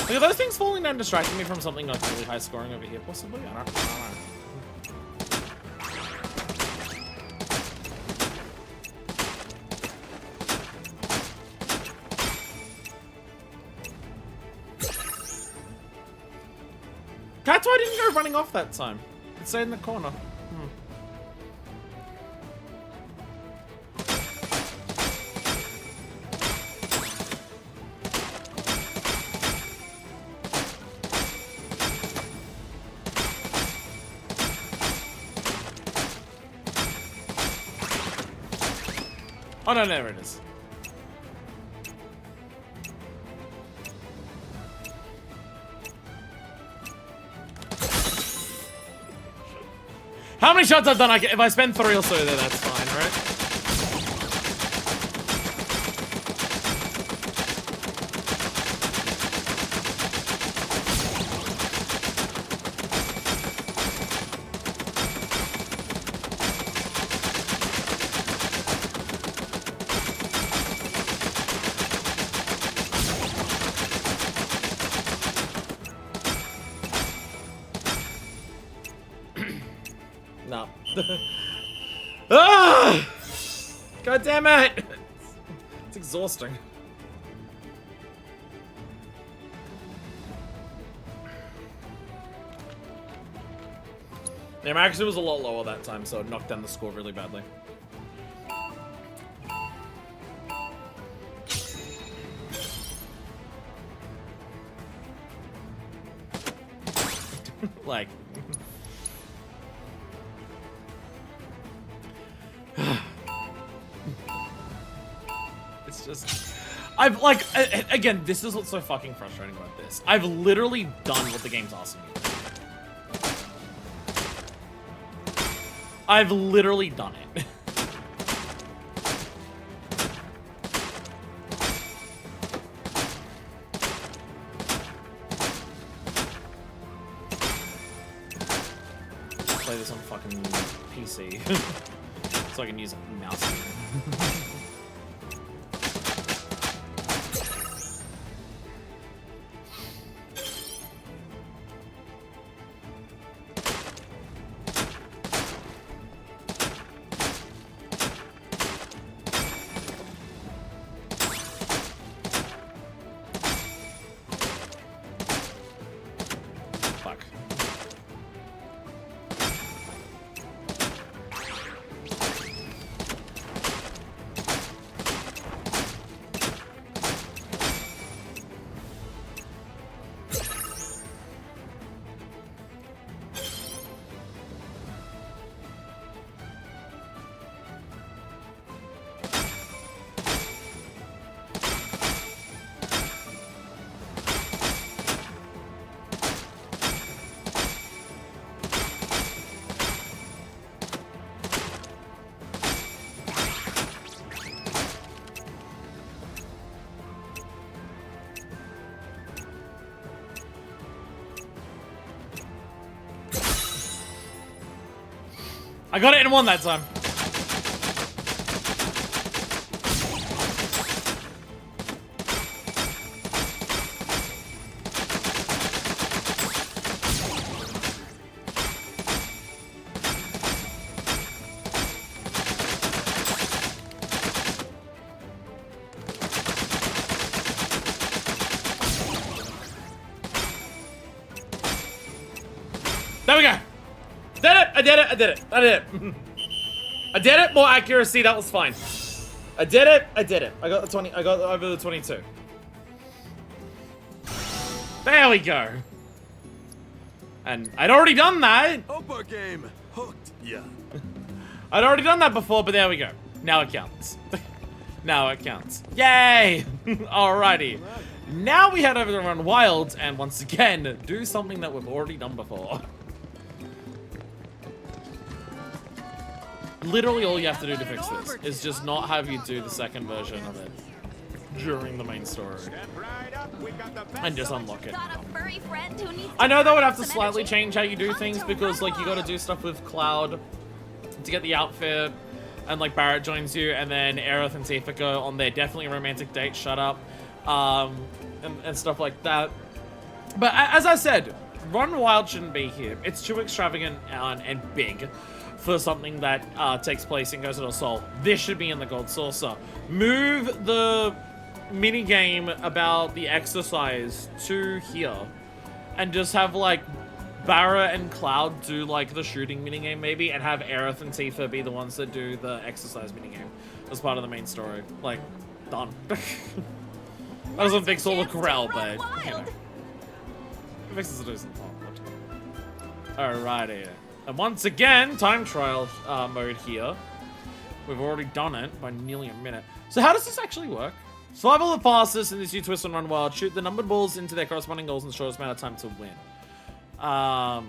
Look at those things falling down, distracting me from something like really high scoring over here, possibly? I don't know. That's why I didn't go running off that time. It stayed in the corner. Oh no, there it is. How many shots I've done? If I spend 3 or so there, that's fine, right? No. Ah! God damn it! It's exhausting. Yeah, my accuracy was a lot lower that time, so it knocked down the score really badly. Like... It's just... I've, like, again, this is what's so fucking frustrating about this. I've literally done what the game's asking me to do. I've literally done it. Play this on fucking PC. So I can use a mouse. I got it in one that time. There we go. Did it! I did it! I did it! I did it! I did it! More accuracy, that was fine. I did it! I did it. I got the 20. I got over the 22. There we go. And I'd already done that. Opa game hooked. Yeah. I'd already done that before, but there we go. Now it counts. Now it counts. Yay! Alrighty. Now we head over to Run Wild and once again do something that we've already done before. Literally all you have to do to fix this is just not have you do the second version of it during the main story. And just unlock it. I know that would have to slightly change how you do things because like you gotta do stuff with Cloud to get the outfit and like Barrett joins you and then Aerith and Tifa go on their definitely romantic date, shut up, and stuff like that. But as I said, Run Wild shouldn't be here. It's too extravagant and big for something that takes place in Ghost of the Soul. This should be in the Gold Saucer. Move the minigame about the exercise to here. And just have, like, Barra and Cloud do, like, the shooting minigame, maybe. And have Aerith and Tifa be the ones that do the exercise minigame as part of the main story. Like, done. That doesn't fix all the Corel, but, you know. It fixes a decent part. Alrighty. And once again, time trial mode here. We've already done it by nearly a minute. So how does this actually work? Survival the fastest in this new twist on Run Wild. Shoot the numbered balls into their corresponding goals in the shortest amount of time to win. Oh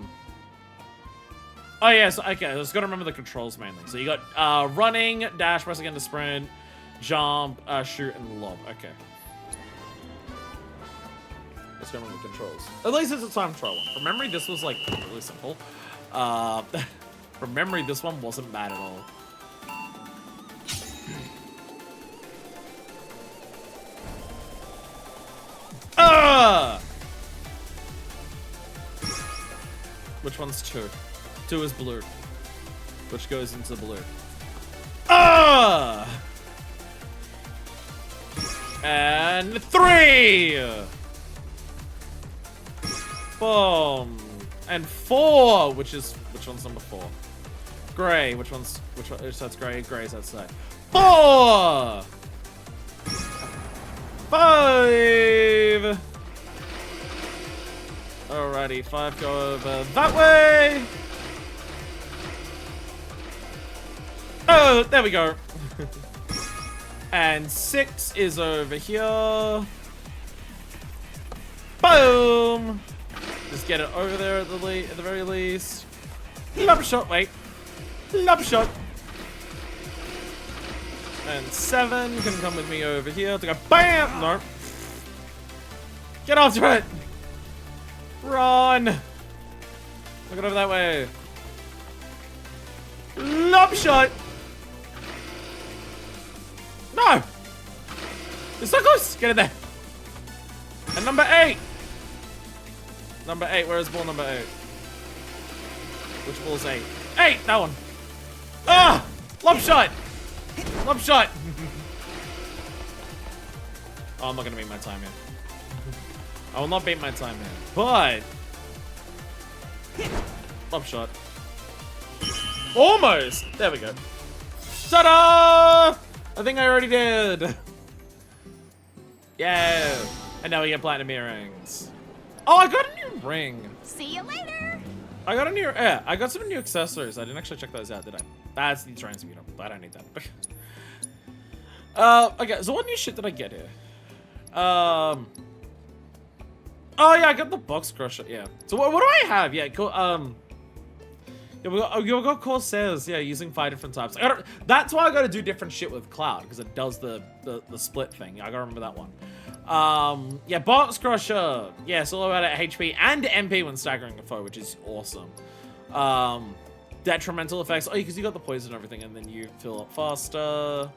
yeah, so, okay, I just gotta remember the controls mainly. So you got running, dash, press again to sprint, jump, shoot, and lob. Okay. Let's go remember the controls. At least it's a time trial one. From memory, this was like really simple. From memory, this one wasn't bad at all. Which one's 2? 2 is blue. Which goes into blue. And 3! Boom. And 4, which one's number 4? Gray, which one? That's gray, gray's outside. 4! 5! Alrighty, 5 go over that way! Oh, there we go. And 6 is over here. Boom! Just get it over there at the very least. Lob shot, wait. Lob shot. And 7 can come with me over here to go BAM! No. Get after it! Run! Look it over that way. Lob shot! No! It's so close! Get in there! And number 8! Number 8, where is ball number 8? Which ball's 8? 8! That one! Ah! Lob shot! Lob shot! Oh, I'm not gonna beat my time here. I will not beat my time here. But lob shot. Almost! There we go. Ta-da! I think I already did. Yeah. And now we get platinum earrings. Oh, I got a new ring. See you later. I got a new, yeah, I got some new accessories. I didn't actually check those out, did I? That's the transmuter, but I don't need that. Okay, so what new shit did I get here? Oh yeah, I got the box crusher, yeah. So what do I have? Yeah, cool, yeah, we got Corsairs, yeah, using 5 different types. That's why I gotta do different shit with Cloud, because it does the split thing. I gotta remember that one. Yeah, box crusher. Yeah, it's all about HP and MP when staggering a foe, which is awesome. detrimental effects. Oh, because you got the poison and everything, and then you fill up faster,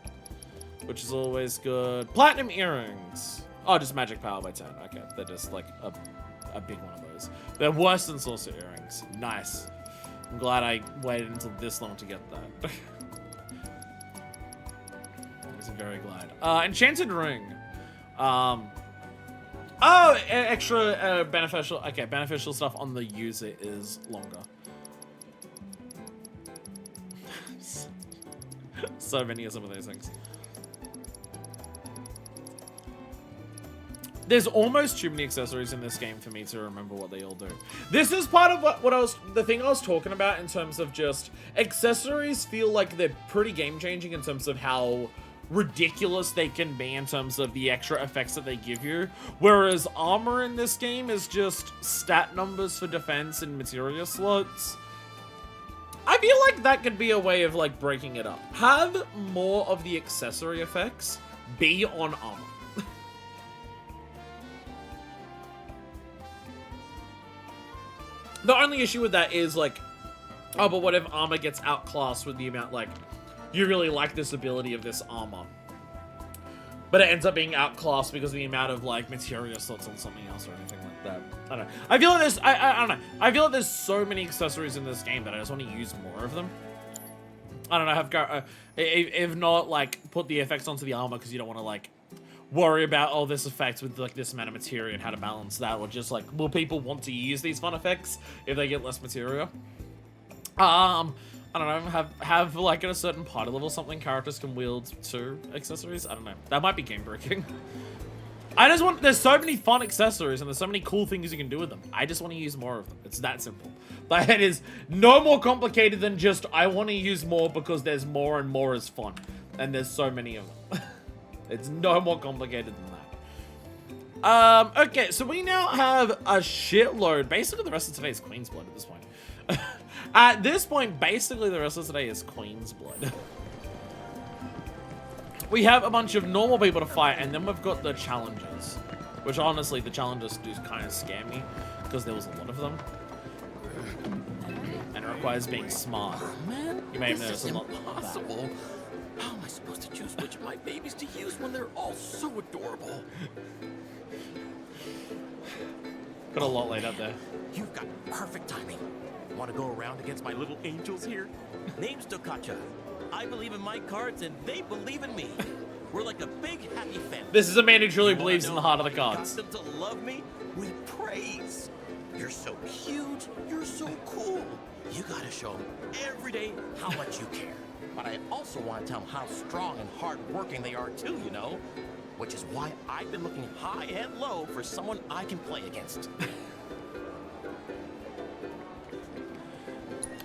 which is always good. Platinum earrings. Oh, just magic power by 10. Okay, they're just like a big one of those. They're worse than saucer earrings. Nice. I'm glad I waited until this long to get that. I'm very glad. Enchanted ring. Oh, extra beneficial. Okay, beneficial stuff on the user is longer. So many of some of those things. There's almost too many accessories in this game for me to remember what they all do. This is part of the thing I was talking about in terms of just accessories feel like they're pretty game changing in terms of how ridiculous they can be in terms of the extra effects that they give you. Whereas armor in this game is just stat numbers for defense and materia slots. I feel like that could be a way of like breaking it up. Have more of the accessory effects be on armor. The only issue with that is like, oh, but what if armor gets outclassed with the amount, like, you really like this ability of this armor, but it ends up being outclassed because of the amount of like materia slots on something else or anything like that. I don't know. I feel like there's, I don't know. I feel like there's so many accessories in this game that I just want to use more of them. I don't know. If not, like, put the effects onto the armor because you don't want to like worry about all this effects with like this amount of materia and how to balance that, or just like, will people want to use these fun effects if they get less materia? I don't know, have like at a certain party level something characters can wield two accessories. I don't know. That might be game breaking. I just want, there's so many fun accessories and there's so many cool things you can do with them. I just want to use more of them. It's that simple. Like, it is no more complicated than just, I want to use more because there's more and more is fun. And there's so many of them. It's no more complicated than that. Okay, so we now have a shitload. Basically, the rest of today is Queen's Blood at this point. At this point, basically, the rest of today is Queen's Blood. We have a bunch of normal people to fight, and then we've got the challenges. Which, honestly, the challenges do kind of scare me, because there was a lot of them. And it requires being smart. Man, you may have noticed a lot of that. How am I supposed to choose which of my babies to use when they're all so adorable? Got a lot laid up there. You've got perfect timing. Want to go around against my little angels here? Name's Tokacha. I believe in my cards and they believe in me. We're like a big happy family. This is a man who truly believes in the heart of the cards. Got them to love me? We praise. You're so cute. You're so cool. You gotta show them every day how much you care. But I also want to tell them how strong and hard-working they are too, you know? Which is why I've been looking high and low for someone I can play against.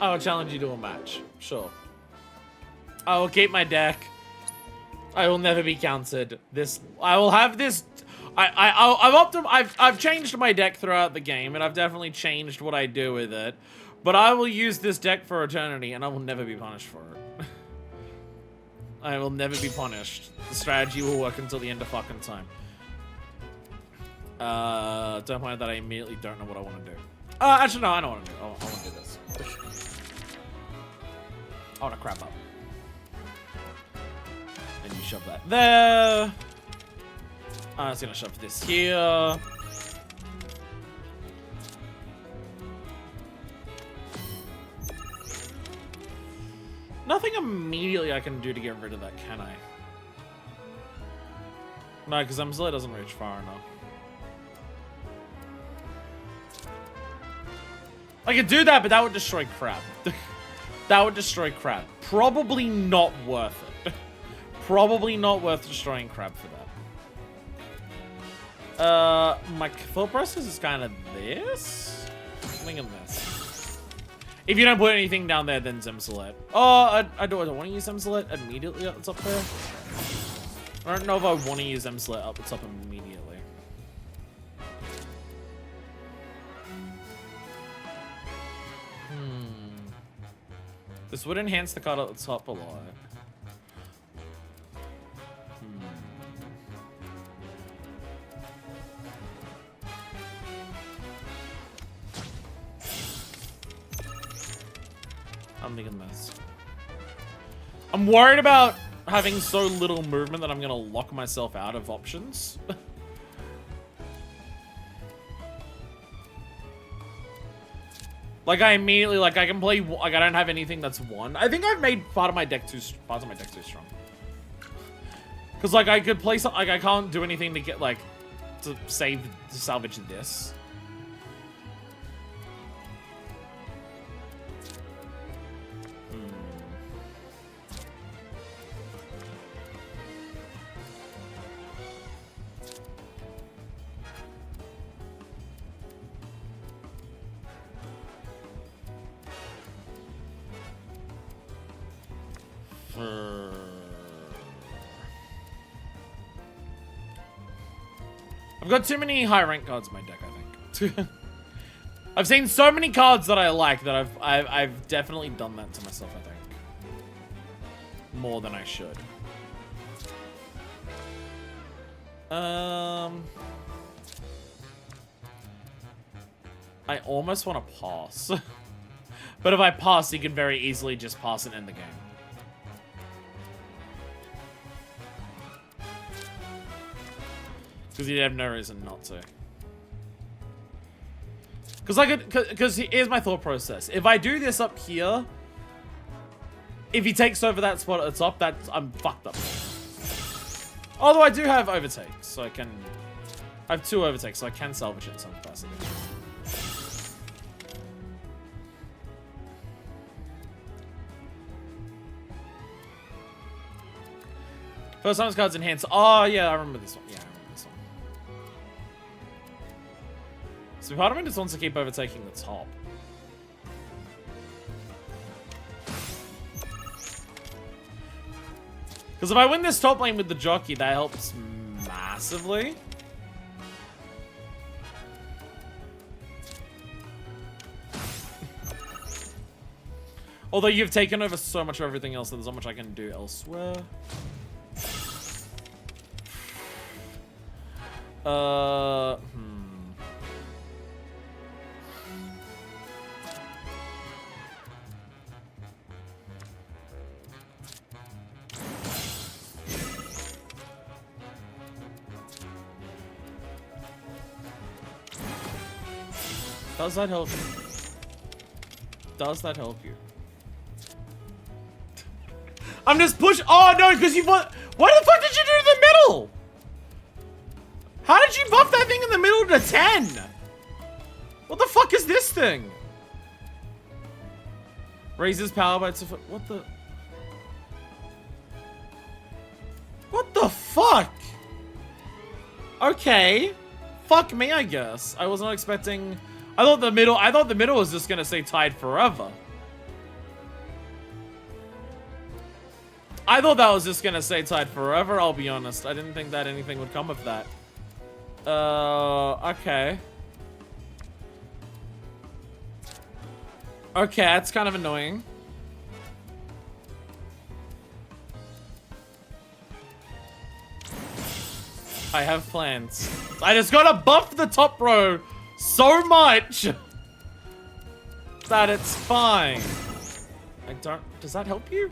I will challenge you to a match. Sure. I will keep my deck. I will never be counted. I will have this. I've changed my deck throughout the game, and I've definitely changed what I do with it. But I will use this deck for eternity, and I will never be punished for it. I will never be punished. The strategy will work until the end of fucking time. Don't mind that I immediately don't know what I want to do. Actually, no, I know what I want to do. I want to do this. I want to crap up. And you shove that there. I'm just going to shove this here. Nothing immediately I can do to get rid of that, can I? No, because Emsla doesn't reach far enough. I could do that, but that would destroy crab. That would destroy crab. Probably not worth it. Probably not worth destroying crab for that. My thought process is kind of this. Something in this. If you don't put anything down there, then Zimsalet. Oh, I don't want to use Zimsalet immediately up the top there. I don't know if I want to use Zimsalet up the top immediately. This would enhance the card at the top a lot. I'm thinking this. I'm worried about having so little movement that I'm gonna lock myself out of options. Like I immediately, like I can play, like I don't have anything that's one. I think I've made parts of my deck too strong. Cause like I could play something, like I can't do anything to get like, to salvage this. I've got too many high rank cards in my deck, I think. I've seen so many cards that I like that I've definitely done that to myself, I think. More than I should. I almost want to pass. But if I pass, you can very easily just pass and end the game. Because you'd have no reason not to. Because here's my thought process. If I do this up here, if he takes over that spot at the top, I'm fucked up. Although I do have overtakes, so I have 2 overtakes, so I can salvage it in some capacity. First time cards enhance. Oh yeah, I remember this one. Yeah, I remember this one. So part of me just wants to keep overtaking the top. Because if I win this top lane with the jockey, that helps massively. Although you've taken over so much of everything else, there's not much I can do elsewhere. Does that help you? Does that help you? I'm just pushing. Oh no, because you put. What the fuck did you do to the middle? How did you buff that thing in the middle to 10? What the fuck is this thing? Raises power by 2 foot. What the? What the fuck? Okay. Fuck me, I guess. I was not expecting. I thought the middle was just gonna say tied forever. I thought that was just gonna say tied forever, I'll be honest. I didn't think that anything would come of that. Okay. Okay, that's kind of annoying. I have plans. I just gotta buff the top row so much that it's fine. I don't. Does that help you?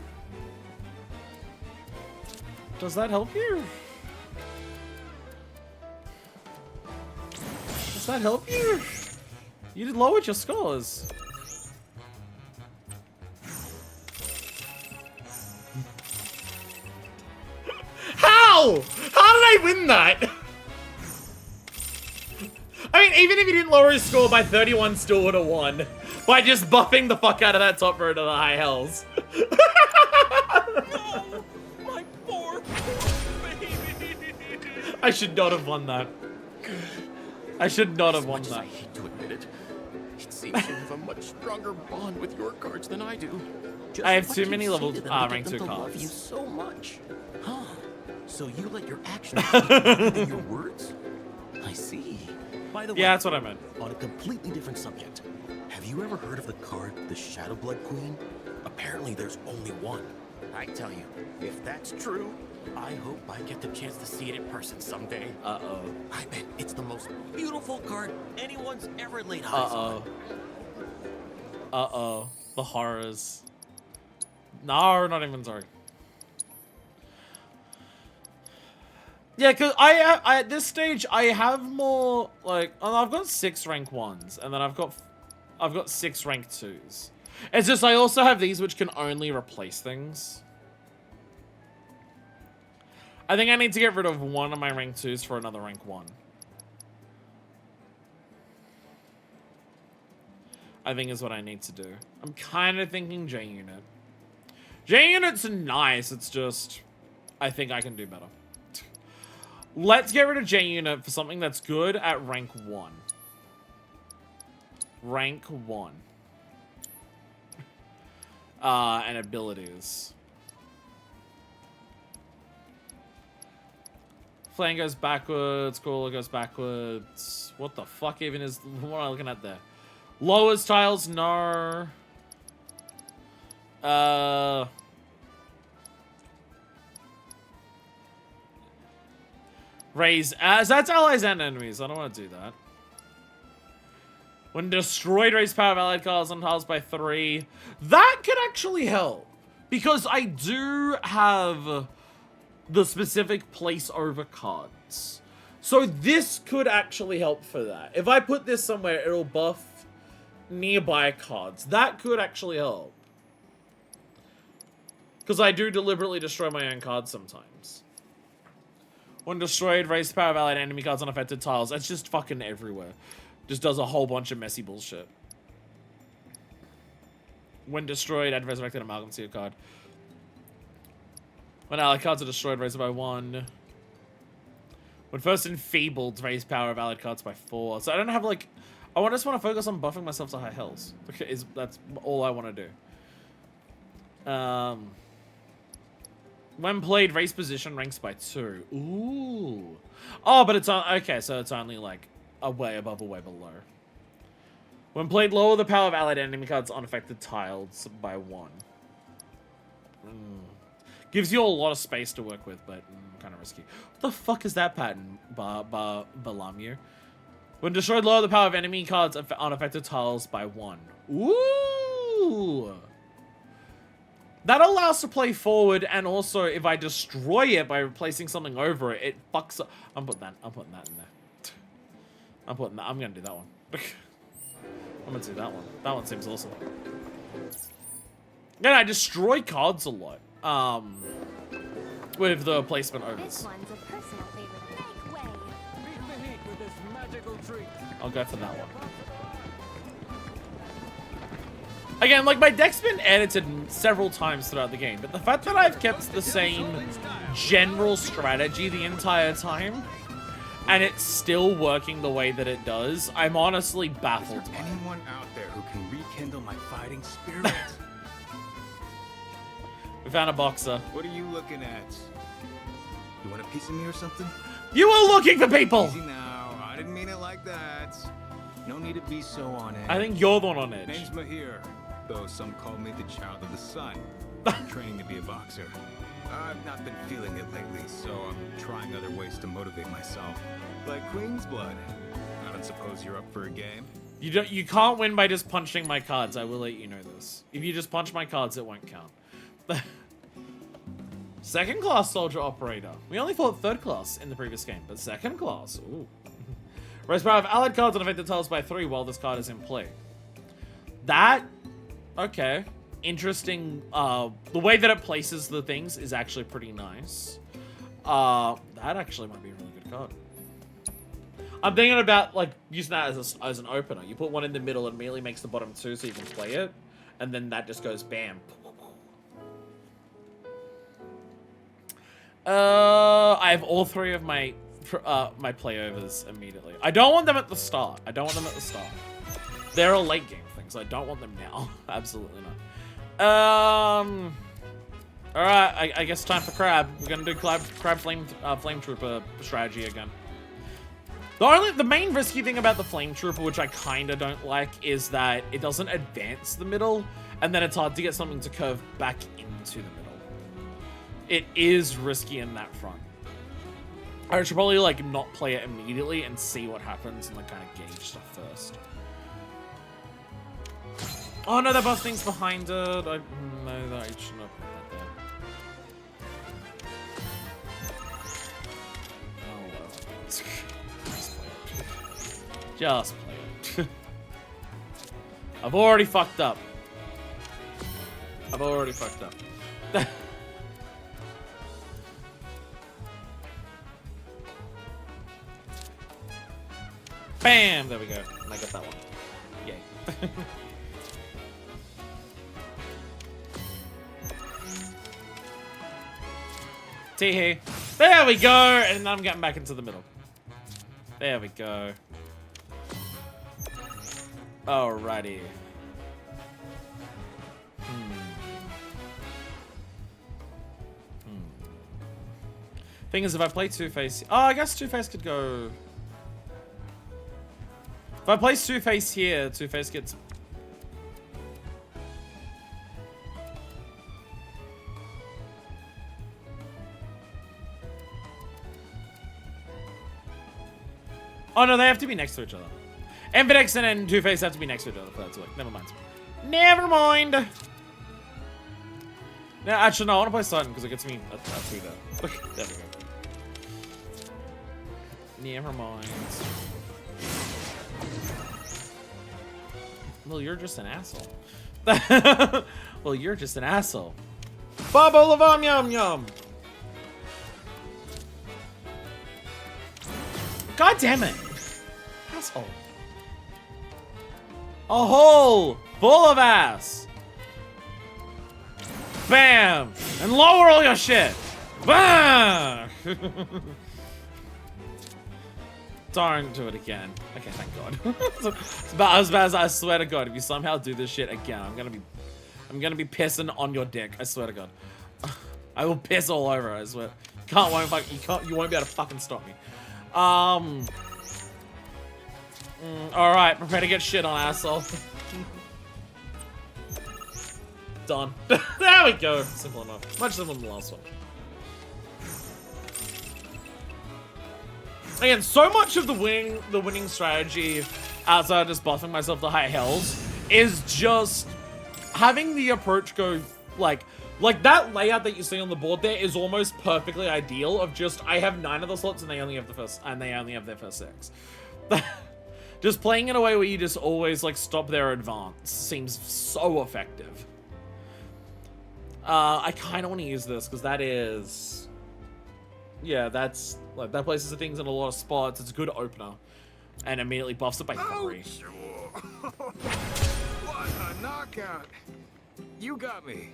Does that help you? Does that help you? You did lowered your scores. How? How did I win that? I mean, even if he didn't lower his score by 31, still would have won. By just buffing the fuck out of that top row to the high hells. No! My poor baby! I should not have won that. I should not have won that. I hate to admit it. It seems you have a much stronger bond with your cards than I do. Just I have what too you many say level to them rank to 2 get them to love cards. you so much. Huh. So you let your actions speak louder than your words? I see. By the way, Yeah, that's what I meant. On a completely different subject, have you ever heard of the card, the Shadow Blood Queen? Apparently there's only one. I tell you, if that's true, I hope I get the chance to see it in person someday. Uh-oh. I bet it's the most beautiful card anyone's ever laid eyes on. Uh-oh. Uh-oh. The horrors. No, not inventory. Yeah, because I at this stage I have more like I've got 6 rank 1s and then I've got 6 rank 2s. It's just I also have these which can only replace things. I think I need to get rid of one of my rank 2s for another rank 1. I think is what I need to do. I'm kind of thinking J unit. J unit's nice. It's just I think I can do better. Let's get rid of J unit for something that's good at rank 1. Rank 1. And abilities. Flame goes backwards. Corel goes backwards. What the fuck even is... What am I looking at there? Lowers tiles, no. Raise as that's allies and enemies. I don't want to do that. When destroyed, raise power of allied cards on tiles by 3. That could actually help. Because I do have the specific place over cards. So this could actually help for that. If I put this somewhere, it'll buff nearby cards. That could actually help. Because I do deliberately destroy my own cards sometimes. When destroyed, raise the power of allied enemy cards on affected tiles. It's just fucking everywhere. Just does a whole bunch of messy bullshit. When destroyed, add resurrected amalgam to your card. When allied cards are destroyed, raise it by 1. When first enfeebled, raise power of allied cards by 4. So I don't have like... I just want to focus on buffing myself to high health. Okay, that's all I want to do. When played, raise position ranks by 2. Ooh. Oh, but it's on... Okay, so it's only like a way above or way below. When played, lower the power of allied enemy cards on affected tiles by 1. Gives you a lot of space to work with, but kind of risky. What the fuck is that pattern, Balamir? When destroyed, lower the power of enemy cards on affected tiles by 1. Ooh! That allows to play forward, and also if I destroy it by replacing something over it, it fucks up. I'm putting that in there. I'm gonna do that one. I'm gonna do that one. That one seems awesome. Yeah, I destroy cards a lot. With the placement overs. This one's a personal favorite. Make way. Beat the heat with this magical treat. I'll go for that one. Again, like, my deck's been edited several times throughout the game, but the fact that I've kept the same general strategy the entire time, and it's still working the way that it does, I'm honestly baffled by it. Anyone out there who can rekindle my fighting spirit? We found a boxer. What are you looking at? You want a piece of me or something? You were looking for people! Easy now. I didn't mean it like that. No need to be so on edge. I think you're the one on edge. Name's Mahir, though some call me the child of the sun. I'm training to be a boxer. I've not been feeling it lately, so I'm trying other ways to motivate myself. Like Queen's Blood. I don't suppose you're up for a game? You can't win by just punching my cards. I will let you know this. If you just punch my cards, it won't count. Second class soldier operator. We only fought third class in the previous game, but second class. Ooh. Raise power of allied cards on affected tiles by 3 while this card is in play. That, okay. Interesting. The way that it places the things is actually pretty nice. That actually might be a really good card. I'm thinking about like using that as an opener. You put one in the middle and immediately makes the bottom 2 so you can play it, and then that just goes bam. I have all 3 of my my playovers immediately. I don't want them at the start. They're a late game thing, so I don't want them now. Absolutely not. Alright, I guess time for Crab. We're gonna do Crab Flame Trooper strategy again. The main risky thing about the Flame Trooper, which I kinda don't like, is that it doesn't advance the middle, and then it's hard to get something to curve back into the middle. It is risky in that front. I should probably like not play it immediately and see what happens and like kind of gauge stuff first. Oh no, they're both things behind it. I know that I shouldn't have put that there. Oh well. Just play it. Just play it. I've already fucked up. I've already fucked up. Bam! There we go. And I got that one. Yay. Tee-hee. There we go! And I'm getting back into the middle. There we go. Alrighty. Thing is, if I play Two-Face... Oh, I guess Two-Face could go... If I place Two-Face here, Two-Face gets... Oh no, they have to be next to each other. Infinix and Two-Face have to be next to each other for that to work. Never mind. Never mind! No, actually, no, I want to play Sutton because it gets me a 2 there. There we go. Never mind. Well, you're just an asshole. Well, you're just an asshole. Bubble of yum yum. God damn it. Asshole. A hole full of ass. Bam! And lower all your shit. Bam! Don't do it again. Okay, thank God. It's about as bad as I swear to God. If you somehow do this shit again, I'm gonna be pissing on your dick. I swear to God. I will piss all over. I swear. You won't be able to fucking stop me. All right, prepare to get shit on, asshole. Done. There we go. Simple enough. Much simpler than the last one. Again, so much of the winning strategy outside of just buffing myself to high hells is just having the approach go like that layout that you see on the board there is almost perfectly ideal of just I have 9 of the slots and they only have their first 6. Just playing in a way where you just always like stop their advance seems so effective. I kind of want to use this because that is, yeah, that's like that places the things in a lot of spots. It's a good opener, and immediately buffs it by 3. What a knockout! You got me.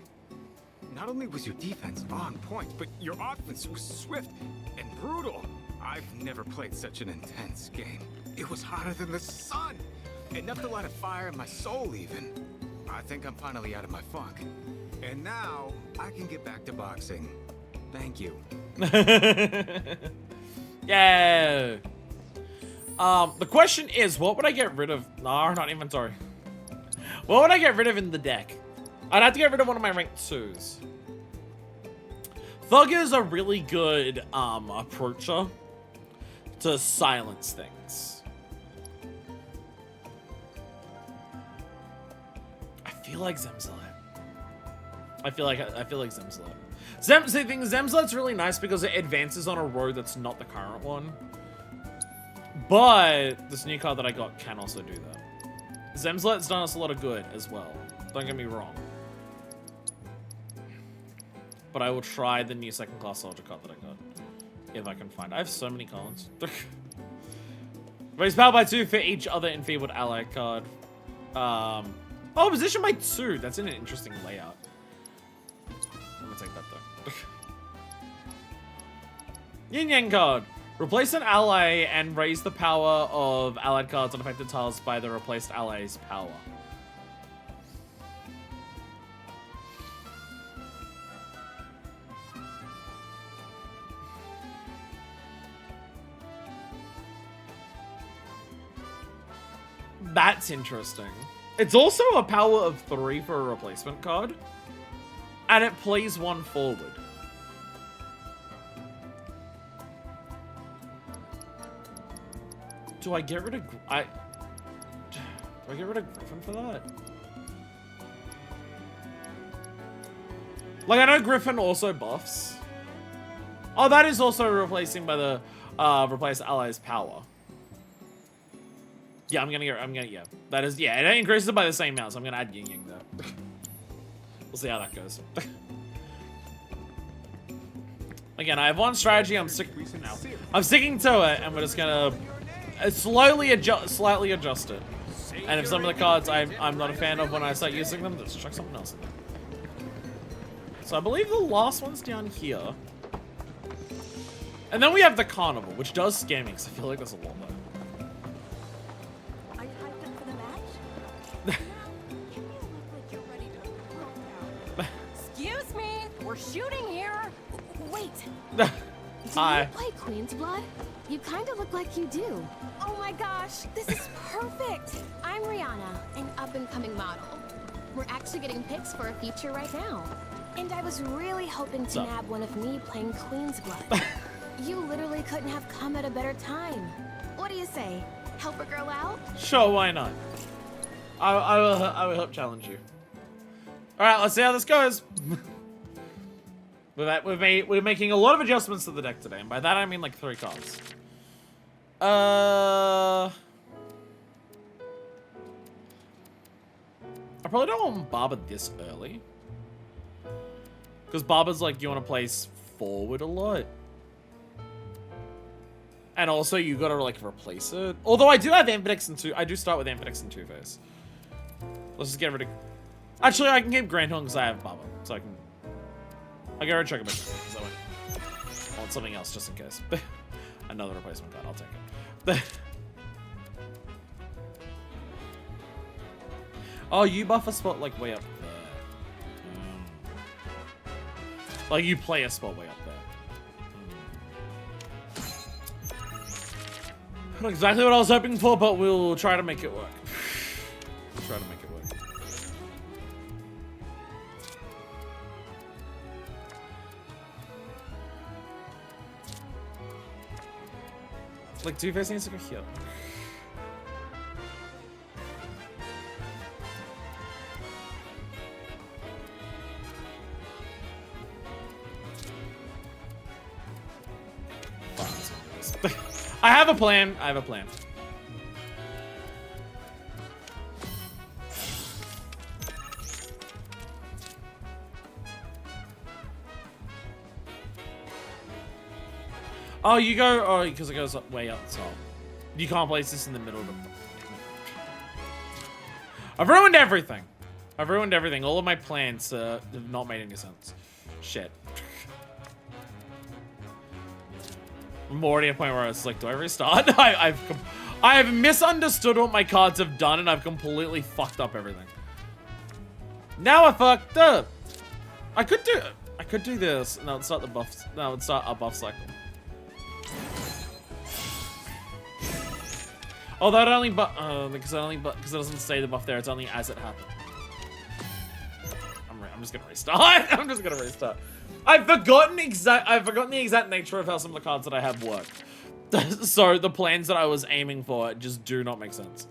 Not only was your defense on point, but your offense was swift and brutal. I've never played such an intense game. It was hotter than the sun. Enough to light a fire in my soul, even. I think I'm finally out of my funk. And now, I can get back to boxing. Thank you. Yeah. The question is, what would I get rid of? No, not inventory. What would I get rid of in the deck? I'd have to get rid of one of my rank 2s. Thug is a really good approacher to silence things. I feel like Zemzlet. I feel like Zemzlet. Zemzlet's really nice because it advances on a road that's not the current one. But this new card that I got can also do that. Zemzlet's done us a lot of good as well. Don't get me wrong. But I will try the new second class soldier card that I got. If I can find it. I have so many cards. Raise power by 2 for each other enfeebled ally card. Oh, position by 2. That's in an interesting layout. I'm gonna take that though. Yin Yang card. Replace an ally and raise the power of allied cards on affected tiles by the replaced ally's power. That's interesting. It's also a power of 3 for a replacement card. And it plays 1 forward. Do I get rid of... Do I get rid of Griffin for that? Like, I know Griffin also buffs. Oh, that is also replacing by the, replace allies power. Yeah, yeah. That is, yeah, it increases by the same amount, so I'm gonna add Yin Yang there. We'll see how that goes. Again, I have one strategy, I'm sticking to it, and we're just gonna slightly adjust it. And if some of the cards I'm not a fan of when I start using them, let's chuck something else in there. So I believe the last one's down here. And then we have the carnival, which does scare me, because I feel like there's a lot there. Are you hyped up for the match? You look like you're ready to rock out. Excuse me, we're shooting here. Wait. Hi. Do you play Queen's Blood? You kind of look like you do. Oh my gosh, this is perfect! I'm Rihanna, an up-and-coming model. We're actually getting pics for a feature right now. And I was really hoping to nab one of me playing Queen's Blood. You literally couldn't have come at a better time. What do you say? Help a girl out? Sure, why not? I will help challenge you. Alright, let's see how this goes. We're making a lot of adjustments to the deck today, and by that I mean like 3 cards. I probably don't want Barber this early. Because Barber's like, you want to place forward a lot. And also, you gotta like replace it. Although I do have Amphidex and I do start with Amphidex and Two-Face. Let's just get rid of... Actually, I can keep Grandhorn because I have Barber. So I can... I'll get rid of Chocobo because I want something else just in case. Another replacement card, I'll take it. Oh, you buff a spot like way up there. Like you play a spot way up there. Not exactly what I was hoping for, but we'll try to make it work. We'll try to make it work. Like, Two-Face needs to go here. I have a plan. I have a plan. Oh, you go. Oh, because it goes up, way up top. You can't place this in the middle of the... I've ruined everything. I've ruined everything. All of my plans have not made any sense. Shit. I'm already at a point where I was like, do I restart? I have misunderstood what my cards have done, and I've completely fucked up everything. Now I fucked up. I could do this, and that would start the buffs. That would start a buff cycle. Oh, that only because it doesn't say the buff there. It's only as it happened. I'm just gonna restart. I'm just gonna restart. I've forgotten the exact nature of how some of the cards that I have work. So the plans that I was aiming for just do not make sense.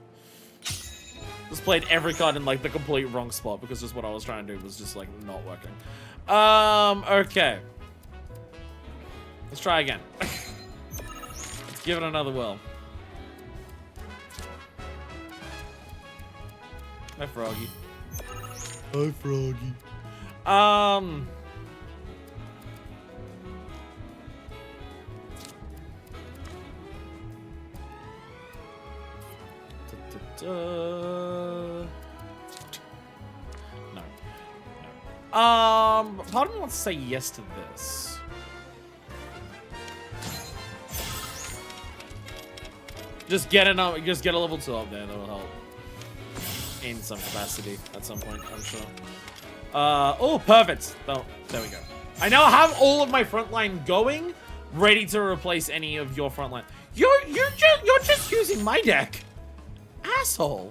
Just played every card in like the complete wrong spot because just what I was trying to do was just like not working. Okay. Let's try again. Let's give it another whirl. Hi, Froggy. Hi, Froggy. No. Part of me wants to say yes to this. Just get a level 2 up there, that will help. In some capacity at some point, I'm sure. Oh, perfect. Oh, there we go. I now have all of my front line going, ready to replace any of your front line. You're just using my deck. Asshole.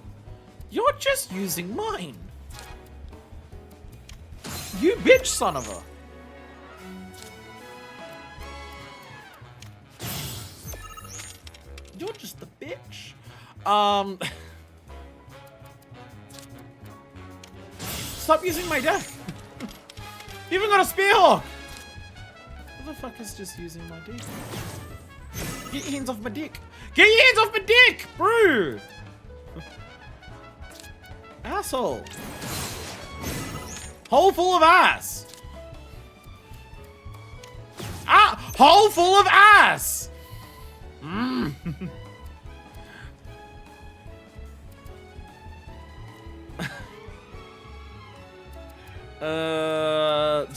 You're just using mine. You bitch son of a. You're just the bitch. Stop using my deck. You even got a spearhawk! Who the fuck is just using my dick? Get your hands off my dick! Get your hands off my dick, bro! Asshole! Hole full of ass! Ah! Hole full of ass! Mm.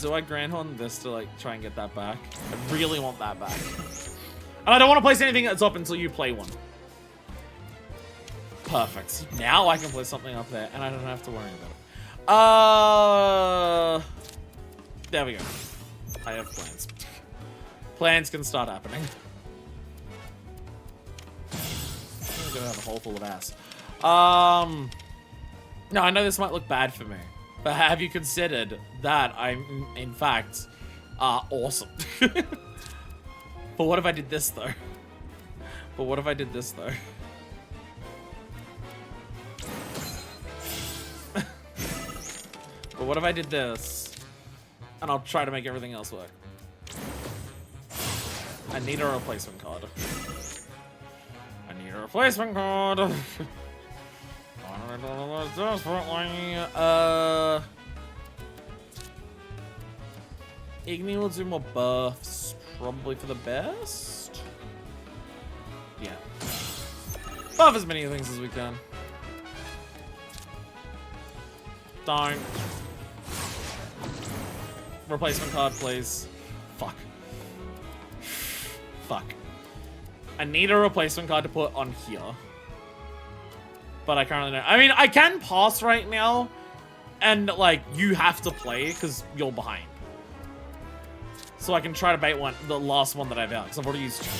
Do I Grandhorn this to like try and get that back? I really want that back. And I don't want to place anything that's up until you play one. Perfect. Now I can place something up there and I don't have to worry about it. There we go. I have plans. Plans can start happening. I'm gonna have a hole full of ass. No, I know this might look bad for me, but have you considered that I'm, in fact, awesome? But what if I did this, though? But what if I did this, though? But what if I did this? And I'll try to make everything else work. I need a replacement card. I need a replacement card. Igni will do more buffs, probably for the best. Yeah. Buff as many things as we can. Don't. Replacement card, please. Fuck. Fuck. I need a replacement card to put on here. But I currently don't. I mean, I can pass right now. And, like, you have to play because you're behind. So I can try to bait the last one that I've out. Because I've already used two.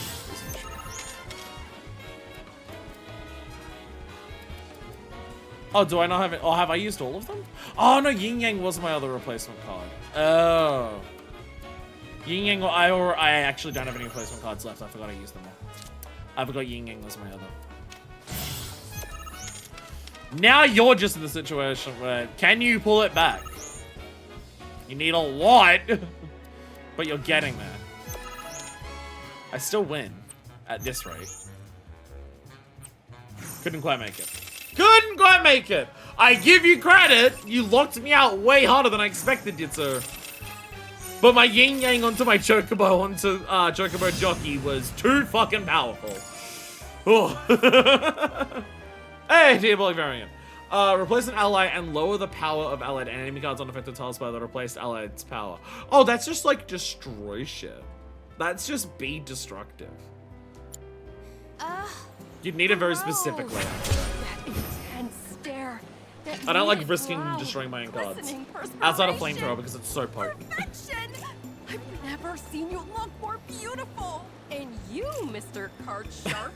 Oh, do I not have it? Oh, have I used all of them? Oh, no, Yin Yang was my other replacement card. Oh. Yin Yang, I actually don't have any replacement cards left. I forgot I used them all. I forgot Yin Yang was my other. Now you're just in the situation where, can you pull it back? You need a lot, but you're getting there. I still win at this rate. Couldn't quite make it. Couldn't quite make it. I give you credit. You locked me out way harder than I expected you to. But my yin yang onto my chocobo onto chocobo jockey was too fucking powerful. Oh. Hey, Diabolic Variant. Replace an ally and lower the power of allied enemy cards on effective tiles by the replaced allied's power. Oh, that's just like destroy shit. That's just be destructive. You'd need a very specific layout for that. That intense stare. I don't like risking destroying my own cards. Outside of Flamethrower because it's so potent. Perfection! I've never seen you look more beautiful. And you, Mr. Card Sharp.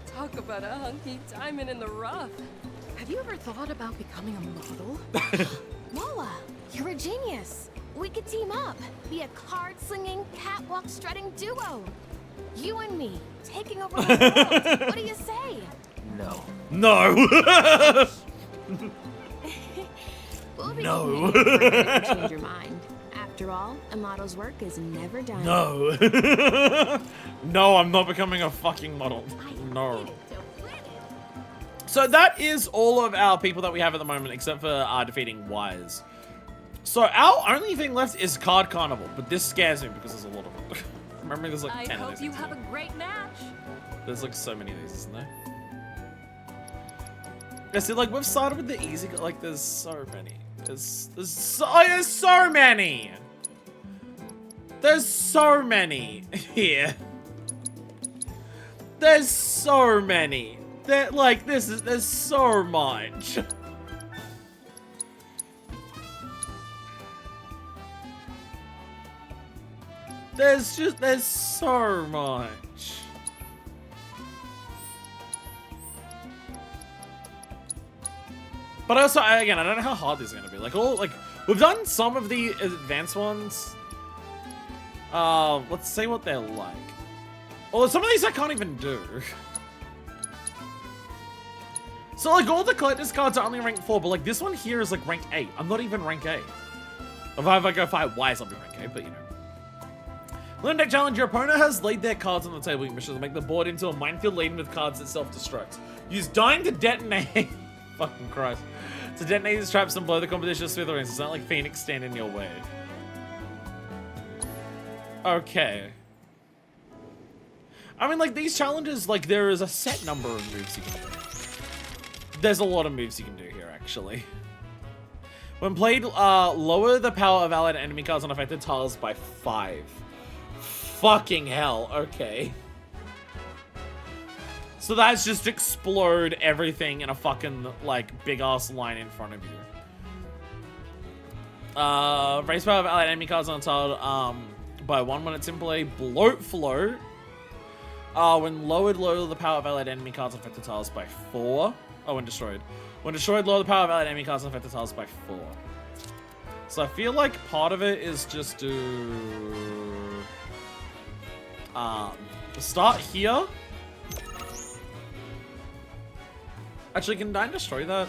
Talk about a hunky diamond in the rough. Have you ever thought about becoming a model? Mola, you're a genius. We could team up, be a card-slinging, catwalk-strutting duo. You and me, taking over the world. What do you say? No. No. We'll be No. change your mind. After all, a model's work is never done. No. No, I'm not becoming a fucking model. No. So that is all of our people that we have at the moment, except for defeating Wise. So our only thing left is Card Carnival, but this scares me because there's a lot of them. Remember, there's like 10 of these. I hope you have a great match. There's like so many of these, isn't there? I see, like we've started with the easy, like there's so many. There's so many. There's so many here. There's so many. There's so much. There's so much. But also, again, I don't know how hard this is gonna be. We've done some of the advanced ones. Let's see what they're like. Oh, some of these I can't even do. So, like, all the collector's cards are only rank 4, but, like, this one here is, like, rank 8. I'm not even rank 8. If I go fight Wise, I'll be okay, but you know. Learn deck challenge. Your opponent has laid their cards on the table. You mission to make the board into a minefield laden with cards that self-destruct. Use dying to detonate. Fucking Christ. To detonate these traps and blow the competition to smithereens. It's not like Phoenix stand in your way. Okay. I mean, like, these challenges, like, there is a set number of moves you can do. There's a lot of moves you can do here, actually. When played, lower the power of allied enemy cards on affected tiles by 5. Fucking hell, okay. So that's just explode everything in a fucking, like, big-ass line in front of you. Raise power of allied enemy cards on a tile, by 1 when it's in play. Bloat float. When lowered, lower the power of allied enemy cards on affected tiles by 4. Oh, when destroyed. When destroyed, lower the power of allied enemy cards on affected tiles by 4. So I feel like part of it is just to... start here. Actually, can Dine destroy that?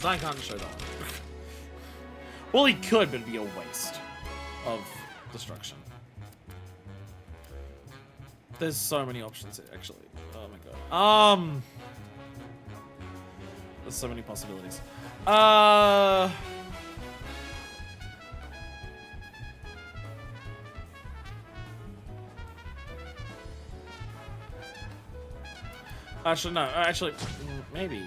Dine can't destroy that. Well, he could, but it'd be a waste of destruction. There's so many options here, actually. Oh my god. There's so many possibilities. Actually, no. Actually, maybe.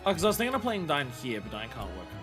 Oh, because I was thinking of playing Dine here, but Dine can't work there.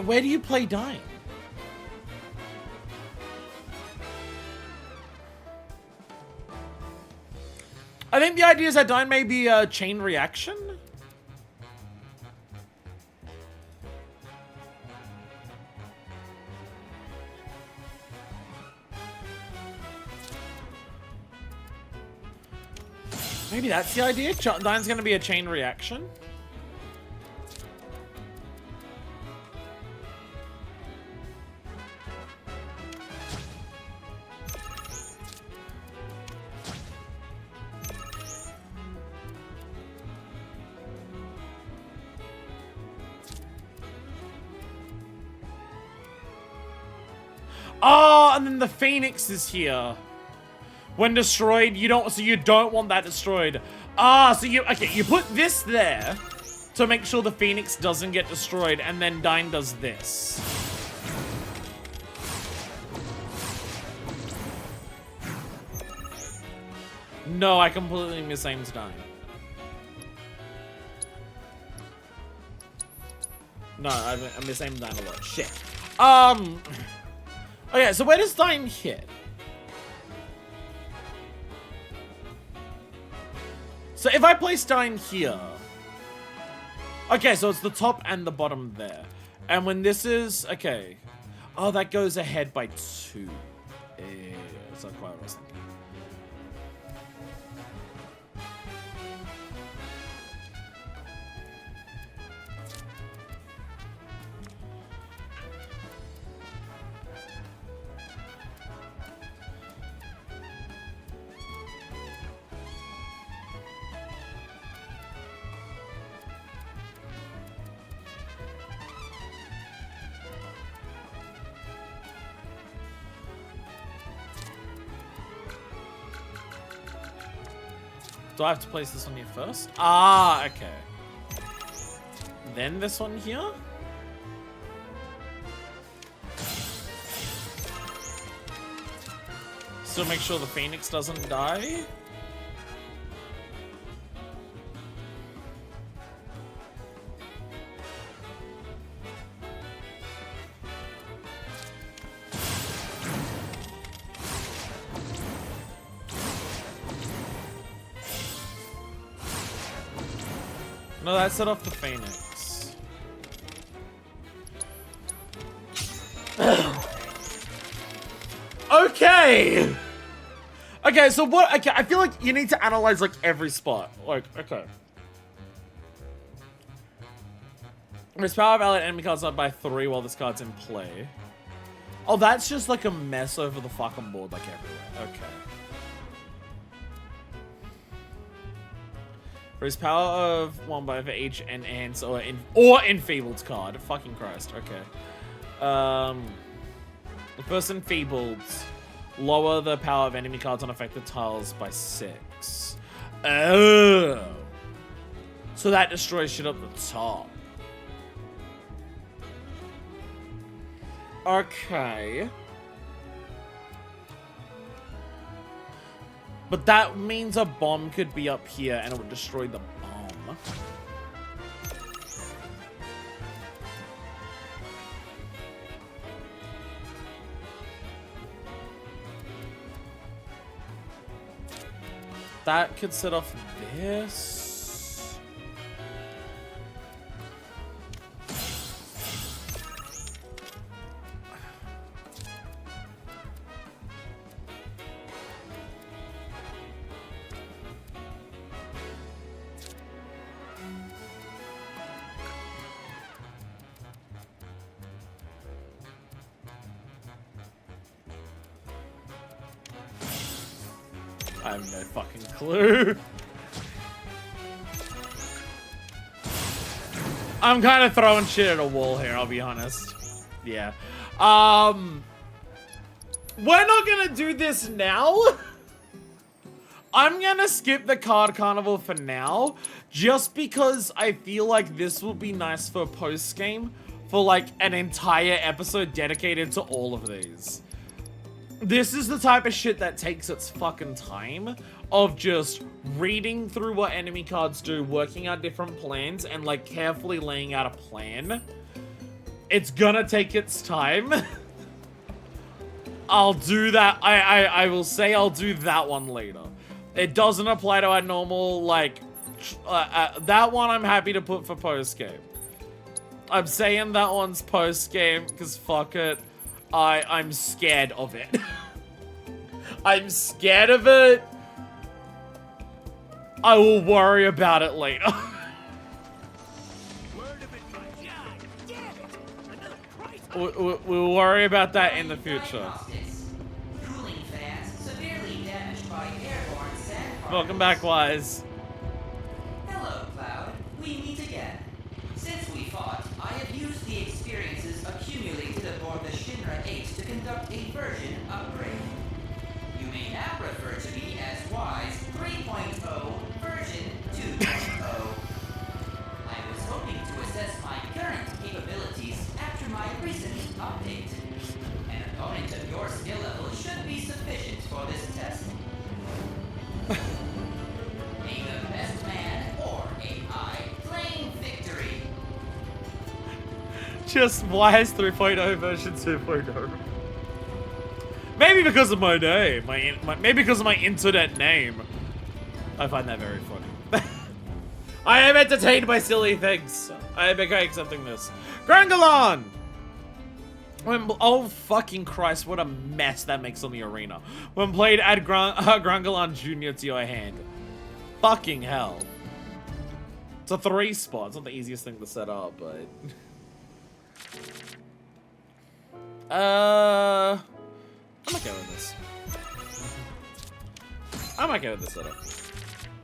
Where do you play Dine? I think the idea is that Dine may be a chain reaction. Maybe that's the idea. Dine's going to be a chain reaction. Oh, and then the Phoenix is here. When destroyed, you don't want that destroyed. So you put this there to make sure the Phoenix doesn't get destroyed, and then Dine does this. No, I completely misaimed Dine. No, I misaimed Dine a lot. Shit. Okay, so where does Dine hit? So if I place Dine here... Okay, so it's the top and the bottom there. And when this is... Okay. Oh, that goes ahead by 2. Yeah, that's not quite what I was thinking. Do I have to place this one here first? Ah, okay. Then this one here? Still make sure the Phoenix doesn't die. No, that set off the Phoenix. Okay! Okay, so what? Okay, I feel like you need to analyze like every spot. Like, okay. There's power of allied enemy cards up by 3 while this card's in play. Oh, that's just like a mess over the fucking board, like everywhere. Okay. Raise power of 1 by for each enhance or enfeebled card. Fucking Christ. Okay. The first enfeebled. Lower the power of enemy cards on affected tiles by 6. Oh. So that destroys shit up the top. Okay. But that means a bomb could be up here and it would destroy the bomb. That could set off this. I have no fucking clue. I'm kind of throwing shit at a wall here, I'll be honest. Yeah. We're not gonna do this now. I'm gonna skip the card carnival for now, just because I feel like this will be nice for post-game, for like an entire episode dedicated to all of these. This is the type of shit that takes its fucking time of just reading through what enemy cards do, working out different plans, and like carefully laying out a plan. It's gonna take its time. I'll do that. I will say I'll do that one later. It doesn't apply to our normal, like, that one I'm happy to put for post-game. I'm saying that one's post-game because fuck it. I'm scared of it. I'm scared of it. I will worry about it later. We'll worry about that in the future. Welcome back, Wise. Hello, Cloud. We meet again. Since we fought, I have used the experiences accumulated aboard the Shinra 8 to conduct a version upgrade. You may now refer to me as Wise 3.0 version 2.0. I was hoping to assess my current capabilities after my recent update. An opponent of your skill level should be sufficient for this test. May the best man or AI claim victory. Just Wise 3.0 version 2.0. Maybe because of my name. Maybe because of my internet name. I find that very funny. I am entertained by silly things. I am okay accepting this. Grangalon! Oh fucking Christ, what a mess that makes on the arena. When played, add Grangalon Jr. to your hand. Fucking hell. It's a 3 spot. It's not the easiest thing to set up, but... I'm okay with this. I'm okay with this setup.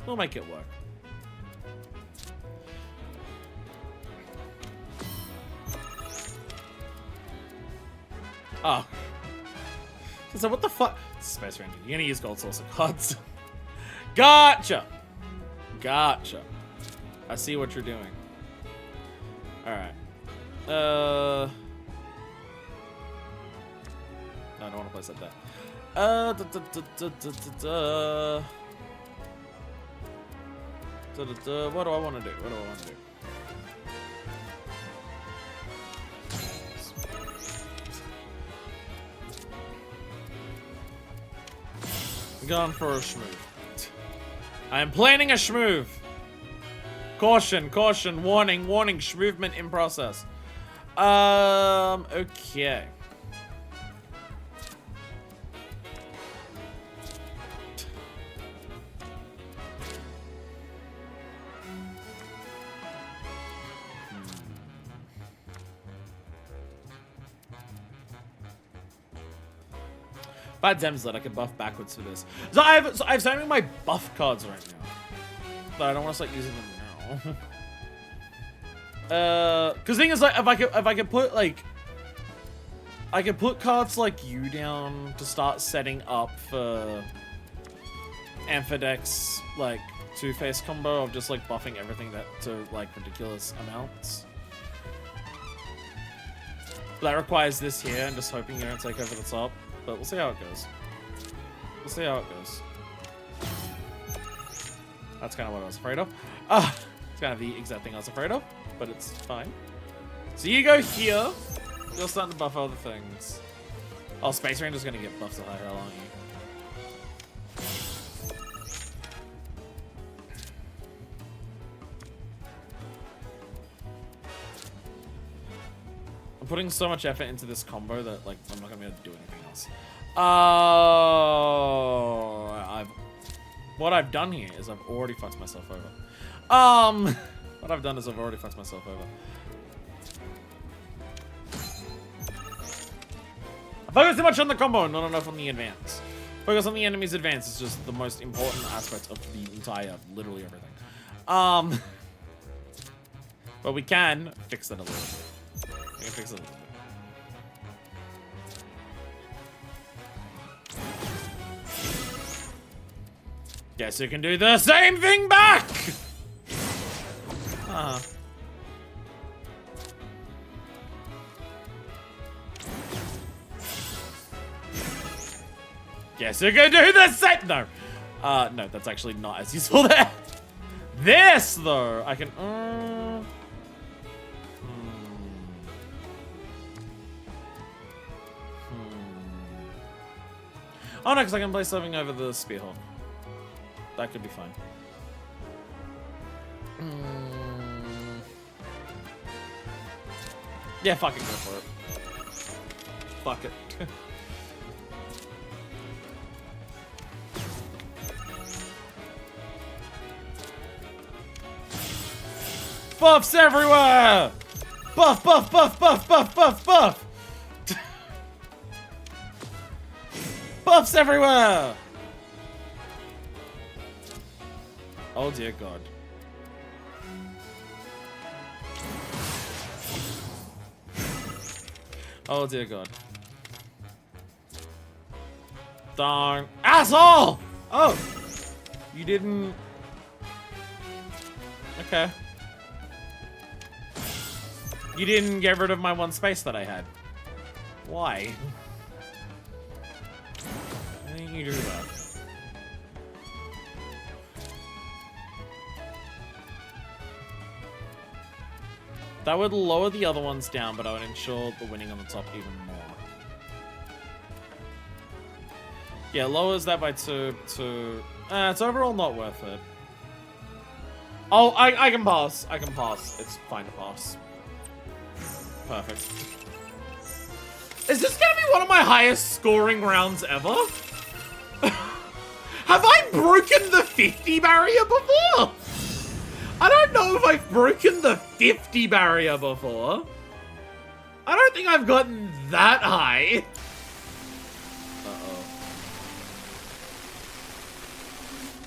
We'll make it work. Oh. So what the fuck? Space Ranger. You're gonna use Gold Saucer cards. Gotcha! Gotcha. I see what you're doing. Alright. No, I don't want to place that there. What do I want to do? What do I want to do? Going for a schmove. I am planning a schmove. Caution, caution, warning, warning, schmovement in process. Okay. Bad Dems that I could buff backwards for this. So I have so many of my buff cards right now, but I don't want to start using them now. Cause the thing is, like, if I could put like, I could put cards like you down to start setting up for Amphidex like Two-Face combo of just like buffing everything that to like ridiculous amounts. But that requires this here, and just hoping you don't take over the top. But we'll see how it goes. We'll see how it goes. That's kind of what I was afraid of. It's kind of the exact thing I was afraid of, but it's fine. So you go here. You're starting to buff other things. Oh, Space Ranger's gonna get buffed to high hell, aren't you? I'm putting so much effort into this combo that like I'm not gonna be able to do anything else. What I've done here is I've already fucked myself over. What I've done is I've already fucked myself over. I focus too much on the combo and not enough on the advance. Focus on the enemy's advance is just the most important aspect of the entire, literally everything. But we can fix that a little bit. We can fix it a little bit. Guess you can do the same thing back! Guess you can do the same. No. No, that's actually not as useful there. This, though, I can. Oh, no, because I can play something over the Spearhawk. That could be fine. Yeah, fuck it, go for it. Fuck it. Buffs everywhere! Buff, buff, buff, buff, buff, buff, buff! Buffs everywhere! Oh dear God. Oh dear God. Darn. Asshole! Oh! You didn't... Okay. You didn't get rid of my one space that I had. Why? Why didn't you do that? That would lower the other ones down, but I would ensure the winning on the top even more. Yeah, lowers that by 2. It's overall not worth it. Oh, I can pass. I can pass. It's fine to pass. Perfect. Is this gonna be one of my highest scoring rounds ever? Have I broken the 50 barrier before? I don't know if I've broken the 50 barrier before. I don't think I've gotten that high.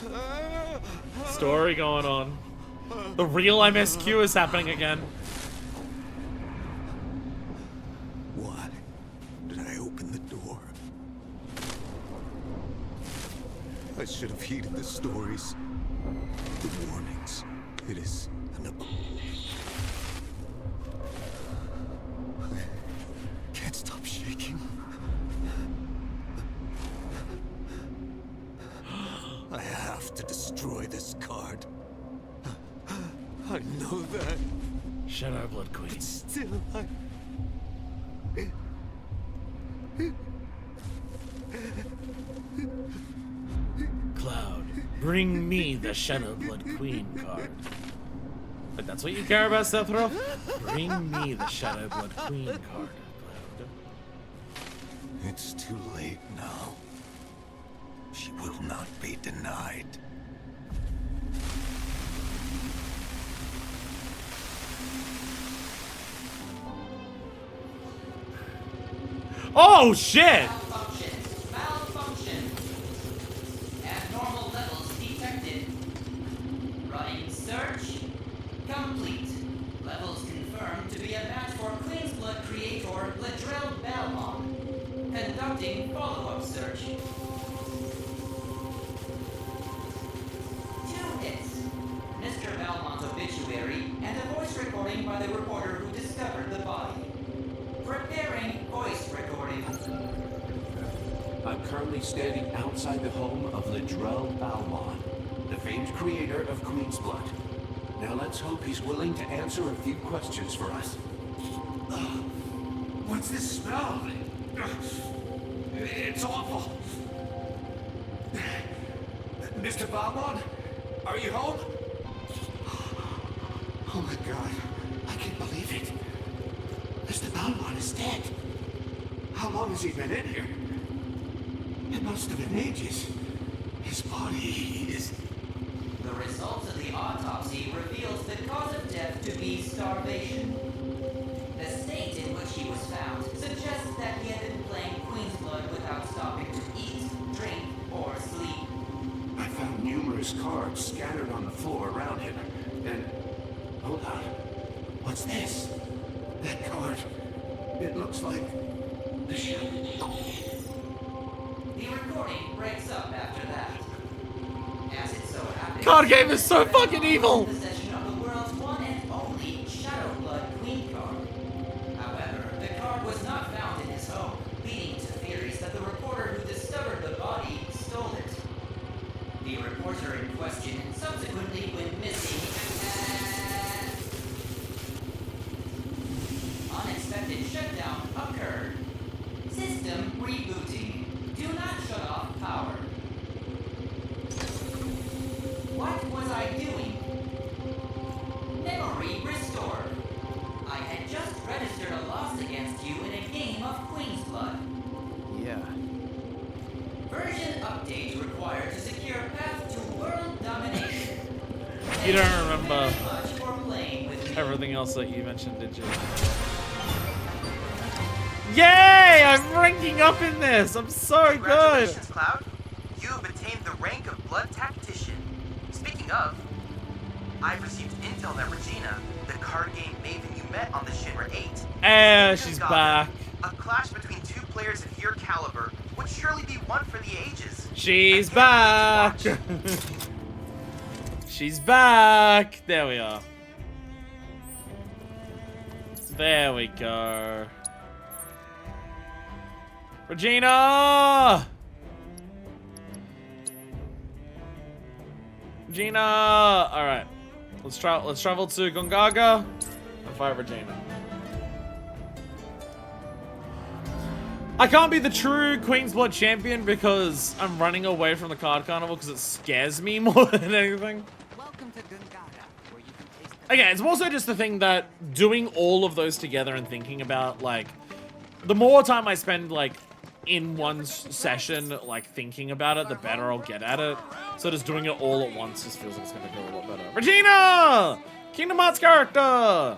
Uh-oh. Story going on. The real MSQ is happening again. Why did I open the door? I should have heeded the stories. the warnings. It is an I can't stop shaking. I have to destroy this card. I know that. Shadow Blood Queen. But still, Cloud, bring me the Shadow Blood Queen card. But that's what you care about, Sephiroth? Bring me the Shadow Blood Queen card, Cloud. it's too late now. She will not be denied. Oh shit! Malfunction. Abnormal levels detected. Running search. Complete. Levels confirmed to be a match for Queen's Blood creator Ladrell Balmont. Conducting follow-up search. 2 hits. Mr. Balmont's obituary and a voice recording by the reporter who discovered the body. Preparing voice recording. I'm currently standing outside the home of Ladrell Balmont, the famed creator of Queen's Blood. Now let's hope he's willing to answer a few questions for us. What's this smell? It's awful. Mr. Balmont, are you home? Oh my god, I can't believe it. Mr. Balmont is dead. How long has he been in here? It must have been ages. His body is... The results of the autopsy reveals the cause of death to be starvation. The state in which he was found suggests that he had been playing Queen's Blood without stopping to eat, drink, or sleep. I found numerous cards scattered on the floor around him, and... Hold on. What's this? That card. It looks like... the shadow. The recording breaks up after that. As it so happens... Card game is so fucking evil! Possession of the world's one and only Shadow Blood Queen card. However, the card was not found in his home, leading to theories that the reporter who discovered the body stole it. The reporter in question subsequently went missing. Unexpected shutdown occurred. System rebooting. Do not shut off power. What was I doing? Memory restored. I had just registered a loss against you in a game of Queen's Blood. Yeah. Version update required to secure path to world domination. You don't remember Very much for playing with me. everything else that you mentioned, did you? Yay! I'm ranking up in this! I'm so good! Congratulations, Cloud. You have attained the rank of Blood Tactician. Speaking of, I've received intel that Regina, the card game maven you met on the Shinra 8, She's back. A clash between two players of your caliber would surely be one for the ages. She's back! She's back! There we are. There we go. Regina! Regina! Alright. Let's travel to Gongaga and fight Regina. I can't be the true Queen's Blood champion because I'm running away from the card carnival because it scares me more than anything. Welcome to Gongaga, where you can taste Okay, it's also just the thing that doing all of those together and thinking about, like, the more time I spend, like, in one session, like, thinking about it, the better I'll get at it. So just doing it all at once just feels like it's gonna go a lot better. Regina! Kingdom Hearts character!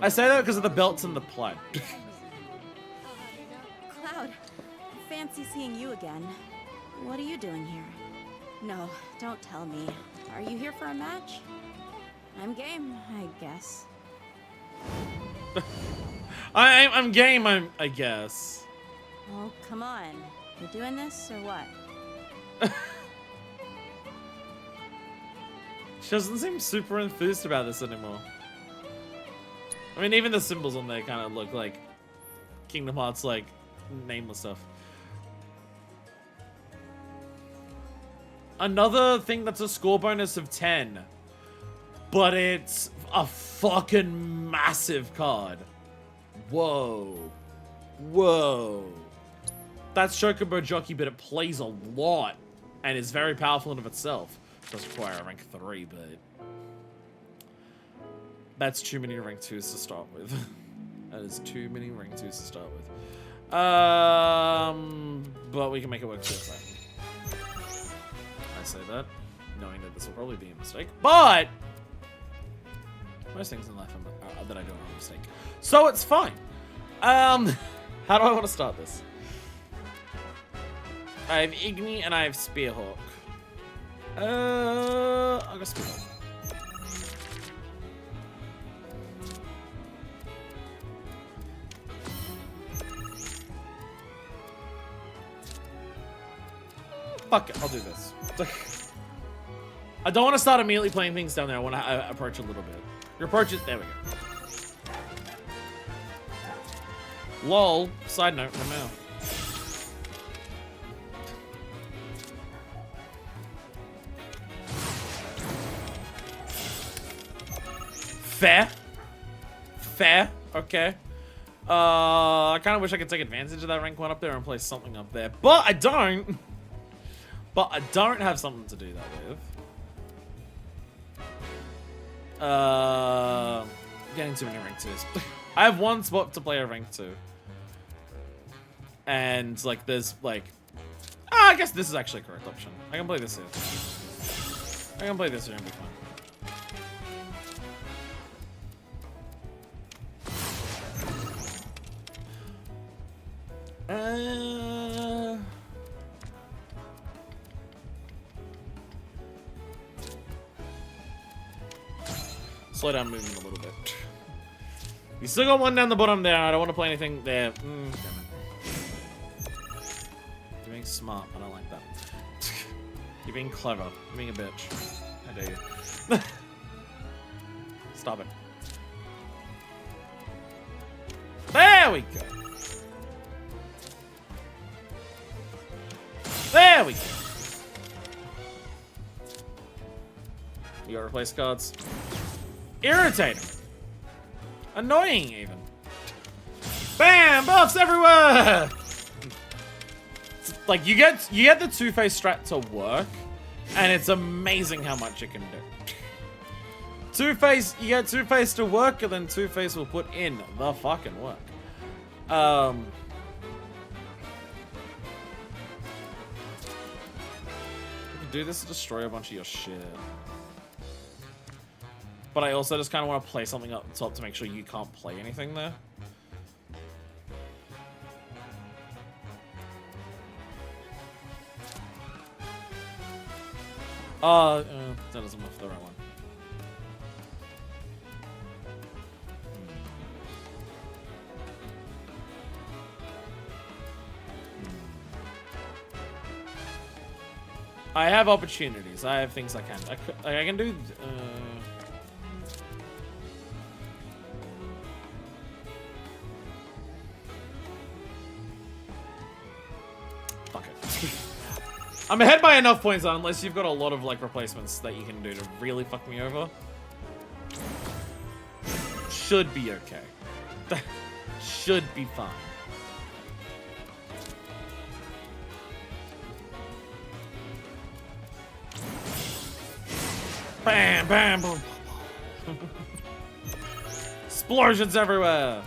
I say that because of the belts and the plaid. Cloud, fancy seeing you again. What are you doing here? No, don't tell me. Are you here for a match? I'm game, I guess. I'm game, I guess. Oh, come on. You're doing this or what? She doesn't seem super enthused about this anymore. I mean, even the symbols on there kind of look like Kingdom Hearts, like, nameless stuff. Another thing that's a score bonus of 10. But it's a fucking massive card. Whoa. Whoa. That's Chocobo Jockey, but it plays a lot. And is very powerful in of itself. It does require a rank 3, but... That's too many rank 2s to start with. That is too many rank 2s to start with. But we can make it work too. I say that, knowing that this will probably be a mistake. But! Most things in life are that I don't are a mistake. So it's fine. How do I want to start this? I have Igni and I have Spearhawk. I'll go Spearhawk. Fuck it, I'll do this. I don't want to start immediately playing things down there. I want to approach a little bit. Your approach is... There we go. LOL. Side note, I'm out. Fair. Fair. Okay. I kind of wish I could take advantage of that rank 1 up there and play something up there. But I don't. But I don't have something to do that with. Getting too many rank 2s. I have one spot to play a rank 2. And, like, there's, like... I guess this is actually a correct option. I can play this here. I can play this here and be fine. Slow down movement a little bit. You still got one down the bottom there. I don't want to play anything there. Damn it. You're being smart. I don't like that. You're being clever. You're being a bitch. How dare you? Stop it. There we go. There we go. You gotta replace cards. Irritating. Annoying, even. Bam! Buffs everywhere! Like, you get the Two-Face strat to work, and it's amazing how much it can do. Two-Face, you get Two-Face to work, and then Two-Face will put in the fucking work. You can do this to destroy a bunch of your shit. But I also just kind of want to play something up top to make sure you can't play anything there. That doesn't move the right one. I have opportunities. I have things I can. I can do. Fuck it. I'm ahead by enough points, unless you've got a lot of like replacements that you can do to really fuck me over. Should be okay. Should be fine. Bam, bam, boom. Explosions everywhere.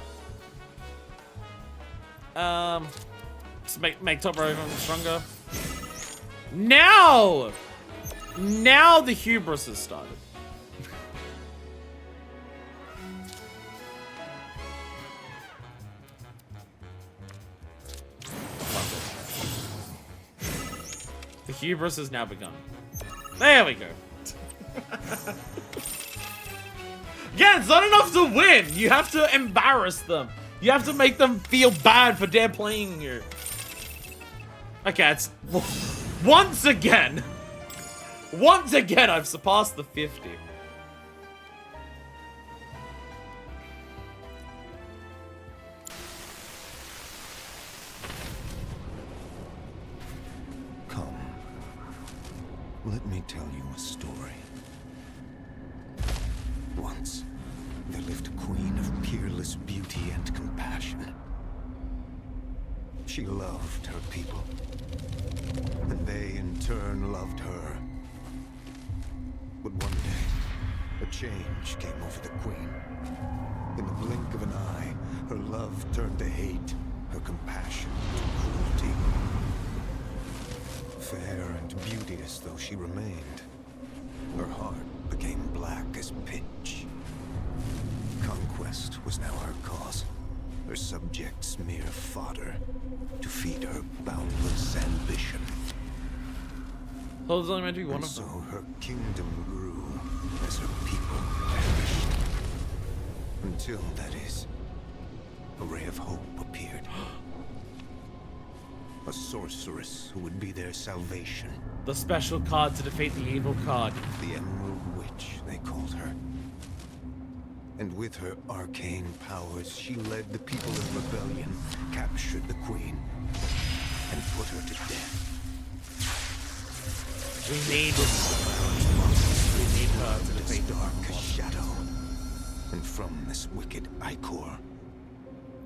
Just make top row even stronger. Now the hubris has started. The hubris has now begun. There we go. Yeah, it's not enough to win. You have to embarrass them. You have to make them feel bad for dare playing you. Okay, it's once again Once again, I've surpassed the 50. Come. Let me tell you a story. Once, there lived a queen of peerless beauty and compassion. She loved her people, and they in turn loved her. But one day, a change came over the queen. In the blink of an eye, her love turned to hate, her compassion to cruelty. Fair and beauteous though she remained, her heart became black as pitch. Conquest was now her cause, her subjects mere fodder to feed her boundless ambition. Oh, there's only meant to be one and of them. so her kingdom grew as her people perished. Until, that is, a ray of hope appeared. A sorceress who would be their salvation. The special card to defeat the evil card. The Emerald Witch, they called her. And with her arcane powers, she led the people in rebellion, captured the queen, and put her to death. We need her to defeat the dark shadow. And from this wicked ichor,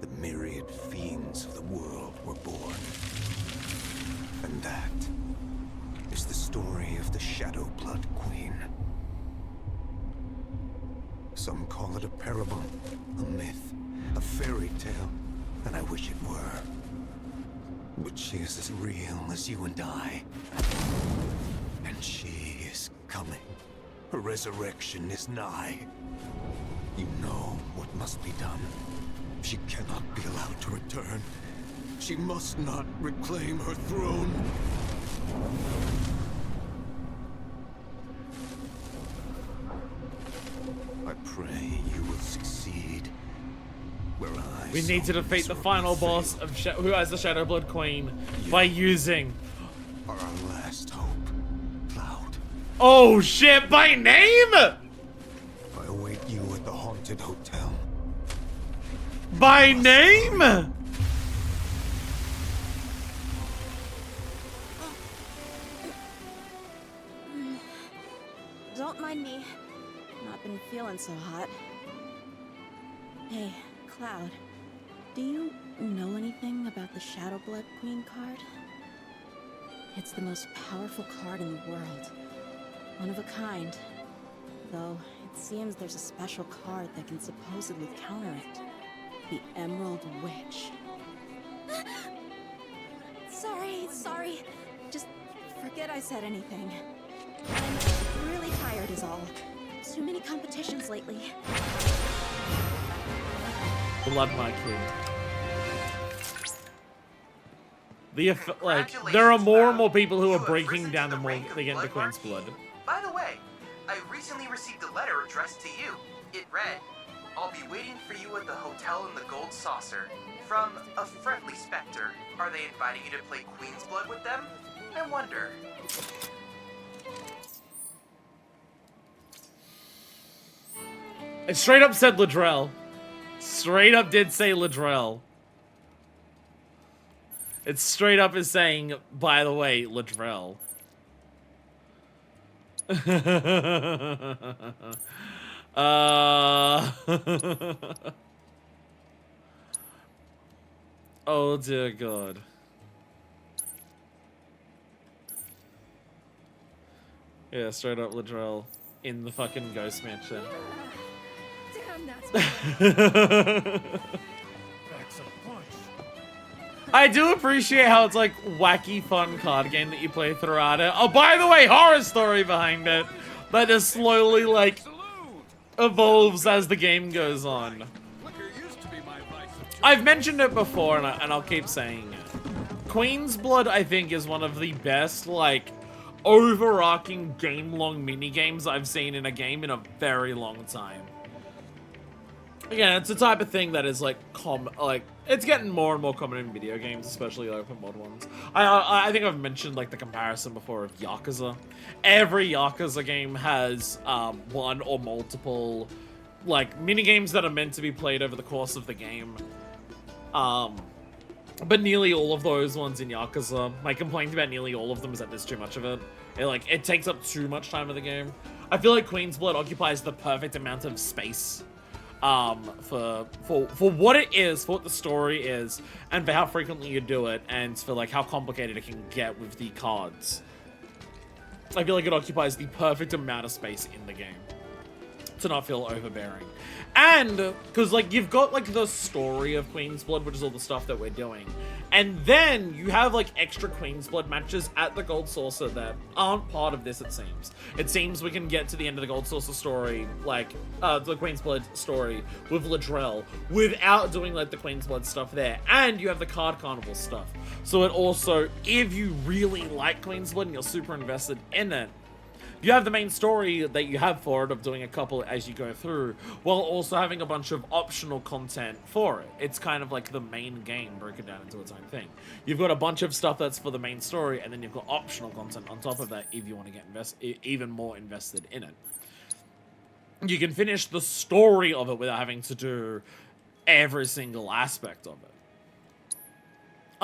the myriad fiends of the world were born. And that is the story of the Shadow Blood Queen. Some call it a parable, a myth, a fairy tale, and I wish it were. But she is as real as you and I. And she is coming. Her resurrection is nigh. You know what must be done. She cannot be allowed to return. She must not reclaim her throne. I pray you will succeed. Where I We need to defeat the final boss of who has the Shadow Blood Queen by using are our last hope, Cloud. Oh shit, by name? I await you at the haunted hotel. By name? Don't mind me. Not been feeling so hot. Hey, Cloud. Do you know anything about the Shadow Blood Queen card? It's the most powerful card in the world. One of a kind. Though, it seems there's a special card that can supposedly counter it. The Emerald Witch. Sorry. Just forget I said anything. I'm really tired is all. Too many competitions lately. Blood my queen. There are more and more people who are breaking down the more they get into Queen's Blood. By the way, I recently received a letter addressed to you. It read, "I'll be waiting for you at the hotel in the Gold Saucer. From a friendly specter. Are they inviting you to play Queen's Blood with them? I wonder." It straight up said Ladrell. Straight up did say Ladrell. It straight up is saying, by the way, Ladrell. Oh dear God. Yeah, straight up Ladrell in the fucking Ghost Mansion. Damn, that's I do appreciate how it's like wacky fun card game that you play throughout it. Oh, by the way, horror story behind it that just slowly like evolves as the game goes on. I've mentioned it before and I'll keep saying it. Queen's Blood, I think, is one of the best like overarching game-long mini-games I've seen in a game in a very long time. Again, it's the type of thing that is like it's getting more and more common in video games, especially open world ones. I think I've mentioned like the comparison before of Yakuza. Every Yakuza game has one or multiple like mini games that are meant to be played over the course of the game. But nearly all of those ones in Yakuza, my complaint about nearly all of them is that there's too much of it. It takes up too much time of the game. I feel like Queen's Blood occupies the perfect amount of space for what it is, for what the story is, and for how frequently you do it, and for like how complicated it can get with the cards. I feel like it occupies the perfect amount of space in the game to not feel overbearing. And because like you've got like the story of Queen's Blood, which is all the stuff that we're doing, and then you have like extra Queen's Blood matches at the Gold Saucer that aren't part of this. It seems we can get to the end of the Gold Saucer story, like the Queen's Blood story with Ladrell, without doing like the Queen's Blood stuff there. And you have the Card Carnival stuff, so it also, if you really like Queen's Blood and you're super invested in it, you have the main story that you have for it of doing a couple as you go through, while also having a bunch of optional content for it. It's kind of like the main game broken down into its own thing. You've got a bunch of stuff that's for the main story, and then you've got optional content on top of that if you want to get even more invested in it. You can finish the story of it without having to do every single aspect of it.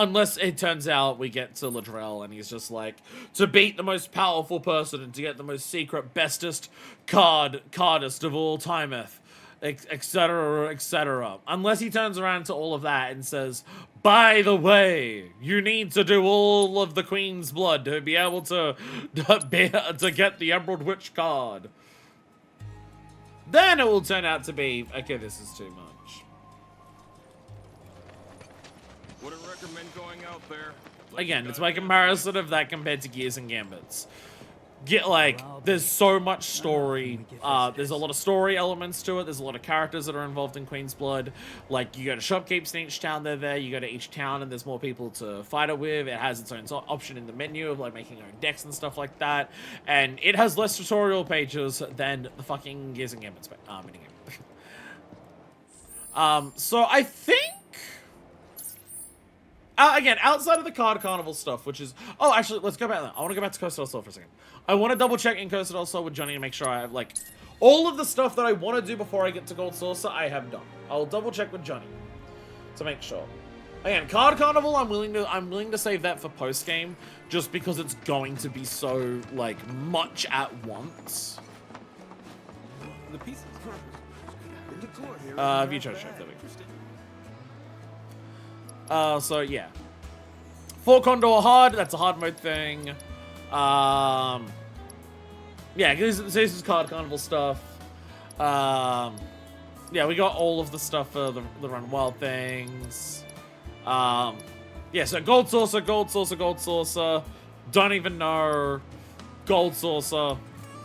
Unless it turns out we get to Ladrell and he's just like, to beat the most powerful person and to get the most secret, bestest cardist of all timeth, etc., etc. Unless he turns around to all of that and says, by the way, you need to do all of the Queen's Blood to be able to get the Emerald Witch card. Then it will turn out to be, okay, this is too much. Wouldn't recommend going out there. Again, it's my comparison of that compared to Gears and Gambits. There's so much story. There's a lot of story elements to it. There's a lot of characters that are involved in Queen's Blood. Like, you go to shopkeepers in each town, they're there. You go to each town and there's more people to fight it with. It has its own option in the menu of like making your own decks and stuff like that. And it has less tutorial pages than the fucking Gears and Gambits minigame. So I think... again, outside of the Card Carnival stuff, which is... Oh, actually, let's go back there. I want to go back to Costa del Sol for a second. I want to double check in Costa del Sol with Johnny to make sure I have, like... all of the stuff that I want to do before I get to Gold Saucer, I have done. I'll double check with Johnny to make sure. Again, Card Carnival, I'm willing to save that for post-game, just because it's going to be so, like, much at once. The pieces. View treasure chef, there we go. So yeah. Fort Condor hard, that's a hard mode thing. Yeah, this is Card Carnival stuff. Yeah, we got all of the stuff for the Run Wild things. Yeah, so Gold Saucer, Gold Saucer, Gold Saucer. Don't even know. Gold Saucer.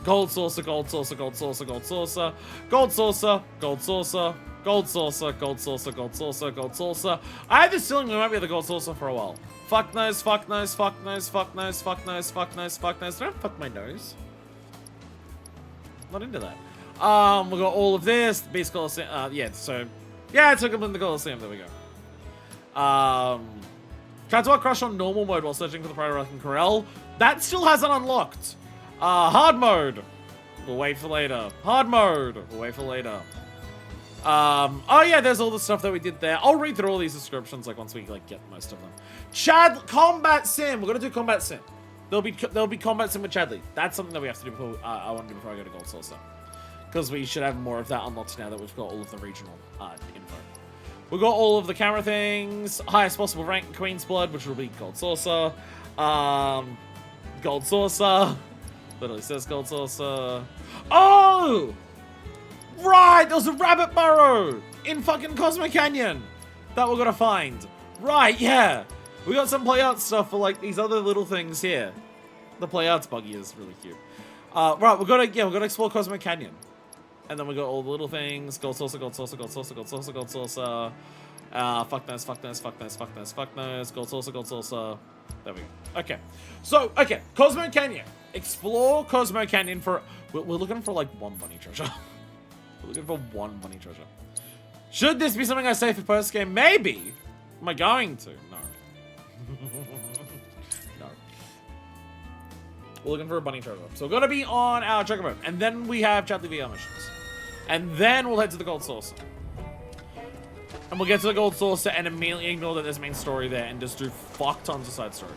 Gold Saucer, Gold Saucer, Gold Saucer, Gold Saucer. Gold Saucer, Gold Saucer. Gold Saucer, Gold Saucer, Gold Saucer, Gold Saucer. I have this feeling we might be at the Gold Saucer for a while. Fuck nose, fuck nose, fuck nose, fuck nose, fuck nose, fuck nose, fuck nose. Don't fuck my nose. Not into that. We got all of this. The Beast Coliseum. Yeah, so... yeah, I took him in the Coliseum. There we go. Tried to crush on normal mode while searching for the Proto-Rock in Corel. That still hasn't unlocked. Hard mode. We'll wait for later. Hard mode. We'll wait for later. Oh yeah, there's all the stuff that we did there. I'll read through all these descriptions like once we like get most of them. Combat Sim. We're gonna do Combat Sim. There'll be Combat Sim with Chadley. That's something that we have to do before I want to do before I go to Gold Saucer. Because we should have more of that unlocked now that we've got all of the regional info. We've got all of the camera things. Highest possible rank in Queen's Blood, which will be Gold Saucer. Gold Saucer. Literally says Gold Saucer. Oh! Right, there was a rabbit burrow in fucking Cosmo Canyon that we're gonna find. Right, yeah. We got some play art stuff for like these other little things here. The play arts buggy is really cute. Right, we're gonna explore Cosmo Canyon. And then we got all the little things. Gold Saucer, Gold Saucer, Gold Saucer, Gold Saucer, Gold Saucer. Fuck nose, fuck nose, fuck nose, fuck nose, fuck nose. Gold Saucer, Gold Saucer. There we go. Okay. So, okay. Cosmo Canyon. Explore Cosmo Canyon for... We're looking for like one bunny treasure. We're looking for one bunny treasure. Should this be something I say for post-game? Maybe. Am I going to? No. No. We're looking for a bunny treasure. So we're going to be on our chocobo. And then we have Chatley VR missions. And then we'll head to the Gold Saucer. And we'll get to the Gold Saucer and immediately ignore that there's main story there and just do fuck tons of side story.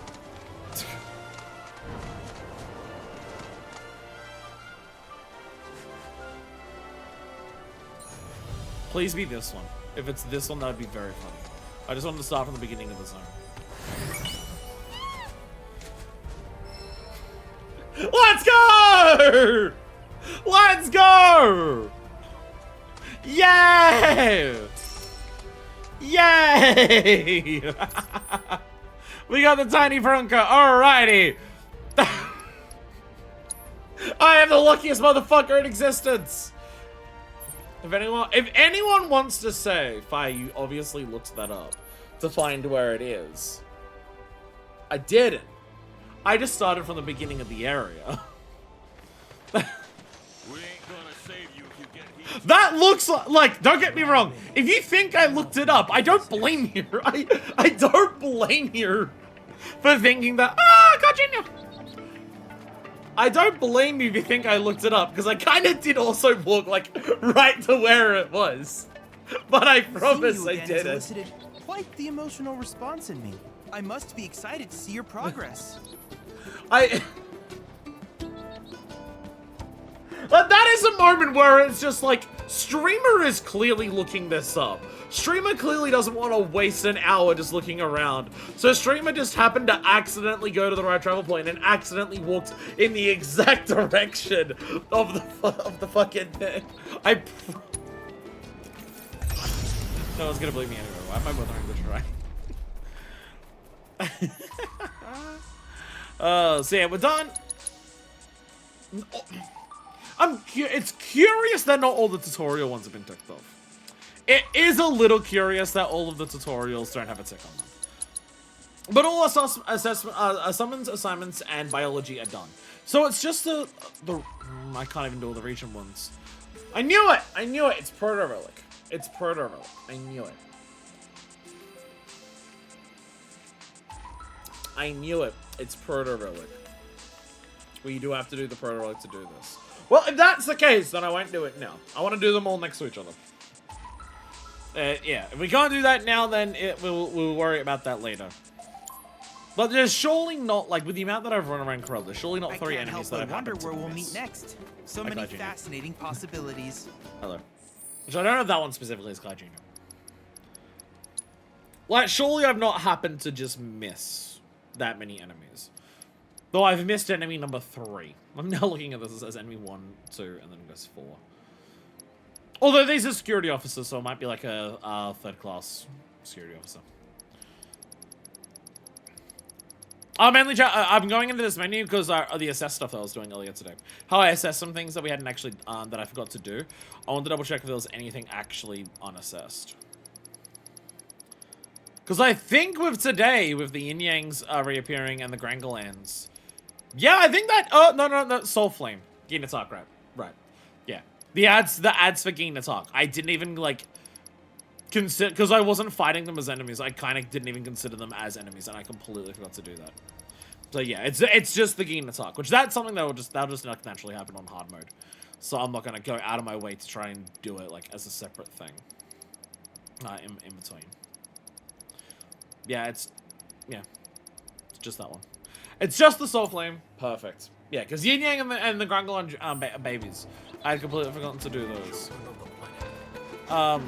Please be this one. If it's this one, that would be very funny. I just wanted to start from the beginning of the zone. Let's go! Let's go! Yay! Yay! We got the tiny Bronco. Alrighty. I am the luckiest motherfucker in existence. If anyone wants to say, Fire, you obviously looked that up to find where it is. I didn't. I just started from the beginning of the area. That looks like, don't get me wrong. If you think I looked it up, I don't blame you. I don't blame you for thinking that, Virginia. I don't blame you if you think I looked it up, because I kind of did also walk, like, right to where it was. But I promise I didn't. Elicited quite the emotional response in me. I must be excited to see your progress. But that is a moment where it's just like, streamer is clearly looking this up. Streamer clearly doesn't want to waste an hour just looking around. So streamer just happened to accidentally go to the right travel point and accidentally walked in the exact direction of the fucking thing. No one's gonna believe me anyway. Why am I bothering to try? So yeah, we're done. It's curious that not all the tutorial ones have been ticked off. It is a little curious that all of the tutorials don't have a tick on them. But all summons, assignments, and biology are done. So it's just the I can't even do all the region ones. I knew it! I knew it! It's Proto-Relic. It's Proto-Relic. I knew it. I knew it. It's Proto-Relic. We do have to do the Proto-Relic to do this. Well, if that's the case, then I won't do it now. I want to do them all next to each other. Yeah, if we can't do that now, then we'll worry about that later. But there's surely not, like, with the amount that I've run around Corel, there's surely not 3 enemies that I've wonder where we'll meet next. So many fascinating possibilities. Hello. Which I don't know if that one specifically is Kai Jr. Like, surely I've not happened to just miss that many enemies. Though I've missed enemy number 3. I'm now looking at this as enemy 1, 2, and then it goes 4. Although these are security officers, so it might be like a 3rd class security officer. Mainly, I'm going into this menu because the assess stuff that I was doing earlier today. How I assessed some things that we hadn't actually, that I forgot to do. I wanted to double check if there was anything actually unassessed. Because I think with today, with the Yin Yangs reappearing and the Grangalans. Yeah, I think that, no, Soul Flame. Gain attack, right. Yeah. The ads for gain attack. I didn't even, like, consider, because I wasn't fighting them as enemies. I kind of didn't even consider them as enemies, and I completely forgot to do that. So yeah, it's just the gain attack, which that's something that'll just naturally happen on hard mode. So I'm not gonna go out of my way to try and do it like as a separate thing. In between. Yeah, it's just that one. It's just the Soul Flame. Perfect. Yeah, because Yin Yang and the Grangalan babies. I had completely forgotten to do those. I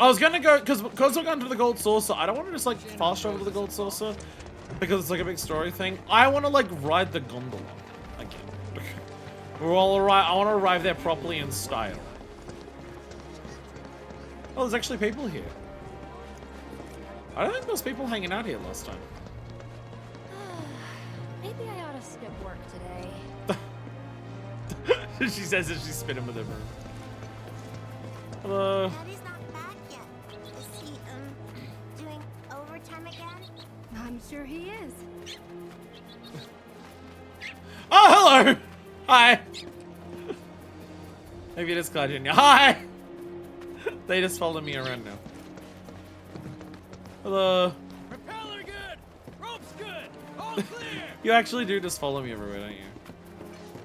was gonna go, because we're going to the Gold Saucer, I don't want to just like fast travel to the Gold Saucer, because it's like a big story thing. I want to like ride the gondola again. I want to arrive there properly in style. Oh, there's actually people here. I don't think there was people hanging out here last time. Maybe I ought to skip work today. She says as she's spinning with her broom. Hello. Daddy's not back yet. Is he, doing overtime again? I'm sure he is. Oh, hello! Hi! Maybe it is Claudia. Hi! They just follow me around now. Hello. Propeller good! Rope's good! All clear! You actually do just follow me everywhere, don't you?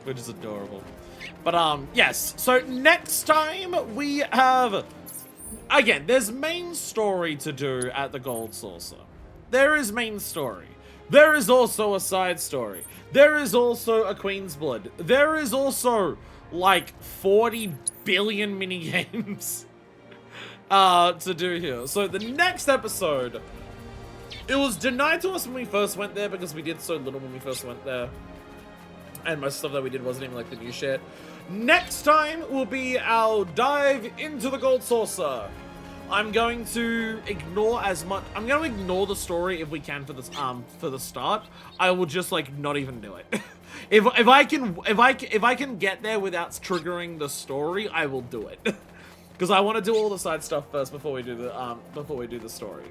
Which is adorable. But, yes. So, next time we have... Again, there's main story to do at the Gold Saucer. There is main story. There is also a side story. There is also a Queen's Blood. There is also, like, 40 billion minigames to do here. So, the next episode... It was denied to us when we first went there because we did so little when we first went there. And most stuff that we did wasn't even like the new shit. Next time will be our dive into the Gold Saucer. I'm going to ignore as much. I'm going to ignore the story if we can for this for the start. I will just like not even do it. if I can get there without triggering the story, I will do it. Because I want to do all the side stuff first before we do the story.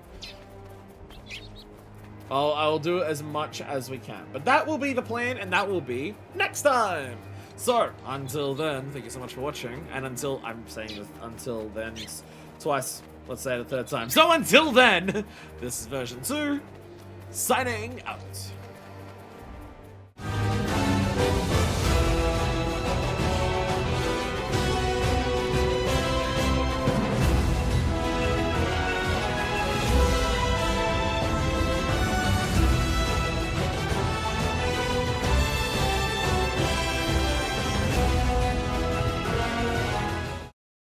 I'll do as much as we can. But that will be the plan, and that will be next time! So, until then, thank you so much for watching. And until, I'm saying this, until then, twice, let's say it a third time. So until then, this is version 2, signing out.